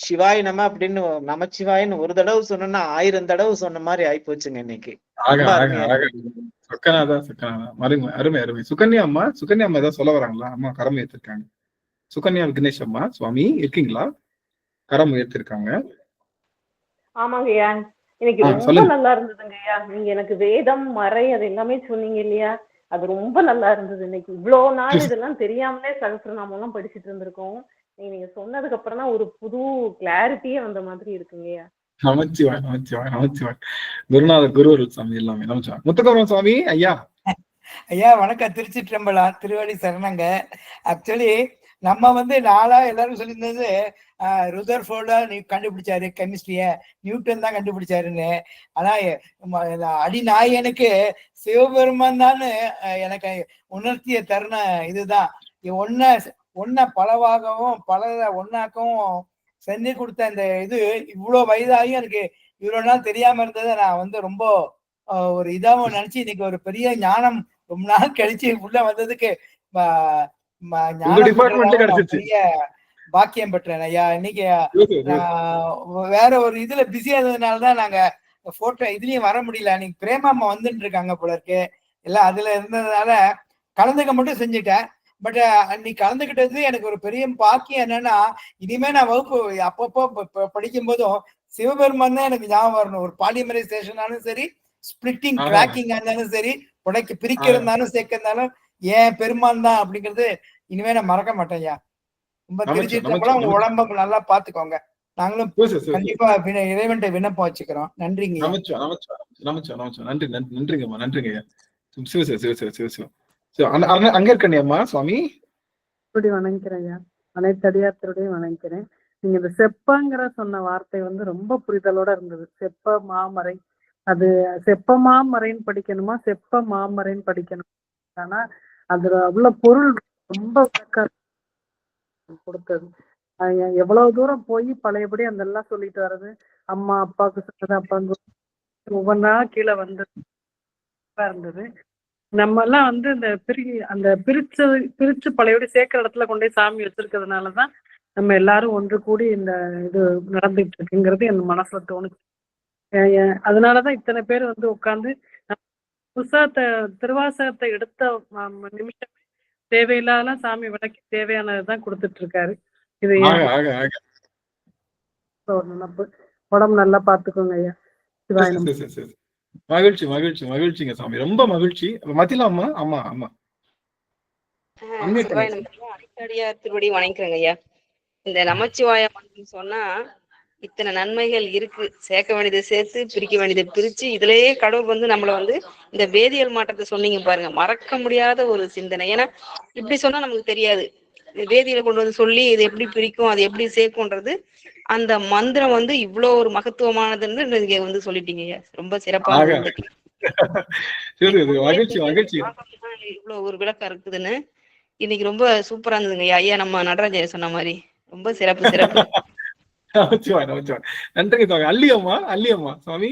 சிவாய் நம அப்படின்னு நமச்சிவாயன்னு ஒரு தடவை சொன்னா 1000 தடவை சொன்ன மாதிரி ஆயி போச்சுங்க இன்னைக்கு.
அருமை அருமை. சுகன்யா அம்மா ஏதாவது சொல்ல வராங்களா? அம்மா கரம் ஏத்திருக்காங்க. சுகன்யா விக்னேஷ் அம்மா சுவாமி இருக்கீங்களா? கரம் உயர்த்திருக்காங்க.
ஆமாங்கய்யா, இன்னைக்கு ரொம்ப நல்லா இருந்ததுங்கய்யா. நீங்க எனக்கு வேதம் மறை அது எல்லாமே சொன்னீங்க இல்லையா, அது ரொம்ப நல்லா இருந்தது. இன்னைக்கு இவ்வளவு நாள் இதெல்லாம் தெரியாமலே சகஸ்ரநாமம் எல்லாம் படிச்சுட்டு இருந்திருக்கோம். நீங்க சொன்னதுக்கு அப்புறம் தான் ஒரு புது கிளாரிட்டியே வந்த மாதிரி இருக்குங்கய்யா.
நமச்சிவாய் நமச்சிவாய் நமச்சிவாய். குருநாதர் குருவருள் சாமி எல்லாமே நமச்சிவாய். முத்துக்குமரன் சுவாமி ஐயா.
ஐயா வணக்கம். திருச்சிற்றம்பலம் திருவடி சரணங்க. ஆக்சுவலி நம்ம வந்து நாளா எல்லாரும் சொல்லியிருந்தது ருதர்ஃபோர்டா நீ கண்டுபிடிச்சாரு கெமிஸ்ட்ரிய, நியூட்டன் தான் கண்டுபிடிச்சாருன்னு. ஆனா அடிநாயனுக்கு சிவபெருமான் தான் எனக்கு உணர்த்திய தருணம் இதுதான். ஒன்ன பலவாகவும் பல ஒன்னாக்கவும் செஞ்சு கொடுத்த இந்த இது இவ்வளவு வயதாகியும் எனக்கு இவ்வளவு நாள் தெரியாம இருந்ததை நான் வந்து ரொம்ப ஒரு இதாவும் நினைச்சு இன்னைக்கு ஒரு பெரிய ஞானம் ரொம்ப நாள் கழிச்சு உள்ள வந்ததுக்கு பெரிய பாக்கியம் பெற்றேன் ஐயா. இன்னைக்கு வேற ஒரு இதுல பிஸியா இருந்ததுனாலதான் நாங்க போட்டோ இதுலயும் வர முடியல. இன்னைக்கு பிரேமாமா வந்துட்டு இருக்காங்க போல இருக்கு எல்லாம். அதுல இருந்ததுனால கலந்துக்க மட்டும் செஞ்சுட்டேன். பட் அன்னைக்கு கலந்துகிட்டது எனக்கு ஒரு பெரிய பாக்கியம் என்னன்னா, இனிமே நான் வகுப்பு அப்பப்போ படிக்கும் போதும் சிவபெருமான் தான் எனக்கு ஞாபகம் வரணும். ஒரு பாலிமரைசேஷனாலும் சரி, ஸ்பிளிட்டிங் கிராக்கிங் இருந்தாலும் சரி, உடைக்கு பிரிக்கிறதுனாலும் சேர்க்கிறதுனாலும் ஏன் பெருமான் தான் அப்படிங்கிறது இனிமே நான் மறக்க மாட்டேன் ஐயா. ரொம்ப தெரிஞ்சுட்டு கூட உங்க உடம்ப நல்லா பாத்துக்கோங்க. நாங்களும் கண்டிப்பா இறைவன்ட்ட விண்ணப்பம் வச்சுக்கிறோம். நன்றிங்க.
நன்றிங்கம்மா, நன்றிங்க ஐயா. அங்க இருக்கேன்மா சுவாமி.
வணங்கிக்கிறேன் ஐயா. அனைத்து அடியார்த்தருடையும் வணங்கிக்கிறேன். நீங்க இந்த செப்பங்கிற சொன்ன வார்த்தை வந்து ரொம்ப புரிதலோட இருந்தது. செப்ப மாமரை, அது செப்ப மாமரைன்னு படிக்கணுமா செப்ப மாமரைன்னு படிக்கணும். ஆனா அதுல உள்ள பொருள் ரொம்ப கொடுத்தது. எவ்வளவு தூரம் போய் பழையபடி அந்த எல்லாம் சொல்லிட்டு வர்றது, அம்மா அப்பாவுக்கு சொன்னது அப்பாங்க ஒவ்வொன்றா கீழே வந்து இருந்தது. நம்ம எல்லாம் வந்து அந்த பிரிச்சு பழையபடி சேர்க்கிற இடத்துல கொண்டு போய் சாமி வச்சிருக்கிறதுனாலதான் நம்ம எல்லாரும் ஒன்று கூடி இந்த இது நடந்துட்டு இருக்குங்கிறது என் மனசுல தோணுச்சு. அதனாலதான் இத்தனை பேர் வந்து உட்காந்து புஸ்தகத்தை திருவாசகத்தை எடுத்த நிமிஷம் தேவையில்லாத சாமி விளக்கி தேவையானதுதான் கொடுத்துட்டு இருக்காரு. இது ஒரு நினப்பு. உடம்பு நல்லா பாத்துக்கோங்க ஐயா.
மகிழ்ச்சி மகிழ்ச்சி மகிழ்ச்சிங்க சாமி, ரொம்ப மகிழ்ச்சி. மத்தியிலாமா? ஆமா ஆமா.
அடியார் திருவடி வணங்கிக்கிறேங்க ஐயா. இந்த நமச்சிவாய மந்திரம் சொன்னா இத்தனை நன்மைகள் இருக்கு. சேர்க்க வேண்டியதை சேர்த்து, பிரிக்க வேண்டியதை பிரிச்சு, இதுலயே கடவுள் வந்து நம்மள வந்து இந்த வேதியியல் மாற்றத்தை சொன்னீங்க பாருங்க, மறக்க முடியாத ஒரு சிந்தனை. ஏன்னா இப்படி சொன்னா நமக்கு தெரியாது. வேதியில கொண்டு வந்து சொல்லி இது எப்படி பிரிக்கும், அது எப்படி சேர்க்கும்ன்றது அந்த மந்திரம் வந்து இவ்வளவு ஒரு மகத்துவமானதுன்னு நீங்க வந்து சொல்லிட்டீங்க ஐயா. ரொம்ப சிறப்பா இவ்வளவு ஒரு விளக்கம் இருக்குதுன்னு இன்னைக்கு ரொம்ப சூப்பரா இருந்ததுங்க ஐயா. நம்ம நடராஜன் சொன்ன மாதிரி ரொம்ப சிறப்பு சிறப்பு.
நன்றிங்க அல்லியம்மா. அல்லியம்மா சுவாமி.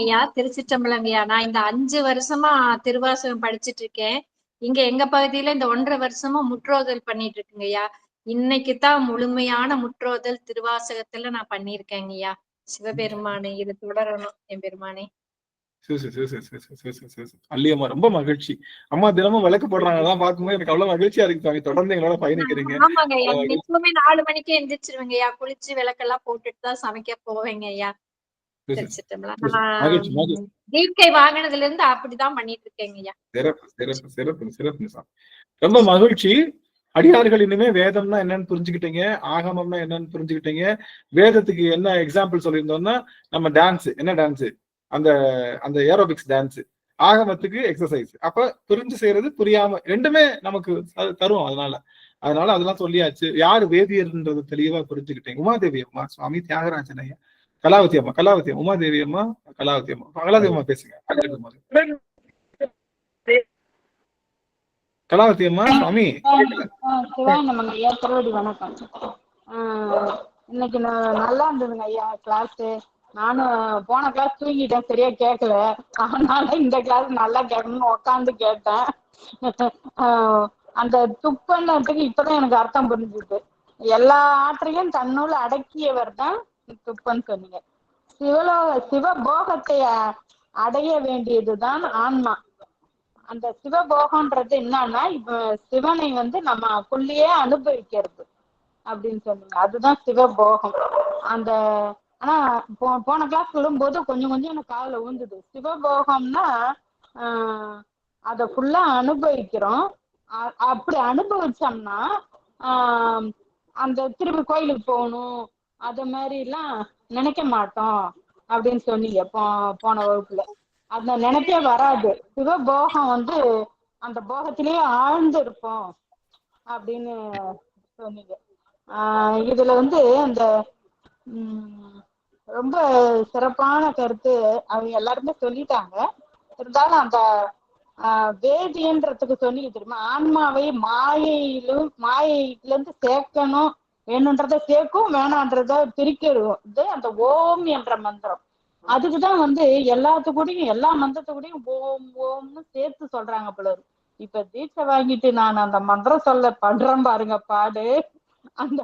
ஐயா திருச்சிற்றம்பலம் ஐயா. நான் இந்த 5 வருஷமா திருவாசகம் படிச்சுட்டு இருக்கேன். இங்க எங்க பகுதியில இந்த 1.5 வருஷமா முற்றோதல் பண்ணிட்டு இருக்குங்க ஐயா. இன்னைக்குதான் முழுமையான முற்றோதல் திருவாசகத்துல நான் பண்ணிருக்கேங்க ஐயா. சிவபெருமானே இது தொடரணும் என் பெருமானே.
அல்லியம்மா ரொம்ப மகிழ்ச்சி. அம்மா தினமும் விளக்கு போடுறாங்க, அதான் பார்க்கும்போது எனக்கு அவ்வளவு மகிழ்ச்சியா இருக்கு. தொடர்ந்து எங்களோட பயணிக்கிறீங்க.
ஆமாங்க ஐயா. எப்பவுமே 4 மணிக்கே எந்திரிச்சிருவேங்க ஐயா. குளிச்சு விளக்கெல்லாம் போட்டுட்டு தான் சமைக்க போவேங்க ஐயா. தீட்கை வாங்கினதுல இருந்து அப்படிதான் பண்ணிட்டு இருக்கேங்க ஐயா.
சிறப்பு சிறப்பு சிறப்பு சிறப்பு. ரொம்ப மகிழ்ச்சி. அடியார்கள் இனிமே வேதம்னா என்னன்னு புரிஞ்சுக்கிட்டீங்க, ஆகமம்னா என்னன்னு புரிஞ்சுக்கிட்டீங்க. வேதத்துக்கு என்ன எக்ஸாம்பிள் சொல்லியிருந்தோம்னா நம்ம டான்ஸ், என்ன டான்ஸ், அந்த ஏரோபிக்ஸ் டான்ஸ், ஆகமத்துக்கு எக்ஸசைஸ். அப்ப புரிஞ்சு செய்யறது புரியாம ரெண்டுமே நமக்கு தரும். அதனால அதெல்லாம் சொல்லியாச்சு. யாரு வேதியர்ன்றது தெளிவா புரிஞ்சுக்கிட்டீங்க. உமாதேவி அம்மா சுவாமி, தியாகராஜன் ஐயா, கலாவதி அம்மா, கலாவதி அம்மா, உமாதேவி அம்மா, கலாவதி அம்மா, கலாவதி அம்மா பேசுங்க. கலாவதி அம்மா சுவாமி.
வணக்கம். இன்னைக்கு நல்லா இருந்ததுங்க ஐயா கிளாஸ். நானும் போன கிளாஸ் தூங்கிட்டேன், சரியா கேட்கல. அதனால இந்த கிளாஸ் நல்லா கேட்கணும்னு உட்காந்து கேட்டேன். அந்த துப்பன்றதுக்கு இப்பதான் எனக்கு அர்த்தம் புரிஞ்சுது. எல்லா ஆற்றையும் தன்னுள் அடக்கியவர் தான் துப்பன்னு சொன்னீங்க. சிவபோகத்தை அடைய வேண்டியதுதான் ஆன்மா. அந்த சிவபோகம்ன்றது என்னன்னா, இப்ப சிவனை வந்து நம்மக்குள்ளேயே அனுபவிக்கிறது அப்படின்னு சொன்னீங்க. அதுதான் சிவபோகம். அந்த ஆனா போன கிளாஸ் சொல்லும்போது கொஞ்சம் எனக்கு காதுல ஊந்துது. சிவபோகம்னா அத ஃபுல்லா அனுபவிக்கிறோம். அப்படி அனுபவிச்சோம்னா அந்த திருப்பி கோயிலுக்கு போகணும் அத மாதிரி எல்லாம் நினைக்க மாட்டோம் அப்படின்னு சொன்னீங்க போன வகுப்புல. அந்த நினைப்பே வராது. சிவபோகம் வந்து அந்த போகத்திலேயே ஆழ்ந்து இருப்போம் அப்படின்னு சொன்னீங்க. இதுல வந்து அந்த ரொம்ப சிறப்பான கருத்து அவங்க எல்லாருமே சொல்லிட்டாங்க. இருந்தாலும் அந்த வேதியன்றதுக்கு சொன்னீங்க தெரியுமா, ஆன்மாவை மாயையில இருந்து சேர்க்கணும், வேணுன்றத சேர்க்கும், வேணான்றத பிரிக்கிறது அந்த ஓம் என்ற மந்திரம். அதுக்குதான் வந்து எல்லாத்துக்கூடையும் எல்லா மந்திரத்துக்கூடையும் ஓம் ஓம்னு சேர்த்து சொல்றாங்க போல. இப்ப தீட்சை வாங்கிட்டு நான் அந்த மந்திரம் சொல்ல பண்றேன் பாருங்க பாடு, அந்த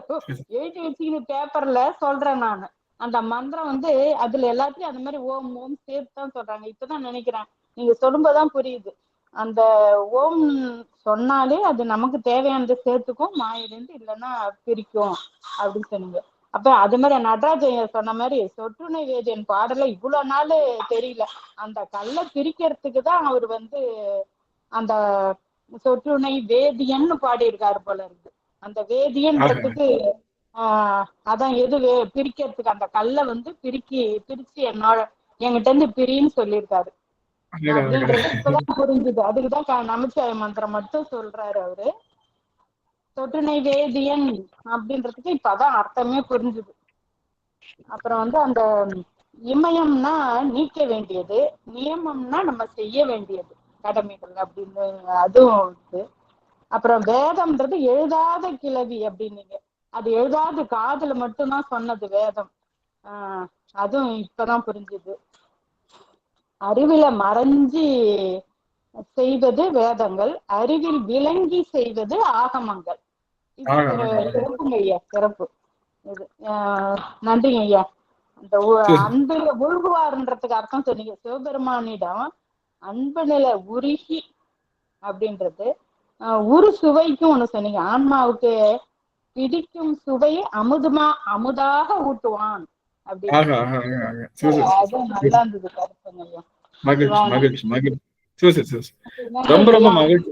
எழுதி வச்சுக்கிட்டு பேப்பர்ல சொல்றேன் நான். அந்த மந்திரம் வந்து அதுல எல்லாத்தையும் அந்த மாதிரி ஓம் ஓம் சேர்த்து தான் சொல்றாங்க. இப்பதான் நினைக்கிறேன், நீங்க சொல்லும்போதுதான் புரியுது. அந்த ஓம் சொன்னாலே அது நமக்கு தேவையானது சேர்த்துக்கும், மாயிலிருந்து இல்லைன்னா பிரிக்கும் அப்படின்னு சொன்னீங்க. அப்ப அது மாதிரி நடராஜன் சொன்ன மாதிரி சொற்றுணை வேதியன் பாடல இவ்வளவு நாள் தெரியல. அந்த கல்லை பிரிக்கிறதுக்கு தான் அவர் வந்து அந்த சொற்றுணை வேதியன்னு பாடியிருக்காரு போல இருக்கு. அந்த வேதியன்றதுக்கு அதான் எது பிரிக்கிறதுக்கு அந்த கல்லை வந்து பிரிச்சு என்கிட்ட இருந்து பிரின்னு சொல்லியிருக்காரு அப்படின்றது இப்பதான் புரிஞ்சுது. அதுக்குதான் நமச்சிவாய மந்திரம் மட்டும் சொல்றாரு அவரு. சொற்றுணை வேதியன் அப்படின்றதுக்கு இப்பதான் அர்த்தமே புரிஞ்சுது. அப்புறம் வந்து அந்த இமயம்னா நீக்க வேண்டியது, நியமம்னா நம்ம செய்ய வேண்டியது கடமைகள் அப்படின்னு அதுவும் இருக்கு. அப்புறம் வேதம்ன்றது எழுதாத கிளவி அப்படின்னீங்க. அது எழுதாத காதுல மட்டும்தான் சொன்னது வேதம். அதுவும் இப்பதான் புரிஞ்சுது. அறிவில மறைஞ்சி செய்வது வேதங்கள், அறிவில் விளங்கி செய்வது ஆகமங்கள். இது சிறப்புங்க ஐயா, சிறப்பு இது. நன்றிங்க ஐயா. அந்த அன்புல உருகுவார்ன்றதுக்கு அர்த்தம் சொன்னீங்க. சிவபெருமானிடம் அன்பு நில உருகி அப்படின்றது உரு சுவைக்கும் ஒண்ணு சொன்னீங்க. ஆன்மாவுக்கு பிடிக்கும் சுவையை அமுதாக ஊட்டுவான் அப்படின்னு. அது நல்லா இருந்தது கருத்துங்க ஐயா.
மகிழ்ச்சி மகிழ்ச்சி. ரொம்ப ரொம்ப மகிழ்ச்சி.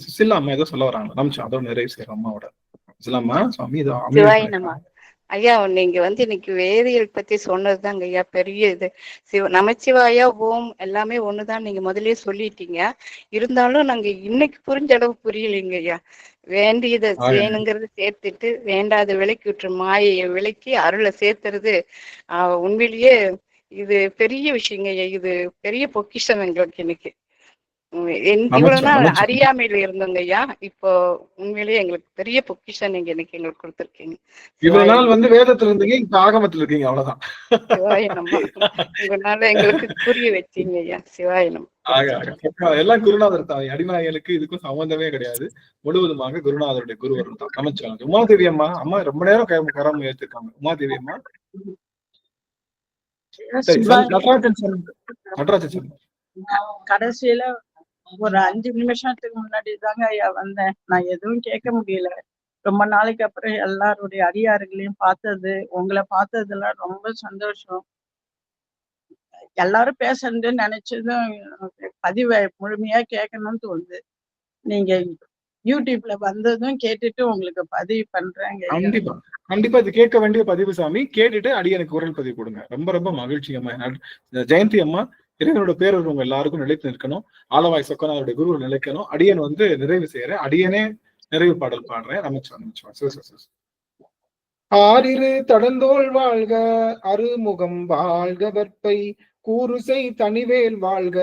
சுசிலா அம்மா ஏதோ சொல்ல வராங்க, நம்ம அதோட நிறைவு செய்யறோம் அம்மாவோட. சுசிலாம்மா சுவாமி
ஐயா, நீங்க வந்து இன்னைக்கு வேதியியல் பத்தி சொன்னதுதாங்க ஐயா பெரிய இது. நமச்சிவாயா ஓம் எல்லாமே ஒண்ணுதான் நீங்க முதலே சொல்லிட்டீங்க. இருந்தாலும் நாங்க இன்னைக்கு புரிஞ்ச அளவு புரியலைங்க ஐயா. வேண்டியதை செய்யணுங்கிறது சேர்த்துட்டு வேண்டாத விலக்கி விட்டுரு மாயையை விலக்கி அருளை சேர்த்துறது உண்மையிலேயே இது பெரிய விஷயங்க ஐயா. இது பெரிய பொக்கிஷம் எங்களுக்கு இன்னைக்கு. இவ்வளவு நாள் அறியாமையில இருந்தோங்க ஐயா, இப்போ உண்மையிலேயே எங்களுக்கு பெரிய பொக்கிஷம் நீங்க இன்னைக்கு எங்களுக்கு கொடுத்துருக்கீங்க.
இவ்வளவு நாள் வந்து வேதத்துல இருந்தீங்க, இப்ப ஆகமத்துல இருக்கீங்க, அவ்வளவுதான்.
சிவாயனம். உங்களால எங்களுக்கு புரிய வச்சீங்க ஐயா. சிவாயனம்.
எல்லாம் குருநாதர் தான். அடிநாயகனுக்கு இதுக்கும் சம்பந்தமே கிடையாது. முழுவதுமாக குருநாதருடைய குருவரும் தான். நமச்சிவாயம். உமாதேவி அம்மா ரொம்ப நேரம் கரம் ஏற்றிருக்காங்க. உமாதேவி அம்மா நடராஜன்
கடைசியில ஒரு 5 நிமிஷத்துக்கு முன்னாடி தாங்க ஐயா வந்தேன். நான் எதுவும் கேட்க முடியல. ரொம்ப நாளைக்கு அப்புறம் எல்லாருடைய அடியாறுகளையும் பார்த்தது, உங்களை பார்த்ததுலாம் ரொம்ப சந்தோஷம். எல்லாரும் பேசுறது நினைச்சதும் பதிவை முழுமையா கேட்கணும்னு தோணுது. நீங்க யூடியூப்ல வந்ததும் கேட்டுட்டு உங்களுக்கு பதிவு பண்றேங்க.
கண்டிப்பா கண்டிப்பா இது கேட்க வேண்டிய பதிவு சாமி. கேட்டுட்டு அடியனுக்கு குரல் பதிவு கொடுங்க. ரொம்ப ரொம்ப மகிழ்ச்சி அம்மா. ஜெயந்தி அம்மா, இறைவனோட பேரர் உங்க எல்லாருக்கும் நிலைத்து நிற்கணும். ஆலவாய் சொக்கனாருடைய குரு நிலைக்கணும். அடியன் வந்து நிறைவு செய்யறேன். அடியனே நிறைவு பாடல் பாடுறேன். நமச்சிவாயம். ஆறிரு தடந்தோள் வாழ்க, அருமுகம் வாழ்க, வெற்பை கூறுசை தனிவேல் வாழ்க,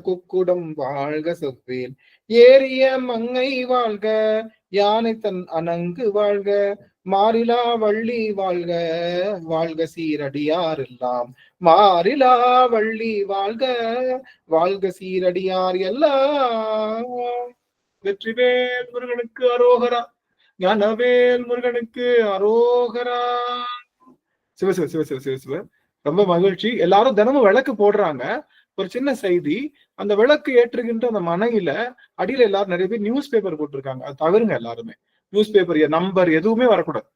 குக்குடம் வாழ்க, செவ்வேல் ஏறிய மங்கை வாழ்க, யானை தன் அணங்கு வாழ்க, மாறிலா வள்ளி வாழ்க, வாழ்க சீரடியார் எல்லாம் மாறிலா வள்ளி வாழ்க, வாழ்க சீரடியார் எல்லாம். வெற்றிவேல் முருகனுக்கு அரோகரா, ஞானவேல் முருகனுக்கு அரோகரா. சிவ சிவ சிவ சிவ சிவ சிவ. ரொம்ப மகிழ்ச்சி. எல்லாரும் தினமும் விளக்கு போடுறாங்க. ஒரு சின்ன செய்தி, அந்த விளக்கு ஏற்றுகின்ற அந்த மனையில அடியில எல்லாரும் நிறைய பேர் நியூஸ் பேப்பர் போட்டிருக்காங்க. அது தவிருங்க. எல்லாருமே நியூஸ் பேப்பர் நம்பர் எதுவுமே வரக்கூடாது.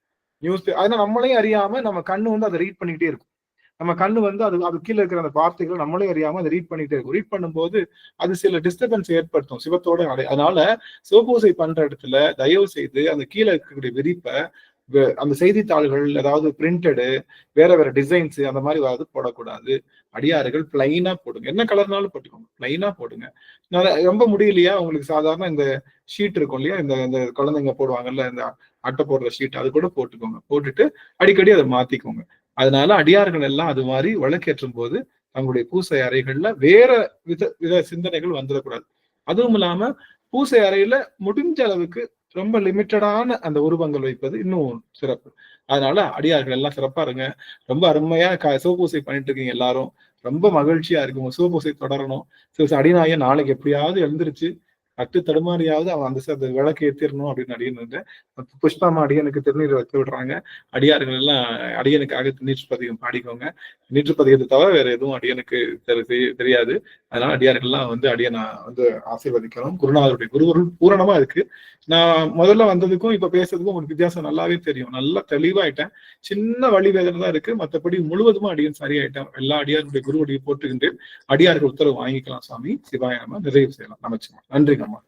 நியூஸ் பேப்பர் அதனால நம்மளையும் அறியாம நம்ம கண்ணு வந்து அதை ரீட் பண்ணிட்டே இருக்கும். நம்ம கண்ணு வந்து அது கீழே இருக்கிற அந்த வார்த்தைகளை நம்மளே அறியாம அதை ரீட் பண்ணிட்டே இருக்கும். ரீட் பண்ணும்போது அது சில டிஸ்டர்பன்ஸ் ஏற்படுத்தும் சிவத்தோட. அதனால சிவபூசை பண்ற இடத்துல தயவு செய்து அந்த கீழே இருக்கக்கூடிய விரிப்பை அந்த செய்தித்தாள்கள் ஏதாவது பிரிண்டடு வேற வேற டிசைன்ஸ் அந்த மாதிரி ஏதாவது போடக்கூடாது. அடியார்கள் பிளைனா போடுங்க. என்ன கலர்னாலும் போட்டுக்கோங்க, பிளைனா போடுங்க. ரொம்ப முடியலையா உங்களுக்கு சாதாரண இந்த ஷீட் இருக்கும் இல்லையா, இந்த குழந்தைங்க போடுவாங்கல்ல இந்த அட்டை போடுற ஷீட், அது கூட போட்டுக்கோங்க. போட்டுட்டு அடிக்கடி அதை மாத்திக்கோங்க. அதனால அடியார்கள் எல்லாம் அது மாதிரி விளக்கேற்றும் போது தங்களுடைய பூசை அறைகள்ல வேற வித சிந்தனைகள் வந்துடக்கூடாது. அதுவும் இல்லாம பூசை அறையில முடிஞ்ச அளவுக்கு ரொம்ப லிமிட்டடான அந்த உருவங்கள் வைப்பது இன்னும் சிறப்பு. அதனால அடியார்கள் எல்லாம் சிறப்பா இருங்க. ரொம்ப அருமையா சிவபூசை பண்ணிட்டு இருக்கீங்க எல்லாரும். ரொம்ப மகிழ்ச்சியா இருக்கு. உங்க சிவபூசை தொடரணும். அடிநாய நாளைக்கு எப்படியாவது எழுந்திருச்சு தட்டு தடுமாறியாவது அவன் அந்த விளக்கு ஏத்திரணும் அப்படின்னு அடியன் புஷ்பாமா அடியனுக்கு திருநீர் வைத்து விடுறாங்க. அடியார்கள் எல்லாம் அடியனுக்காக நீற்றுப்பதிகம் பாடிக்கோங்க. நீற்றுப்பதிகத்தை தவிர வேற எதுவும் அடியனுக்கு தெரியாது. அதனால அடியார்கள் எல்லாம் அடியனை ஆசீர்வதிக்கணும். குருநாதருடைய குருவருள் பூரணமா இருக்கு. நான் முதல்ல வந்ததுக்கும் இப்ப பேசுறதுக்கும் உங்களுக்கு வித்தியாசம் நல்லாவே தெரியும். நல்லா தெளிவாயிட்டேன். சின்ன வழி வேதனை தான் இருக்கு. மற்றபடி முழுவதுமா அடியன் சரியாயிட்டேன். எல்லா அடியாருடைய குருவடியை போட்டுக்கின்றேன். அடியார்கள் உத்தரவு வாங்கிக்கலாம். சுவாமி சிவாய நம்ம நிறைவு செய்யலாம். நமச்சிவாயம். நன்றிங்கம்மா.